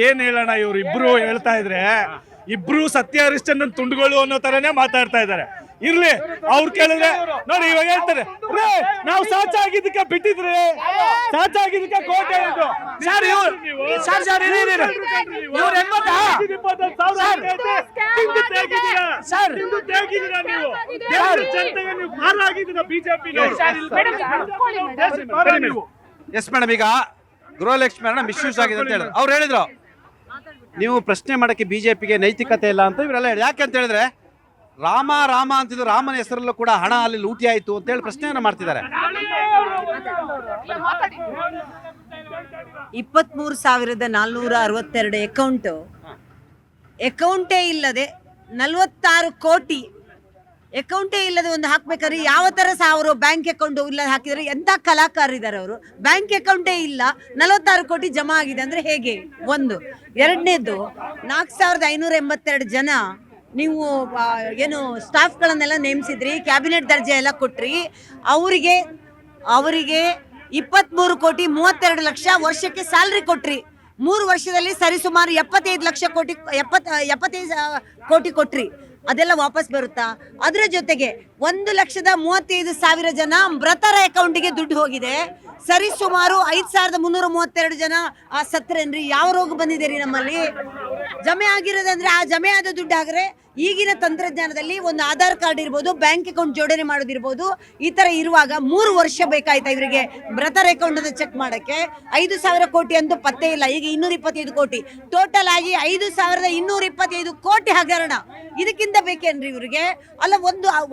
ಏನ್ ಹೇಳೋಣ, ಇವ್ರು ಇಬ್ರು ಹೇಳ್ತಾ ಇದ್ರೆ ಇಬ್ರು ಸತ್ಯ ಹರಿಶ್ಚಂದ್ರನ್ ತುಂಡುಗಳು ಅನ್ನೋ ತರನೇ ಮಾತಾಡ್ತಾ ಇದ್ದಾರೆ. ಇರ್ಲಿ, ಅವ್ರು ಕೇಳಿದ್ರೆ ನೋಡಿ ಇವಾಗ ಹೇಳ್ತಾರೆ, ನಾವು ಸಾಚಾಗಿದ್ದಕ್ಕೆ ಬಿಟ್ಟಿದ್ರೆ ಸಾಚಾಗಿದ್ದಕ್ಕೆ ಕೋಟೆ ಎಸ್ ಮೇಡಮ್. ಈಗ ಗೃಹಲಕ್ಷ್ಮಿ ಹಣ ಮಿಸ್ಯೂಸ್ ಆಗಿದೆ ಅಂತ ಹೇಳಿದ್ರು. ಅವ್ರು ಹೇಳಿದ್ರು ನೀವು ಪ್ರಶ್ನೆ ಮಾಡಕ್ಕೆ ಬಿಜೆಪಿಗೆ ನೈತಿಕತೆ ಇಲ್ಲ ಅಂತ. ಇವರೆಲ್ಲ ಹೇಳಿ ಯಾಕೆ ಅಂತ ಹೇಳಿದ್ರೆ ರಾಮ ಅಂತಿದ್ರು. ರಾಮನ ಹೆಸರಲ್ಲೂ ಕೂಡ ಹಣ ಅಲ್ಲಿ ಲೂಟಿ ಆಯ್ತು ಅಂತ ಹೇಳಿ ಪ್ರಶ್ನೆಯನ್ನ ಮಾಡ್ತಿದ್ದಾರೆ. 23,462 ಅಕೌಂಟೇ ಇಲ್ಲದೆ 46 ಕೋಟಿ ಅಕೌಂಟೇ ಇಲ್ಲದೆ ಒಂದು ಹಾಕ್ಬೇಕಾದ್ರೆ ಯಾವ ತರ ಅವರು ಬ್ಯಾಂಕ್ ಅಕೌಂಟ್ ಇಲ್ಲದೆ ಹಾಕಿದರೆ ಎಂತ ಕಲಾಕಾರರಿದ್ದಾರೆ ಅವರು. ಬ್ಯಾಂಕ್ ಅಕೌಂಟೇ ಇಲ್ಲ, 46 ಕೋಟಿ ಜಮಾ ಆಗಿದೆ ಅಂದ್ರೆ ಹೇಗೆ? ಒಂದು. ಎರಡನೇದು, 4,582 ಜನ ನೀವು ಏನು ಸ್ಟಾಫ್ಗಳನ್ನೆಲ್ಲ ನೇಮಿಸಿದ್ರಿ, ಕ್ಯಾಬಿನೆಟ್ ದರ್ಜೆ ಎಲ್ಲ ಕೊಟ್ರಿ. ಅವರಿಗೆ 23 ಕೋಟಿ 32 ಲಕ್ಷ ವರ್ಷಕ್ಕೆ ಸ್ಯಾಲ್ರಿ ಕೊಟ್ರಿ. 3 ವರ್ಷದಲ್ಲಿ ಸರಿಸುಮಾರು 75 ಲಕ್ಷ ಕೋಟಿ 75 ಕೋಟಿ ಕೊಟ್ರಿ. ಅದೆಲ್ಲ ವಾಪಸ್ ಬರುತ್ತಾ? ಅದರ ಜೊತೆಗೆ 1,35,000 ಜನ ಮೃತರ ಅಕೌಂಟಿಗೆ ದುಡ್ಡು ಹೋಗಿದೆ. ಸರಿ ಸುಮಾರು 5,332 ಜನ ಸತ್ತರೇನ್ರಿ. ಯಾವ ರೋಗ ಬಂದಿದೆ ರೀ ನಮ್ಮಲ್ಲಿ? ಜಮೆ ಆಗಿರೋದಂದ್ರೆ ಆ ಜಮೆ ಆದ ದುಡ್ಡು ಹಾಗ್ರೆ ಈಗಿನ ತಂತ್ರಜ್ಞಾನದಲ್ಲಿ ಒಂದು ಆಧಾರ್ ಕಾರ್ಡ್ ಇರ್ಬೋದು, ಬ್ಯಾಂಕ್ ಅಕೌಂಟ್ ಜೋಡಣೆ ಮಾಡೋದಿರ್ಬೋದು, ಈ ತರ ಇರುವಾಗ 3 ವರ್ಷ ಬೇಕಾಯ್ತಾ ಇವರಿಗೆ ಮೃತರ ಅಕೌಂಟ್ ಅನ್ನು ಚೆಕ್ ಮಾಡಕ್ಕೆ? 5,000 ಕೋಟಿ ಅಂತೂ ಪತ್ತೆ ಇಲ್ಲ. ಈಗ 225 ಕೋಟಿ ಟೋಟಲ್ ಆಗಿ 5,225 ಕೋಟಿ ಹಗರಣ. ಇದಕ್ಕಿಂತ ಬೇಕೇನ್ರಿ ಇವ್ರಿಗೆ? ಅಲ್ಲ,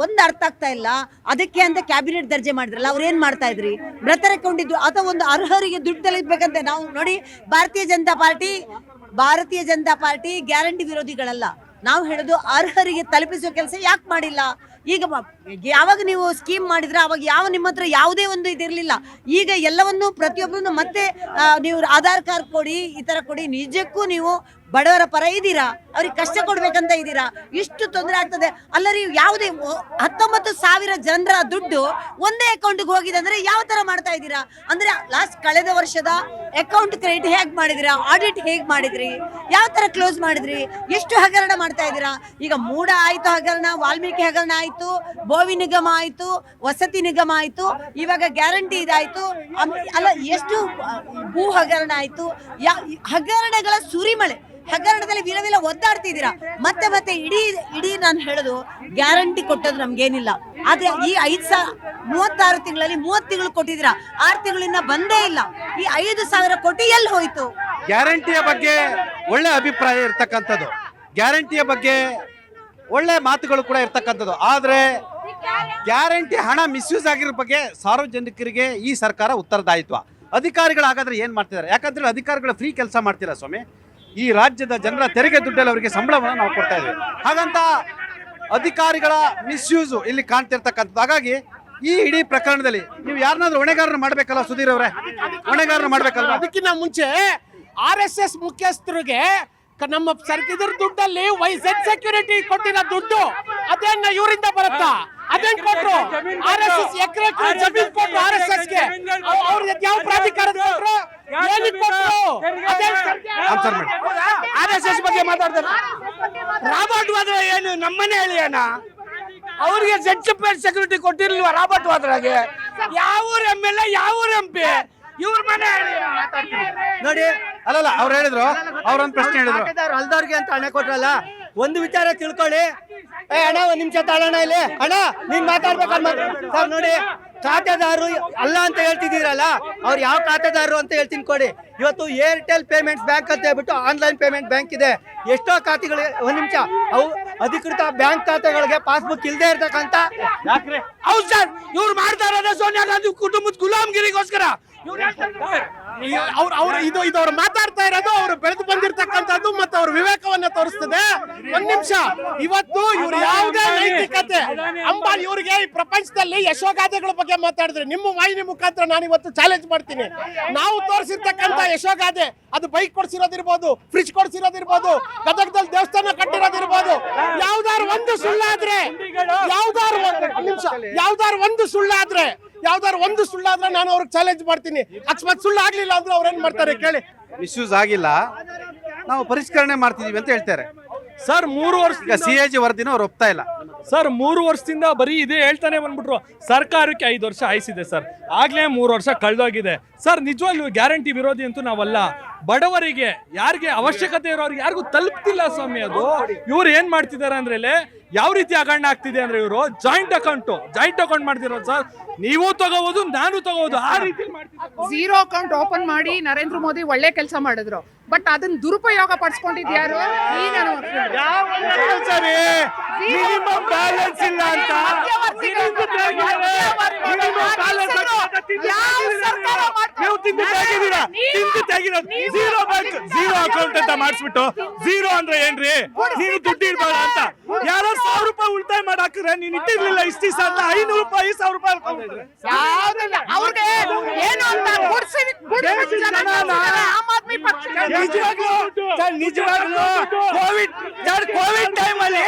ಒಂದು ಅರ್ಥ ಆಗ್ತಾ ಇಲ್ಲ. ಅದಕ್ಕೆ ಅಂತ ಕ್ಯಾಬಿನೆಟ್ ದರ್ಜೆ ಮಾಡಿದ್ರಲ್ಲ, ಅವ್ರು ಏನ್ ಮಾಡ್ತಾ ಇದ್ರಿ? ಮೃತರ ಅಕೌಂಟ್ ಇದ್ದು ಅಥವಾ ಒಂದು ಅರ್ಹರಿಗೆ ದುಡ್ಡು ತಲುಪಬೇಕಂತ ನಾವು ನೋಡಿ. ಭಾರತೀಯ ಜನತಾ ಪಾರ್ಟಿ ಗ್ಯಾರಂಟಿ ವಿರೋಧಿಗಳಲ್ಲ. ನಾವು ಹೇಳೋದು ಅರ್ಹರಿಗೆ ತಲುಪಿಸುವ ಕೆಲಸ ಯಾಕೆ ಮಾಡಿಲ್ಲ? ಈಗ ಯಾವಾಗ ನೀವು ಸ್ಕೀಮ್ ಮಾಡಿದ್ರೆ ಅವಾಗ ನಿಮ್ಮ ಹತ್ರ ಯಾವುದೇ ಒಂದು ಇದಿರಲಿಲ್ಲ. ಈಗ ಎಲ್ಲವನ್ನು ಪ್ರತಿಯೊಬ್ಬರನ್ನು ಮತ್ತೆ ನೀವು ಆಧಾರ್ ಕಾರ್ಡ್ ಕೊಡಿ, ಈ ತರ ಕೊಡಿ. ನಿಜಕ್ಕೂ ನೀವು ಬಡವರ ಪರ ಇದ್ದೀರಾ? ಅವ್ರಿಗೆ ಕಷ್ಟ ಕೊಡ್ಬೇಕಂತ ಇದ್ದೀರಾ? ಇಷ್ಟು ತೊಂದರೆ ಆಗ್ತದೆ ಅಲ್ಲ ರೀ. ಯಾವುದೇ 19,000 ಜನರ ದುಡ್ಡು ಒಂದೇ ಅಕೌಂಟ್ಗೆ ಹೋಗಿದೆ ಅಂದ್ರೆ ಯಾವ ತರ ಮಾಡ್ತಾ ಇದ್ದೀರಾ? ಅಂದ್ರೆ ಕಳೆದ ವರ್ಷದ ಅಕೌಂಟ್ ಕ್ರೆಡಿಟ್ ಹೇಗ್ ಮಾಡಿದಿರಾ? ಆಡಿಟ್ ಹೇಗ್ ಮಾಡಿದ್ರಿ? ಯಾವ ತರ ಕ್ಲೋಸ್ ಮಾಡಿದ್ರಿ? ಎಷ್ಟು ಹಗರಣ ಮಾಡ್ತಾ ಇದ್ದೀರಾ? ಈಗ ಮೂಡ ಆಯ್ತು ಹಗರಣ, ವಾಲ್ಮೀಕಿ ಹಗರಣ ಆಯ್ತು, ಬೋವಿ ನಿಗಮ ಆಯ್ತು, ವಸತಿ ನಿಗಮ ಆಯ್ತು, ಇವಾಗ ಗ್ಯಾರಂಟಿ ಇದಾಯ್ತು. ಅಲ್ಲ, ಎಷ್ಟು ಭೂ ಹಗರಣ ಆಯ್ತು. ಹಗರಣಗಳ ಸುರಿಮಳೆ. ಹಗರಣದಲ್ಲಿ ವಿಲ ಒದ್ದಾಡ್ತಿದ್ದೀರಾ. ಮತ್ತೆ ಇಡೀ ನಾನು ಹೇಳೋದು, ಗ್ಯಾರಂಟಿ ಕೊಟ್ಟದ್ದು ನಮ್ಗೇನಿಲ್ಲ. ಆದ್ರೆ ಈ 36 ತಿಂಗಳಲ್ಲಿ 30 ತಿಂಗಳು ಕೊಟ್ಟಿದ್ದೀರಾ, 6 ತಿಂಗಳಿಂದ ಬಂದೇ ಇಲ್ಲ. ಈ 5,000 ಕೋಟಿ ಎಲ್ಲಿ ಹೋಯ್ತು? ಗ್ಯಾರಂಟಿಯ ಬಗ್ಗೆ ಒಳ್ಳೆ ಅಭಿಪ್ರಾಯ ಇರ್ತಕ್ಕಂಥದ್ದು, ಗ್ಯಾರಂಟಿಯ ಬಗ್ಗೆ ಒಳ್ಳೆ ಮಾತುಗಳು ಕೂಡ ಇರ್ತಕ್ಕಂಥದ್ದು. ಆದ್ರೆ ಗ್ಯಾರಂಟಿ ಹಣ ಮಿಸ್ಯೂಸ್ ಆಗಿರೋ ಬಗ್ಗೆ ಸಾರ್ವಜನಿಕರಿಗೆ ಈ ಸರ್ಕಾರ ಉತ್ತರದಾಯಿತ್ವ. ಅಧಿಕಾರಿಗಳು ಹಾಗಾದ್ರೆ ಏನ್ ಮಾಡ್ತಿದ್ದಾರೆ? ಯಾಕಂದ್ರೆ ಅಧಿಕಾರಿಗಳು ಫ್ರೀ ಕೆಲಸ ಮಾಡ್ತೀರಾ ಸ್ವಾಮಿ? ಈ ರಾಜ್ಯದ ಜನರ ತೆರಿಗೆ ದುಡ್ಡಲ್ಲಿ ಅವರಿಗೆ ಸಂಬಳವನ್ನು ನಾವು ಕೊಡ್ತಾ ಇದ್ದೀವಿ. ಹಾಗಂತ ಅಧಿಕಾರಿಗಳ ಮಿಸ್ಯೂಸು ಇಲ್ಲಿ ಕಾಣ್ತಿರ್ತಕ್ಕಂಥದ್ದು. ಹಾಗಾಗಿ ಈ ಇಡೀ ಪ್ರಕರಣದಲ್ಲಿ ನೀವು ಯಾರನ್ನಾದ್ರೂ ಹೊಣೆಗಾರನ ಮಾಡ್ಬೇಕಲ್ಲ ಸುಧೀರ್ ಅವರೇ, ಹೊಣೆಗಾರನ ಮಾಡ್ಬೇಕಲ್ಲ. ಅದಕ್ಕಿಂತ ಮುಂಚೆ RSS ಮುಖ್ಯಸ್ಥರಿಗೆ ನಮ್ಮ ಇದ್ರ ದುಡ್ಡಲ್ಲಿ YZ ಸೆಕ್ಯೂರಿಟಿ ಕೊಟ್ಟಿರೋ ದುಡ್ಡು ಅದೇನ ಇವರಿಂದ ಬರುತ್ತಾ? ಅದೇನ್ ಕೊಟ್ರು? RSS ಎಕರೆ ಜಮೀನ್ ಕೊಟ್ರು RSSಗೆ. ಅವ್ರಿಗೆ ಯಾವ ಪ್ರಾಧಿಕಾರದ ಕೊಟ್ರು? ಏನಕ್ಕೆ ಕೊಟ್ರು? RSS ಬಗ್ಗೆ ಮಾತಾಡ್ತಾರೆ. ರಾಬರ್ಟ್ ವಾದ್ರಾ ಏನು ನಮ್ಮನೆ ಹೇಳಿ ಅಣ್ಣ, ಅವ್ರಿಗೆ ZPS ಸೆಕ್ಯೂರಿಟಿ ಕೊಟ್ಟಿರ್ಲಿಲ್ವಾ ರಾಬರ್ಟ್ ವಾದ್ರಾಗೆ? ಯಾವ MLA, ಯಾವ MP? ಇವ್ರ ಮನೆ ನೋಡಿ. ಅಲ್ಲಲ್ಲ, ಅವ್ರು ಹೇಳಿದ್ರು, ಅವ್ರೊಂದು ಪ್ರಶ್ನೆ ಹೇಳಿದ್ರು, ಅಲ್ದವ್ರಿಗೆ ಅಂತ ಹಣ ಕೊಟ್ರಲ್ಲ. ಒಂದು ವಿಚಾರ ತಿಳ್ಕೊಳ್ಳಿ. ಅಣ್ಣ, 1 ನಿಮಿಷ ತಾಳಣ್ಣ ಇಲ್ಲಿ. ಅಣ್ಣ, ನೀನ್ ಮಾತಾಡ್ಬೇಕಲ್ಲ ಸರ್. ನೋಡಿ, ಖಾತೆದಾರರು ಅಲ್ಲ ಅಂತ ಹೇಳ್ತಿದ್ದೀರಲ್ಲ, ಅವ್ರು ಯಾವ ಖಾತೆದಾರರು ಅಂತ ಹೇಳ್ತೀನಿ ಕೊಡಿ. ಇವತ್ತು ಏರ್ಟೆಲ್ ಪೇಮೆಂಟ್ಸ್ ಬ್ಯಾಂಕ್ ಅಂತ ಹೇಳ್ಬಿಟ್ಟು ಆನ್ಲೈನ್ ಪೇಮೆಂಟ್ ಬ್ಯಾಂಕ್ ಇದೆ. ಎಷ್ಟೋ ಖಾತೆಗಳಿಗೆ 1 ನಿಮಿಷ ಅವು ಅಧಿಕೃತ ಬ್ಯಾಂಕ್ ಖಾತೆಗಳಿಗೆ ಪಾಸ್ಬುಕ್ ಇಲ್ಲದೆ ಇರ್ತಕ್ಕಂಥ. ಹೌದು ಸರ್, ಇವ್ರು ಮಾಡ್ತಾ ಇರೋದೇ ಸೋನಿಯಾ ಗಾಂಧಿ ಕುಟುಂಬದ ಗುಲಾಮ್ಗಿರಿಗೋಸ್ಕರ. ಅವ್ರು ಮಾತಾಡ್ತಾ ಇರೋದು ಅವ್ರು ಬೆಳೆದು ಬಂದಿರತಕ್ಕಂಥದ್ದು ಮತ್ತು ಅವ್ರ ವಿವೇಕವನ್ನ ತೋರಿಸ್ತದೆ. 1 ನಿಮಿಷ, ಇವತ್ತು ಇವ್ರು ಯಾವುದೇ ನೈತಿಕತೆ ಅಂಬಾನಿ ಇವ್ರಿಗೆ ಈ ಪ್ರಪಂಚದಲ್ಲಿ ಯಶೋಗಾಥೆಗಳ ಬಗ್ಗೆ ಮಾತಾಡಿದ್ರೆ ನಿಮ್ಮ ವಾಹಿನಿ ಮುಖಾಂತರ ನಾನು ಇವತ್ತು ಚಾಲೆಂಜ್ ಮಾಡ್ತೀನಿ. ನಾವು ತೋರಿಸಿರ್ತಕ್ಕಂಥ ಯಶೋಗಾಥೆ, ಅದು ಬೈಕ್ ಕೊಡ್ಸಿರೋದಿರ್ಬೋದು, ಫ್ರಿಜ್ ಕೊಡ್ಸಿರೋದಿರ್ಬೋದು, ಗದಗದಲ್ಲಿ ದೇವಸ್ಥಾನ ಕಟ್ಟಿರೋದಿರ್ಬೋದು, ಯಾವ್ದಾರು ಒಂದು ಸುಳ್ಳಾದ್ರೆ ನಾನು ಅವ್ರಿಗೆ ಚಾಲೆಂಜ್ ಮಾಡ್ತೀನಿ. ಅಕಸ್ಮಾತ್ ಸುಳ್ಳು ಆಗ್ಲಿಲ್ಲ ಅಂದ್ರೆ ಅವ್ರೇನ್ ಮಾಡ್ತಾರೆ ಕೇಳಿ. ಮಿಸ್ಯೂಸ್ ಆಗಿಲ್ಲ, ನಾವು ಪರಿಷ್ಕರಣೆ ಮಾಡ್ತಿದೀವಿ ಅಂತ ಹೇಳ್ತಾರೆ ಸರ್. 3 ವರ್ಷ CAG ವರದಿನ ಅವ್ರು ಒಪ್ತಾ ಇಲ್ಲ ಸರ್. 3 ವರ್ಷದಿಂದ ಬರೀ ಇದೇ ಹೇಳ್ತಾನೆ ಬಂದ್ಬಿಟ್ರು. ಸರ್ಕಾರಕ್ಕೆ 5 ವರ್ಷ ಆಯ್ಸಿದೆ ಸರ್, ಆಗ್ಲೇ 3 ವರ್ಷ ಕಳೆದೋಗಿದೆ ಸರ್. ನಿಜವಾಗ್ಲೂ ಗ್ಯಾರಂಟಿ ವಿರೋಧಿ ಅಂತೂ ನಾವಲ್ಲ. ಬಡವರಿಗೆ, ಯಾರಿಗೆ ಅವಶ್ಯಕತೆ ಇರೋರಿಗೆ ಯಾರಿಗೂ ತಲುಪ್ತಿಲ್ಲ ಸ್ವಾಮಿ ಅದು. ಇವ್ರು ಏನ್ ಮಾಡ್ತಿದ್ದಾರೆ ಅಂದ್ರೆ, ಯಾವ ರೀತಿ ಹಗರಣ ಆಗ್ತಿದೆ ಅಂದ್ರೆ, ಇವರು ಜಾಯಿಂಟ್ ಅಕೌಂಟ್ ಮಾಡ್ತಿರೋದು ಸರ್. ನೀವು ತಗೋಬಹುದು, ನಾನು ತಗೋಬಹುದು, ಆ ರೀತಿ ಮಾಡ್ತಿದ್ದಾರೆ. 0 ಅಕೌಂಟ್ ಓಪನ್ ಮಾಡಿ ನರೇಂದ್ರ ಮೋದಿ ಒಳ್ಳೆ ಕೆಲಸ ಮಾಡಿದ್ರು. ಬಟ್ ಅದನ್ನ ದುರುಪಯೋಗ ಪಡಿಸ್ಕೊಂಡಿದ್ಯಾರು? ಈಗ ಮಿನಿಮಮ್ ಬ್ಯಾಲೆನ್ಸ್ ಇಲ್ಲ ಅಂತ ಝೀರೋ ಅಕೌಂಟ್ ಅಂತ ಮಾಡಿಸ್ಬಿಟ್ಟು, ಝೀರೋ ಅಂದ್ರೆ ಏನ್ರಿ? ನೀನು ದುಡ್ಡು ಇಡ್ಬೇಡ ಅಂತ ಯಾರೋ 1,000 ರೂಪಾಯಿ ಉಳಿತಾಯ ಮಾಡಾಕ್ರೆ ನೀನ್ ಇಟ್ಟಿರ್ಲಿಲ್ಲ ಇಷ್ಟು ದಿವಸ ಅಂತ 500 ರೂಪಾಯಿ 1,000 ರೂಪಾಯಿ ಅವ್ರಿಗೆ ಏನು ಅಂತ ಆಮ್ ಆದ್ಮಿ ಪಕ್ಷ ನಿಜವಾಗ್ಲೂ ಕೋವಿಡ್ ಟೈಮ್ ಅಲ್ಲಿ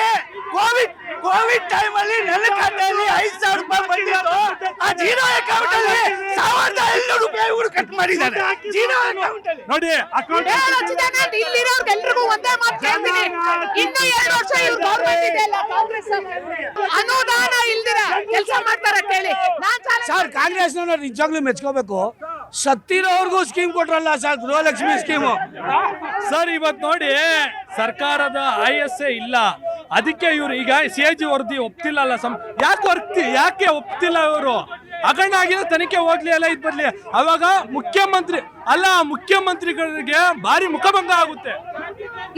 ಕೋವಿಡ್ ಟೈಮ್ ಅಲ್ಲಿ ನನ್ನ ಖಾತೆಯಲ್ಲಿ 5,000 ರೂಪಾಯಿ ಬಂದಿತ್ತು. ಆ ಜೀರೋ ಅಕೌಂಟ್ ಅಲ್ಲಿ 1,500 ರೂಪಾಯಿ ಇವರು ಕಟ್ ಮಾಡಿದ್ದಾರೆ. ಜೀರೋ ಅಕೌಂಟ್ ಅಲ್ಲಿ ನೋಡಿ ಅಕೌಂಟ್ ಇಲ್ಲಿರೋರ್ಗೆಲ್ರಿಗೂ ಒಂದೇ ಮಾತು ಕೇಳ್ತೀನಿ, ಇನ್ನು 2 ವರ್ಷ ಇವ್ರು ಗೌರ್ಮೆಂಟ್ ಇದೆ ಅಲ್ಲ, ಕಾಂಗ್ರೆಸ್ ಅನುದಾನ ಇಲ್ದಿರ ಕೆಲಸ ಮಾಡ್ತಾರೆ ಕೇಳಿ. ಸರ್ ಕಾಂಗ್ರೆಸ್ನವ್ರು ನಿಜವಾಗ್ಲೂ ಮೆಚ್ಕೋಬೇಕು. ಸತ್ತಿರೋರ್ಗೂ ಸ್ಕೀಮ್ ಕೊಟ್ರಲ್ಲ ಸರ್, ಗೃಹಲಕ್ಷ್ಮಿ ಸ್ಕೀಮು. ಸರ್ ಇವತ್ತು ನೋಡಿ ಸರ್ಕಾರದ ISA ಇಲ್ಲ, ಅದಕ್ಕೆ ಇವರು ಈಗ CAG ವರದಿ ಒಪ್ತಿಲ್ಲ ಅಲ್ಲ. ಯಾಕೆ ಒಪ್ತಿಲ್ಲ ಇವರು? ಹಗರಣ ಆಗಿರೋ ತನಿಖೆ ಹೋಗ್ಲಿ ಅಲ್ಲ, ಇದು ಬರ್ಲಿ. ಅವಾಗ ಮುಖ್ಯಮಂತ್ರಿಗಳಿಗೆ ಭಾರಿ ಮುಖಭಂಗ ಆಗುತ್ತೆ.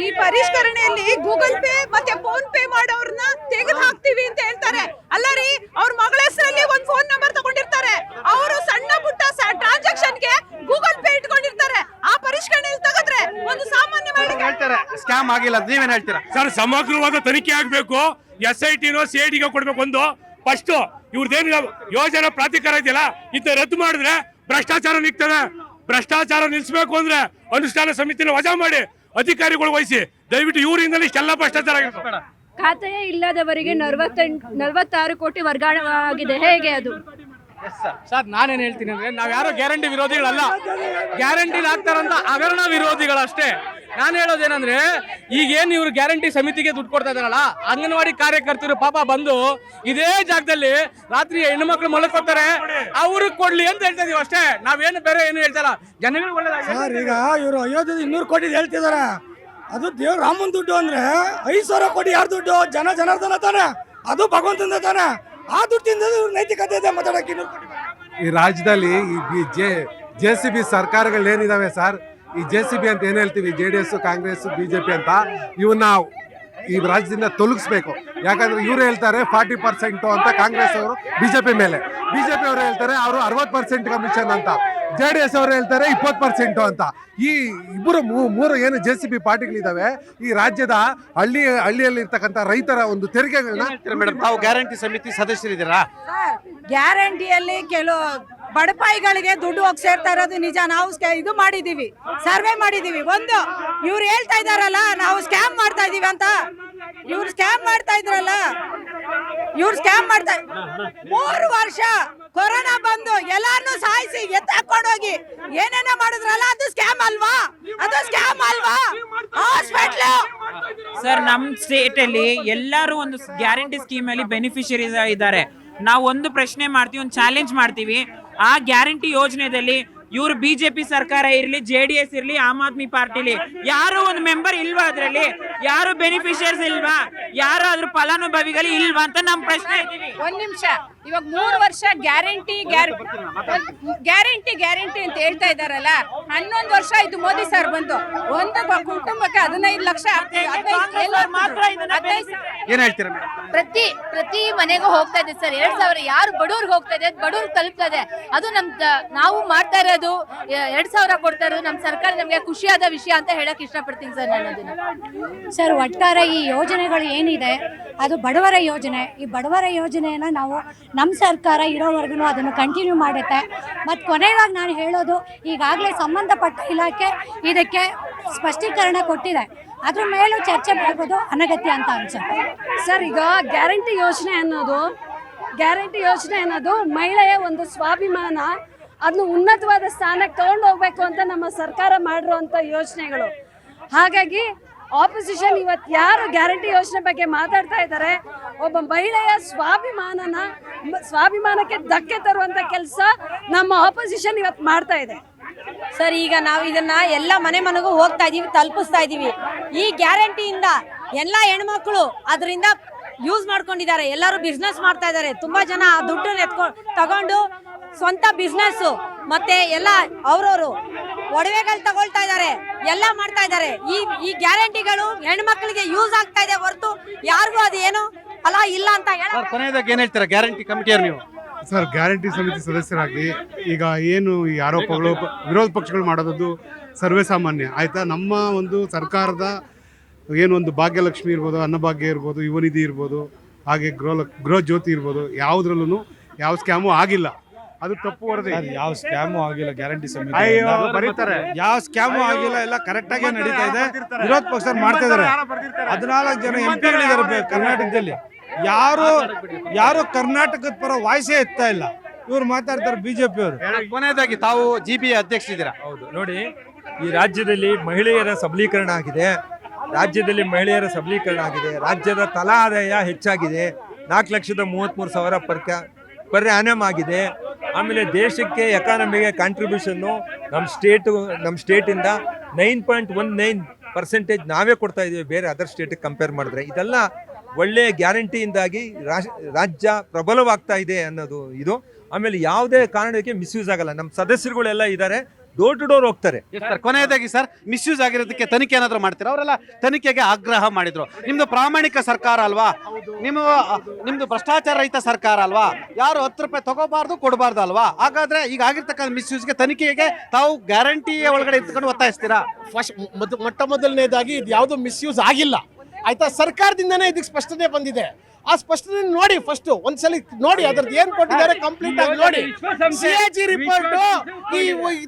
ಈ ಪರಿಷ್ಕರಣೆಯಲ್ಲಿ ಗೂಗಲ್ ಪೇ ಮತ್ತೆ ಫೋನ್ ಪೇ ಮಾಡೋರ್ನ ತೆಗೆದು ಹಾಕ್ತಿವಿ ಅಂತ ಹೇಳ್ತಾರೆ. ಅಲ್ಲ ರೀ, ಅವ್ರ ಮಗಳ ಹೆಸರಲ್ಲಿ ಒಂದು ಫೋನ್ ನಂಬರ್ ತಗೊಂಡಿರ್ತಾರೆ, ಅವರು ಸಣ್ಣ ಪುಟ್ಟ ಟ್ರಾನ್ಸಾಕ್ಷನ್ಗೆ ಗೂಗಲ್ ಪೇ ಇಟ್ಕೊಂಡಿರ್ತಾರೆ. ಆ ಪರಿಷ್ಕರಣೆಯಲ್ಲಿ ತೆಗೆದ್ರೆ ಒಂದು ಸಾಮಾನ್ಯ ಹೇಳ್ತಾರೆ ಸ್ಕ್ಯಾಮ್ ಆಗಿಲ್ಲ, ನೀವೇನ್ ಹೇಳ್ತೀರಾ? ಸರ್, ಸಮಗ್ರವಾದ ತನಿಖೆ ಆಗ್ಬೇಕು. SITನೋ CIDಗೆ ಕೊಡ್ಬೇಕು. ಒಂದು ಫಸ್ಟ್ ಇವ್ರದ್ದೇನು ಯೋಜನಾ ಪ್ರಾಧಿಕಾರ ಇದೆಯಲ್ಲ, ಇದನ್ನ ರದ್ದು ಮಾಡಿದ್ರೆ ಭ್ರಷ್ಟಾಚಾರ ನಿಲ್ತದೆ. ಭ್ರಷ್ಟಾಚಾರ ನಿಲ್ಸ್ಬೇಕು ಅಂದ್ರೆ ಅನುಷ್ಠಾನ ಸಮಿತಿನ ವಜಾ ಮಾಡಿ ಅಧಿಕಾರಿಗಳು ವಹಿಸಿ. ದಯವಿಟ್ಟು ಇವರಿಂದಲೇ ಇಷ್ಟೆಲ್ಲ ಭ್ರಷ್ಟಾಚಾರ ಆಗಿರ್ತದೆ. ಖಾತೆಯೇ ಇಲ್ಲದವರಿಗೆ 46 ಕೋಟಿ ವರ್ಗಾವಣೆ ಆಗಿದೆ. ಹೇಗೆ ಅದು? ಸರ್, ನಾನೇನ್ ಹೇಳ್ತೀನಿ ಅಂದ್ರೆ, ನಾವ್ ಯಾರೋ ಗ್ಯಾರಂಟಿ ವಿರೋಧಿಗಳಲ್ಲ, ಗ್ಯಾರಂಟಿ ಆಗ್ತಾರಂತ ಹಗರಣ ವಿರೋಧಿಗಳಷ್ಟೇ. ನಾನು ಹೇಳೋದೇನಂದ್ರೆ, ಈಗೇನು ಇವ್ರು ಗ್ಯಾರಂಟಿ ಸಮಿತಿಗೆ ದುಡ್ಡು ಕೊಡ್ತಾ ಇದಾರಲ್ಲ, ಅಂಗನವಾಡಿ ಕಾರ್ಯಕರ್ತರು ಪಾಪ ಬಂದು ಇದೇ ಜಾಗದಲ್ಲಿ ರಾತ್ರಿ ಹೆಣ್ಣುಮಕ್ಳು ಮಲಕೋತಾರೆ, ಅವ್ರಿಗೆ ಕೊಡ್ಲಿ ಅಂತ ಹೇಳ್ತಾ ಇದೀವಿ ಅಷ್ಟೇ. ನಾವೇನು ಬೇರೆ ಏನು ಹೇಳ್ತಾರ. ಜನಗಳು ಸರ್, ಈಗ ಇವರು ಅಯೋಧ್ಯೆ 200 ಕೋಟಿ ಹೇಳ್ತಿದಾರೆ. ಅದು ದೇವ್ರ ರಾಮನ್ ದುಡ್ಡು ಅಂದ್ರೆ 5,000 ಕೋಟಿ ಯಾರು ದುಡ್ಡು? ಜನಾರ್ದನ ತಾನೆ, ಅದು ಭಗವಂತನ ತಾನೆ. ಆ ದುಡ್ಡಿಂದ ನೈತಿಕತೆ ಇದೆ ಮಾತಾಡಕ್ಕೆ. 200 ಕೋಟಿ ಈ ರಾಜ್ಯದಲ್ಲಿ ಈ JCB ಸರ್ಕಾರಗಳೇನಿದಾವೆ ಸರ್, ಈ JCB ಅಂತ ಏನ್ ಹೇಳ್ತೀವಿ, JDS, ಕಾಂಗ್ರೆಸ್, BJP ಅಂತ, ಇವನ್ನ ಈ ರಾಜ್ಯದಿಂದ ತೊಲಗಿಸ್ಬೇಕು. ಯಾಕಂದ್ರೆ ಇವ್ರು ಹೇಳ್ತಾರೆ 40% ಅಂತ ಕಾಂಗ್ರೆಸ್ ಅವರು BJP ಮೇಲೆ, BJP ಅವರು ಹೇಳ್ತಾರೆ ಅವರು 60% ಕಮಿಷನ್ ಅಂತ, JDS ಅವರು ಹೇಳ್ತಾರೆ 20% ಅಂತ. ಈ ಇಬ್ಬರು ಮೂರು ಏನು JCB ಪಾರ್ಟಿಗಳಿದಾವೆ, ಈ ರಾಜ್ಯದ ಹಳ್ಳಿಯಲ್ಲಿ ಇರ್ತಕ್ಕಂಥ ರೈತರ ಒಂದು ತೆರಿಗೆಗಳನ್ನ. ಮೇಡಮ್, ತಾವು ಗ್ಯಾರಂಟಿ ಸಮಿತಿ ಸದಸ್ಯರಿದ್ದೀರಾ? ಗ್ಯಾರಂಟಿಯಲ್ಲಿ ಕೆಲವು ಬಡಪಾಯಿಗಳಿಗೆ ದುಡ್ಡು ಹೋಗಿ ಸೇರ್ತಾ ಇರೋದು ನಿಜ. ನಾವು ಇದು ಮಾಡಿದೀವಿ, ಸರ್ವೆ ಮಾಡಿದೀವಿ. ಒಂದು ಇವ್ರು ಹೇಳ್ತಾ ಇದಾರಲ್ಲ ನಾವು ಸ್ಕ್ಯಾಮ್ ಮಾಡ್ತಾ ಇದೀವಿ ಅಂತ, ಇವ್ರು ಸ್ಕ್ಯಾಮ್ ಮಾಡ್ತಾ ಇದ್ರಲ್ಲ, ಇವ್ರು ಸ್ಕ್ಯಾಮ್ ಮಾಡ್ತಾ 3 ವರ್ಷ ಕೊರೋನಾ ಬಂದು ಎಲ್ಲಾನು ಸಾಯಿಸಿ ಎತ್ತಾಕೊಂಡೋಗಿ ಏನೇನೋ ಮಾಡಿದ್ರಲ್ಲ, ಅದು ಸ್ಕ್ಯಾಮ್ ಅಲ್ವಾ? ಅದು ಸ್ಕ್ಯಾಮ್ ಅಲ್ವಾ? ಹಾಸ್ಪಿಟಲ್ ಸರ್, ನಮ್ ಸ್ಟೇಟ್ ಅಲ್ಲಿ ಎಲ್ಲರೂ ಒಂದು ಗ್ಯಾರಂಟಿ ಸ್ಕೀಮ್ ಅಲ್ಲಿ ಬೆನಿಫಿಷರೀಸ್ ಇದ್ದಾರೆ. ನಾವು ಒಂದು ಪ್ರಶ್ನೆ ಮಾಡ್ತೀವಿ, ಒಂದು ಚಾಲೆಂಜ್ ಮಾಡ್ತೀವಿ. ಆ ಗ್ಯಾರಂಟಿ ಯೋಜನೆಯಲ್ಲಿ ಇವ್ರು BJP ಸರ್ಕಾರ ಇರ್ಲಿ, JDS ಇರ್ಲಿ, ಆಮ್ ಆದ್ಮಿ ಪಾರ್ಟಿಲಿ ಯಾರು ಒಂದು ಮೆಂಬರ್ ಇಲ್ವಾ? ಅದ್ರಲ್ಲಿ ಯಾರು ಬೆನಿಫಿಷಿಯರ್ಸ್ ಇಲ್ವಾ? ಯಾರು ಅದ್ರ ಫಲಾನುಭವಿಗಳು ಇಲ್ವಾ ಅಂತ ನಮ್ ಪ್ರಶ್ನೆ. ಒಂದ್ ನಿಮಿಷ, ಇವಾಗ 3 ವರ್ಷ ಗ್ಯಾರಂಟಿ ಅಂತ ಹೇಳ್ತಾ ಇದಾರಲ್ಲ, 11 ವರ್ಷ ಆಯ್ತು ಮೋದಿ ಸರ್ ಬಂದು. ಒಂದು ಕುಟುಂಬಕ್ಕೆ 15 ಲಕ್ಷ ಮಾತ್ರ ಏನ್ ಹೇಳ್ತೀರಾ? ಪ್ರತಿ ಮನೆಗೂ ಹೋಗ್ತಾ ಇದೆ ಸರ್. 2,000 ಯಾರು ಬಡವ್ರಿಗೆ ಹೋಗ್ತಾ ಇದೆ, ಬಡವ್ರಿಗೆ ತಲುಪ್ತಾ ಇದೆ. ಅದು ನಾವು ಮಾಡ್ತಾ ಇರೋದು 2,000 ಕೊಡ್ತಾ ಇರೋದು ನಮ್ಮ ಸರ್ಕಾರ ನಮಗೆ ಖುಷಿಯಾದ ವಿಷಯ ಅಂತ ಹೇಳಕ್ ಇಷ್ಟಪಡ್ತೀನಿ ಸರ್ ನಾನು ಅದನ್ನ. ಸರ್, ಒಟ್ಟಾರೆ ಈ ಯೋಜನೆಗಳು ಏನಿದೆ ಅದು ಬಡವರ ಯೋಜನೆ. ಈ ಬಡವರ ಯೋಜನೆಯನ್ನು ನಾವು ನಮ್ಮ ಸರ್ಕಾರ ಇರೋವರೆಗೂ ಅದನ್ನು ಕಂಟಿನ್ಯೂ ಮಾಡುತ್ತೆ. ಮತ್ತು ಕೊನೆಯದಾಗಿ ನಾನು ಹೇಳೋದು, ಈಗಾಗಲೇ ಸಂಬಂಧಪಟ್ಟ ಇಲಾಖೆ ಇದಕ್ಕೆ ಸ್ಪಷ್ಟೀಕರಣ ಕೊಟ್ಟಿದೆ. ಅದ್ರ ಮೇಲೂ ಚರ್ಚೆ ಮಾಡೋದು ಅನಗತ್ಯ ಅಂತ ಅನ್ಸುತ್ತೆ ಸರ್. ಈಗ ಗ್ಯಾರಂಟಿ ಯೋಜನೆ ಅನ್ನೋದು ಮಹಿಳೆಯ ಒಂದು ಸ್ವಾಭಿಮಾನ, ಅದನ್ನು ಉನ್ನತವಾದ ಸ್ಥಾನಕ್ಕೆ ತಗೊಂಡು ಹೋಗ್ಬೇಕು ಅಂತ ನಮ್ಮ ಸರ್ಕಾರ ಮಾಡಿರುವಂಥ ಯೋಜನೆಗಳು. ಹಾಗಾಗಿ ಆಪೋಸಿಷನ್ ಇವತ್ತು ಯಾರು ಗ್ಯಾರಂಟಿ ಯೋಜನೆ ಬಗ್ಗೆ ಮಾತಾಡ್ತಾ ಇದ್ದಾರೆ, ಒಬ್ಬ ಮಹಿಳೆಯ ಸ್ವಾಭಿಮಾನಕ್ಕೆ ಧಕ್ಕೆ ತರುವಂಥ ಕೆಲಸ ನಮ್ಮ ಆಪೋಸಿಷನ್ ಇವತ್ತು ಮಾಡ್ತಾ ಇದೆ ಸರ್. ಈಗ ನಾವು ಇದನ್ನ ಎಲ್ಲ ಮನೆಗೂ ಹೋಗ್ತಾ ಇದೀವಿ, ತಲುಪಿಸ್ತಾ ಇದೀವಿ. ಈ ಗ್ಯಾರಂಟಿಯಿಂದ ಎಲ್ಲ ಹೆಣ್ಮಕ್ಳು ಅದರಿಂದ ಯೂಸ್ ಮಾಡ್ಕೊಂಡಿದ್ದಾರೆ. ಎಲ್ಲರೂ ಬಿಸ್ನೆಸ್ ಮಾಡ್ತಾ ಇದ್ದಾರೆ. ತುಂಬಾ ಜನ ಆ ದುಡ್ಡನ್ನ ತಗೊಂಡು ಸ್ವಂತ ಬಿಸ್ನೆಸ್ ಮತ್ತೆ ಎಲ್ಲ ಅವ್ರವರು ಒಡವೆಗಳು ತಗೊಳ್ತಾ ಇದ್ದಾರೆ, ಎಲ್ಲ ಮಾಡ್ತಾ ಇದ್ದಾರೆ. ಈ ಗ್ಯಾರಂಟಿಗಳು ಹೆಣ್ಮಕ್ಳಿಗೆ ಯೂಸ್ ಆಗ್ತಾ ಇದೆ ಹೊರತು ಯಾರಿಗೂ ಅದು ಏನು ಫಲ ಇಲ್ಲ ಅಂತ ಹೇಳ. ಕೊನೆಯದಾಗಿ ಏನ್ ಹೇಳ್ತೀರಾ ಗ್ಯಾರಂಟಿ ಕಮಿಟಿಯವ್ರು ನೀವು? ಸರ್, ಗ್ಯಾರಂಟಿ ಸಮಿತಿ ಸದಸ್ಯರಾಗಿ ಈಗ ಏನು ಈ ಆರೋಪಗಳು ವಿರೋಧ ಪಕ್ಷಗಳು ಮಾಡೋದು ಸರ್ವೇ ಸಾಮಾನ್ಯ ಆಯ್ತಾ. ನಮ್ಮ ಒಂದು ಸರ್ಕಾರದ ಏನು ಒಂದು ಭಾಗ್ಯಲಕ್ಷ್ಮಿ ಇರ್ಬೋದು, ಅನ್ನಭಾಗ್ಯ ಇರ್ಬೋದು, ಯುವನಿಧಿ ಇರ್ಬೋದು, ಹಾಗೆ ಗೃಹ ಜ್ಯೋತಿ ಇರ್ಬೋದು, ಯಾವುದ್ರಲ್ಲೂ ಯಾವ ಸ್ಕ್ಯಾಮು ಆಗಿಲ್ಲ. ಅದು ತಪ್ಪು ವರದಿ. ಯಾವ ಸ್ಕ್ಯಾಮು ಆಗಿಲ್ಲ ಗ್ಯಾರಂಟಿ ಸಮಿತಿ ಬರೀತಾರೆ. ಯಾವ ಸ್ಕ್ಯಾಮು ಆಗಿಲ್ಲ, ಎಲ್ಲ ಕರೆಕ್ಟ್ ಆಗಿ ನಡೀತಾ ಇದೆ. ವಿರೋಧ ಪಕ್ಷ ಮಾಡ್ತಾ ಇದಾರೆ. 14 ಜನ MP ಗಳಿದ್ದಾರೆ ಕರ್ನಾಟಕದಲ್ಲಿ. ಯಾರು ಕರ್ನಾಟಕದ ಪರ ವಾಯ್ಸೇ ಎತ್ತಾ ಇಲ್ಲ. ಇವ್ರು ಮಾತಾಡ್ತಾರೆ ಬಿಜೆಪಿ ಅವರು. ಕೊನೆಯದಾಗಿ ತಾವು GBA ಅಧ್ಯಕ್ಷರಿದ್ದೀರಾ. ಹೌದು ನೋಡಿ, ಈ ರಾಜ್ಯದಲ್ಲಿ ಮಹಿಳೆಯರ ಸಬಲೀಕರಣ ಆಗಿದೆ, ರಾಜ್ಯದ ತಲಾ ಆದಾಯ ಹೆಚ್ಚಾಗಿದೆ, 4,33,000 ಪರ್ ಆ್ಯನಮ್ ಆಗಿದೆ. ಆಮೇಲೆ ದೇಶಕ್ಕೆ ಎಕಾನಮಿಗೆ ಕಾಂಟ್ರಿಬ್ಯೂಷನ್ನು ನಮ್ಮ ಸ್ಟೇಟಿಂದ 9.19% ನಾವೇ ಕೊಡ್ತಾ ಇದ್ದೀವಿ ಬೇರೆ ಅದರ್ ಸ್ಟೇಟಿಗೆ ಕಂಪೇರ್ ಮಾಡಿದ್ರೆ. ಇದೆಲ್ಲ ಒಳ್ಳೆಯ ಗ್ಯಾರಂಟಿಯಿಂದಾಗಿ ರಾಜ್ಯ ಪ್ರಬಲವಾಗ್ತಾ ಇದೆ ಅನ್ನೋದು ಇದು. ಆಮೇಲೆ ಯಾವುದೇ ಕಾರಣಕ್ಕೆ ಮಿಸ್ಯೂಸ್ ಆಗಲ್ಲ. ನಮ್ಮ ಸದಸ್ಯರುಗಳೆಲ್ಲ ಇದ್ದಾರೆ, ಡೋರ್ ಟು ಡೋರ್ ಹೋಗ್ತಾರೆ. ಕೊನೆಯದಾಗಿ ಸರ್, ಮಿಸ್ಯೂಸ್ ಆಗಿರೋದಕ್ಕೆ ತನಿಖೆ ಏನಾದರೂ ಮಾಡ್ತೀರಾ? ಅವರೆಲ್ಲ ತನಿಖೆಗೆ ಆಗ್ರಹ ಮಾಡಿದ್ರು. ನಿಮ್ದು ಪ್ರಾಮಾಣಿಕ ಸರ್ಕಾರ ಅಲ್ವಾ, ನಿಮ್ದು ಭ್ರಷ್ಟಾಚಾರ ರಹಿತ ಸರ್ಕಾರ ಅಲ್ವಾ, ಯಾರು 10 ರೂಪಾಯಿ ತಗೋಬಾರ್ದು ಕೊಡಬಾರ್ದು ಅಲ್ವಾ? ಹಾಗಾದ್ರೆ ಈಗ ಆಗಿರ್ತಕ್ಕಂಥ ಮಿಸ್ಯೂಸ್ಗೆ ತನಿಖೆಗೆ ತಾವು ಗ್ಯಾರಂಟಿ ಒಳಗಡೆ ಇಟ್ಕೊಂಡು ಒತ್ತಾಯಿಸ್ತೀರಾ? ಮೊಟ್ಟ ಮೊದಲನೇದಾಗಿ ಇದು ಯಾವುದು ಮಿಸ್ಯೂಸ್ ಆಗಿಲ್ಲ, ಆಯ್ತಾ? ಸರ್ಕಾರದಿಂದನೇ ಇದಕ್ಕೆ ಸ್ಪಷ್ಟನೆ ಬಂದಿದೆ. ಆ ಸ್ಪಷ್ಟನೆ ನೋಡಿ, ಫಸ್ಟ್ ಒಂದ್ಸಲಿ ನೋಡಿ ಅದ್ರದ್ದು ಏನ್ ಕೊಟ್ಟಿದ್ದಾರೆ ಕಂಪ್ಲೀಟ್ ಆಗಿ ನೋಡಿ. CAG ರಿಪೋರ್ಟ್ ಈ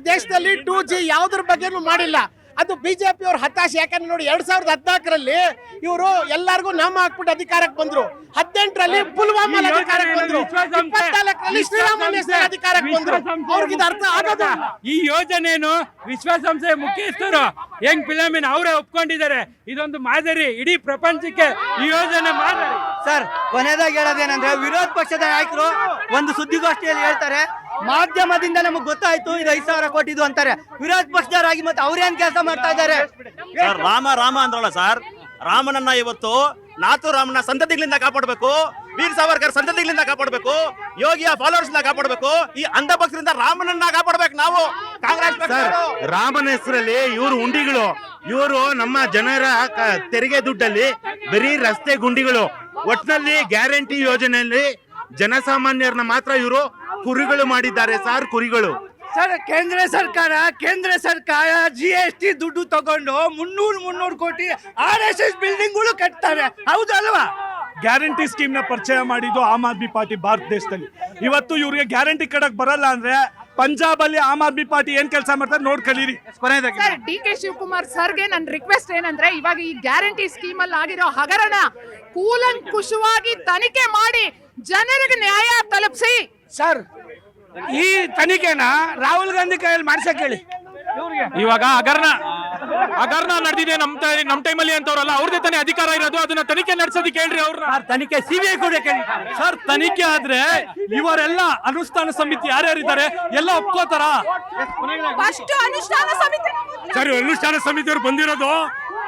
ದೇಶದಲ್ಲಿ 2G ಯಾವ್ದ್ರ ಬಗ್ಗೆನೂ ಮಾಡಿಲ್ಲ. ಅದು ಬಿಜೆಪಿ ಅವ್ರ ಹತಾಶೆ. ಯಾಕಂದ್ರೆ ನೋಡಿ, 2014ರಲ್ಲಿ ಇವರು ಎಲ್ಲಾರ್ಗು ನಾಮ ಹಾಕ್ಬಿಟ್ಟು ಅಧಿಕಾರಕ್ಕೆ ಬಂದ್ರು, 18ರಲ್ಲಿ ಪುಲ್ವಾಮಾ ಅಧಿಕಾರಕ್ಕೆ ಬಂದ್ರು, 24ರಲ್ಲಿ ಶ್ರೀರಾಮುಲು ಅಧಿಕಾರಕ್ಕೆ ಬಂದ್ರು. ಅವ್ರಿಗೆ ಇದು ಅರ್ಥ ಆಗೋದು. ಈ ಯೋಜನೆಯನ್ನು ವಿಶ್ವಸಂಸ್ಥೆಯ ಮುಖ್ಯಸ್ಥರು ಹೆಂಗ್ ಫಿಲಮಿನ ಅವರೇ ಒಪ್ಕೊಂಡಿದ್ದಾರೆ. ಇದೊಂದು ಮಾದರಿ, ಇಡೀ ಪ್ರಪಂಚಕ್ಕೆ ಈ ಯೋಜನೆ ಮಾದರಿ. ಸರ್, ಕೊನೆಯದಾಗಿ ಹೇಳೋದೇನಂದ್ರೆ, ವಿರೋಧ ಪಕ್ಷದ ನಾಯಕರು ಒಂದು ಸುದ್ದಿಗೋಷ್ಠಿಯಲ್ಲಿ ಹೇಳ್ತಾರೆ, ಮಾಧ್ಯಮದಿಂದ ನಮಗೆ ಗೊತ್ತಾಯ್ತು ಇದು 5,000 ಕೋಟಿದು ಅಂತಾರೆ. ವಿರೋಧ ಪಕ್ಷದವರಾಗಿ ಮತ್ತೆ ಅವ್ರೇನ್ ಕೆಲಸ ಮಾಡ್ತಾ ಇದ್ದಾರೆ? ಸರ್, ರಾಮ ಅಂದ್ರಲ್ಲ ಸರ್, ರಾಮನನ್ನ ಇವತ್ತು ನಾಥುರಾಮನ ಸಂತತಿಗಳಿಂದ ಕಾಪಾಡಬೇಕು, ವೀರ್ ಸಾವರ್ಕರ್ ಸಂತತಿಗಳಿಂದ ಕಾಪಾಡಬೇಕು, ಯೋಗಿಯ ಫಾಲೋವರ್ಸ್ ಕಾಪಾಡಬೇಕು, ಈ ಅಂಧ ಭಕ್ತರಿಂದ ರಾಮನನ್ನ ಕಾಪಾಡಬೇಕು ನಾವು ಕಾಂಗ್ರೆಸ್. ರಾಮನ ಹೆಸರಲ್ಲಿ ಇವರು ಉಂಡಿಗಳು, ಇವರು ನಮ್ಮ ಜನರ ತೆರಿಗೆ ದುಡ್ಡಲ್ಲಿ ಬರೀ ರಸ್ತೆ ಗುಂಡಿಗಳು. ಒಟ್ಟಿನಲ್ಲಿ ಗ್ಯಾರಂಟಿ ಯೋಜನೆಯಲ್ಲಿ ಜನಸಾಮಾನ್ಯರನ್ನ ಮಾತ್ರ ಇವರು ಕುರಿಗಳು ಮಾಡಿದ್ದಾರೆ ಸರ್, ಕುರಿಗಳು. ಸರ್, ಕೇಂದ್ರ ಸರ್ಕಾರ GST ದುಡ್ಡು ತಗೊಂಡು 300 ಕೋಟಿ RSS ಬಿಲ್ಡಿಂಗ್ಗಳು ಕಟ್ತಾರೆ, ಹೌದಲ್ವಾ? ಗ್ಯಾರಂಟಿ ಸ್ಕೀಮ್ ನ ಪರಿಚಯ ಮಾಡಿದ್ದು ಆಮ್ ಆದ್ಮಿ ಪಾರ್ಟಿ ಭಾರತ ದೇಶದಲ್ಲಿ. ಇವತ್ತು ಇವ್ರಿಗೆ ಗ್ಯಾರಂಟಿ ಕಡಕ್ ಬರಲ್ಲ ಅಂದ್ರೆ ಪಂಜಾಬ್ ಅಲ್ಲಿ ಆಮ್ ಆದ್ಮಿ ಪಾರ್ಟಿ ಏನ್ ಕೆಲಸ ಮಾಡ್ತಾರೆ ನೋಡಿ ಕಲೀರಿ. ಸರ್, DK ಶಿವಕುಮಾರ್ ಸರ್ಗೆ ನನ್ನ ರಿಕ್ವೆಸ್ಟ್ ಏನಂದ್ರೆ, ಇವಾಗ ಈ ಗ್ಯಾರಂಟಿ ಸ್ಕೀಮ್ ಅಲ್ಲಿ ಆಗಿರೋ ಹಗರಣ ಕೂಲಂಕುಷವಾಗಿ ತನಿಖೆ ಮಾಡಿ ಜನರಿಗೆ ನ್ಯಾಯ ತಲುಪಿಸಿ. ಸರ್, ಈ ತನಿಖೆನ ರಾಹುಲ್ ಗಾಂಧಿ ಕೈಯಲ್ಲಿ ಮಾಡ್ಸಕ್ ಹೇಳಿ. ಇವಾಗ ಹಗರಣ ನಡೆದಿದೆ ನಮ್ಮ ಟೈಮಲ್ಲಿ ಅಂತವ್ರಲ್ಲ, ಅವ್ರದೇ ತಾನೇ ಅಧಿಕಾರ ಇರೋದು, ಅದನ್ನ ತನಿಖೆ ನಡೆಸೋದಕ್ಕೆ ಹೇಳ್ರಿ. ಅವ್ರನ್ನ ತನಿಖೆ CBI ಕೂಡ ಕೇಳಿ. ಸರ್, ತನಿಖೆ ಆದ್ರೆ ಇವರೆಲ್ಲ ಅನುಷ್ಠಾನ ಸಮಿತಿ ಯಾರ್ಯಾರಿದ್ದಾರೆ ಎಲ್ಲ ಒಪ್ಕೋತಾರ? ಸರ್, ಅನುಷ್ಠಾನ ಸಮಿತಿಯವ್ರು ಬಂದಿರೋದು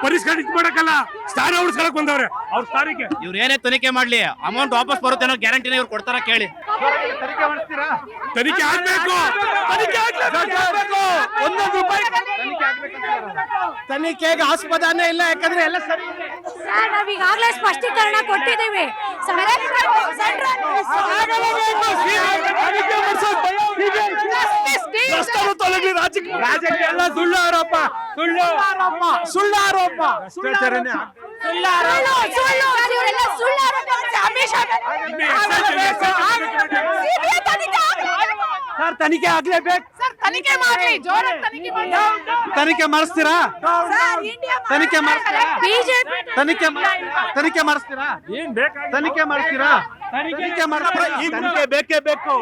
ಪರಿಷ್ಕಾರ ಮಾಡಕ್ಕಲ್ಲ, ಸ್ಥಾನ ಉಳಿಸ್ಕೊಳಕ್ ಬಂದವ್ರೆ. ಅವ್ರ ಸ್ಥಾನಕ್ಕೆ ಇವ್ರು ಏನೇ ತನಿಖೆ ಮಾಡ್ಲಿ, ಅಮೌಂಟ್ ವಾಪಸ್ ಬರುತ್ತೇನೋ ಗ್ಯಾರಂಟಿನ ಇವ್ರು ಕೊಡ್ತಾರ ಕೇಳಿ. ತನಿಖೆ ಆಗ್ಬೇಕು, ತನಿಖೆಗೆ ಆಸ್ಪದನೇ ಇಲ್ಲ, ಯಾಕಂದ್ರೆ ಎಲ್ಲ ಸರಿ. ನಾವ್ ಈಗಾಗಲೇ ಸ್ಪಷ್ಟೀಕರಣ ಕೊಟ್ಟಿದ್ದೀವಿ. ರಾಜ್ಯಕ್ಕೆ ಎಲ್ಲ ಸುಳ್ಳು ಆರೋಪ, ಸುಳ್ಳು ಆರೋಪ. ಸರ್, ತನಿಖೆ ಆಗ್ಲೇಬೇಕು. ತನಿಖೆ ಮಾಡಿ, ಜೋರಾಗಿ ತನಿಖೆ ಮಾಡಿ. ತನಿಖೆ ಮಾಡಿಸ್ತೀರಾ? ತನಿಖೆ ಮಾಡಿಸ್ತೀರಾ? ಬಿಜೆಪಿ ತನಿಖೆ ಮಾಡಿಸ್ತೀರಾ? ತನಿಖೆ ಮಾಡಿಸ್ತೀರಾ? ಈ ತನಿಖೆ ಬೇಕೇ ಬೇಕು.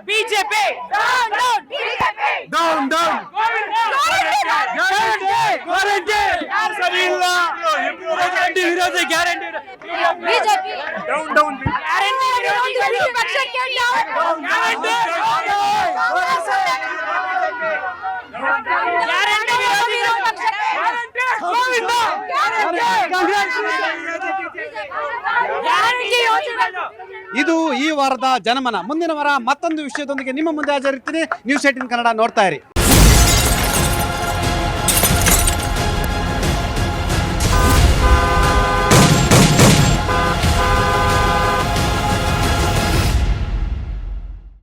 ಬಿಜೆಪಿ ಡೌನ್ ಡೌನ್ ಸರಿ ಇಲ್ಲ. ವಿರೋಧಿ ಗ್ಯಾರಂಟಿ ಬಿಜೆಪಿ ಡೌನ್ ಡೌನ್ ಪಕ್ಷಕ್ಕೆ ಇದು ಈ ವಾರದ ಜನಮನ. ಮುಂದಿನ ವಾರ ಮತ್ತೊಂದು ವಿಷಯದೊಂದಿಗೆ ನಿಮ್ಮ ಮುಂದೆ ಹಾಜರಿರ್ತೀನಿ. ನ್ಯೂಸ್ 18 ಕನ್ನಡ ನೋಡ್ತಾ ಇರಿ.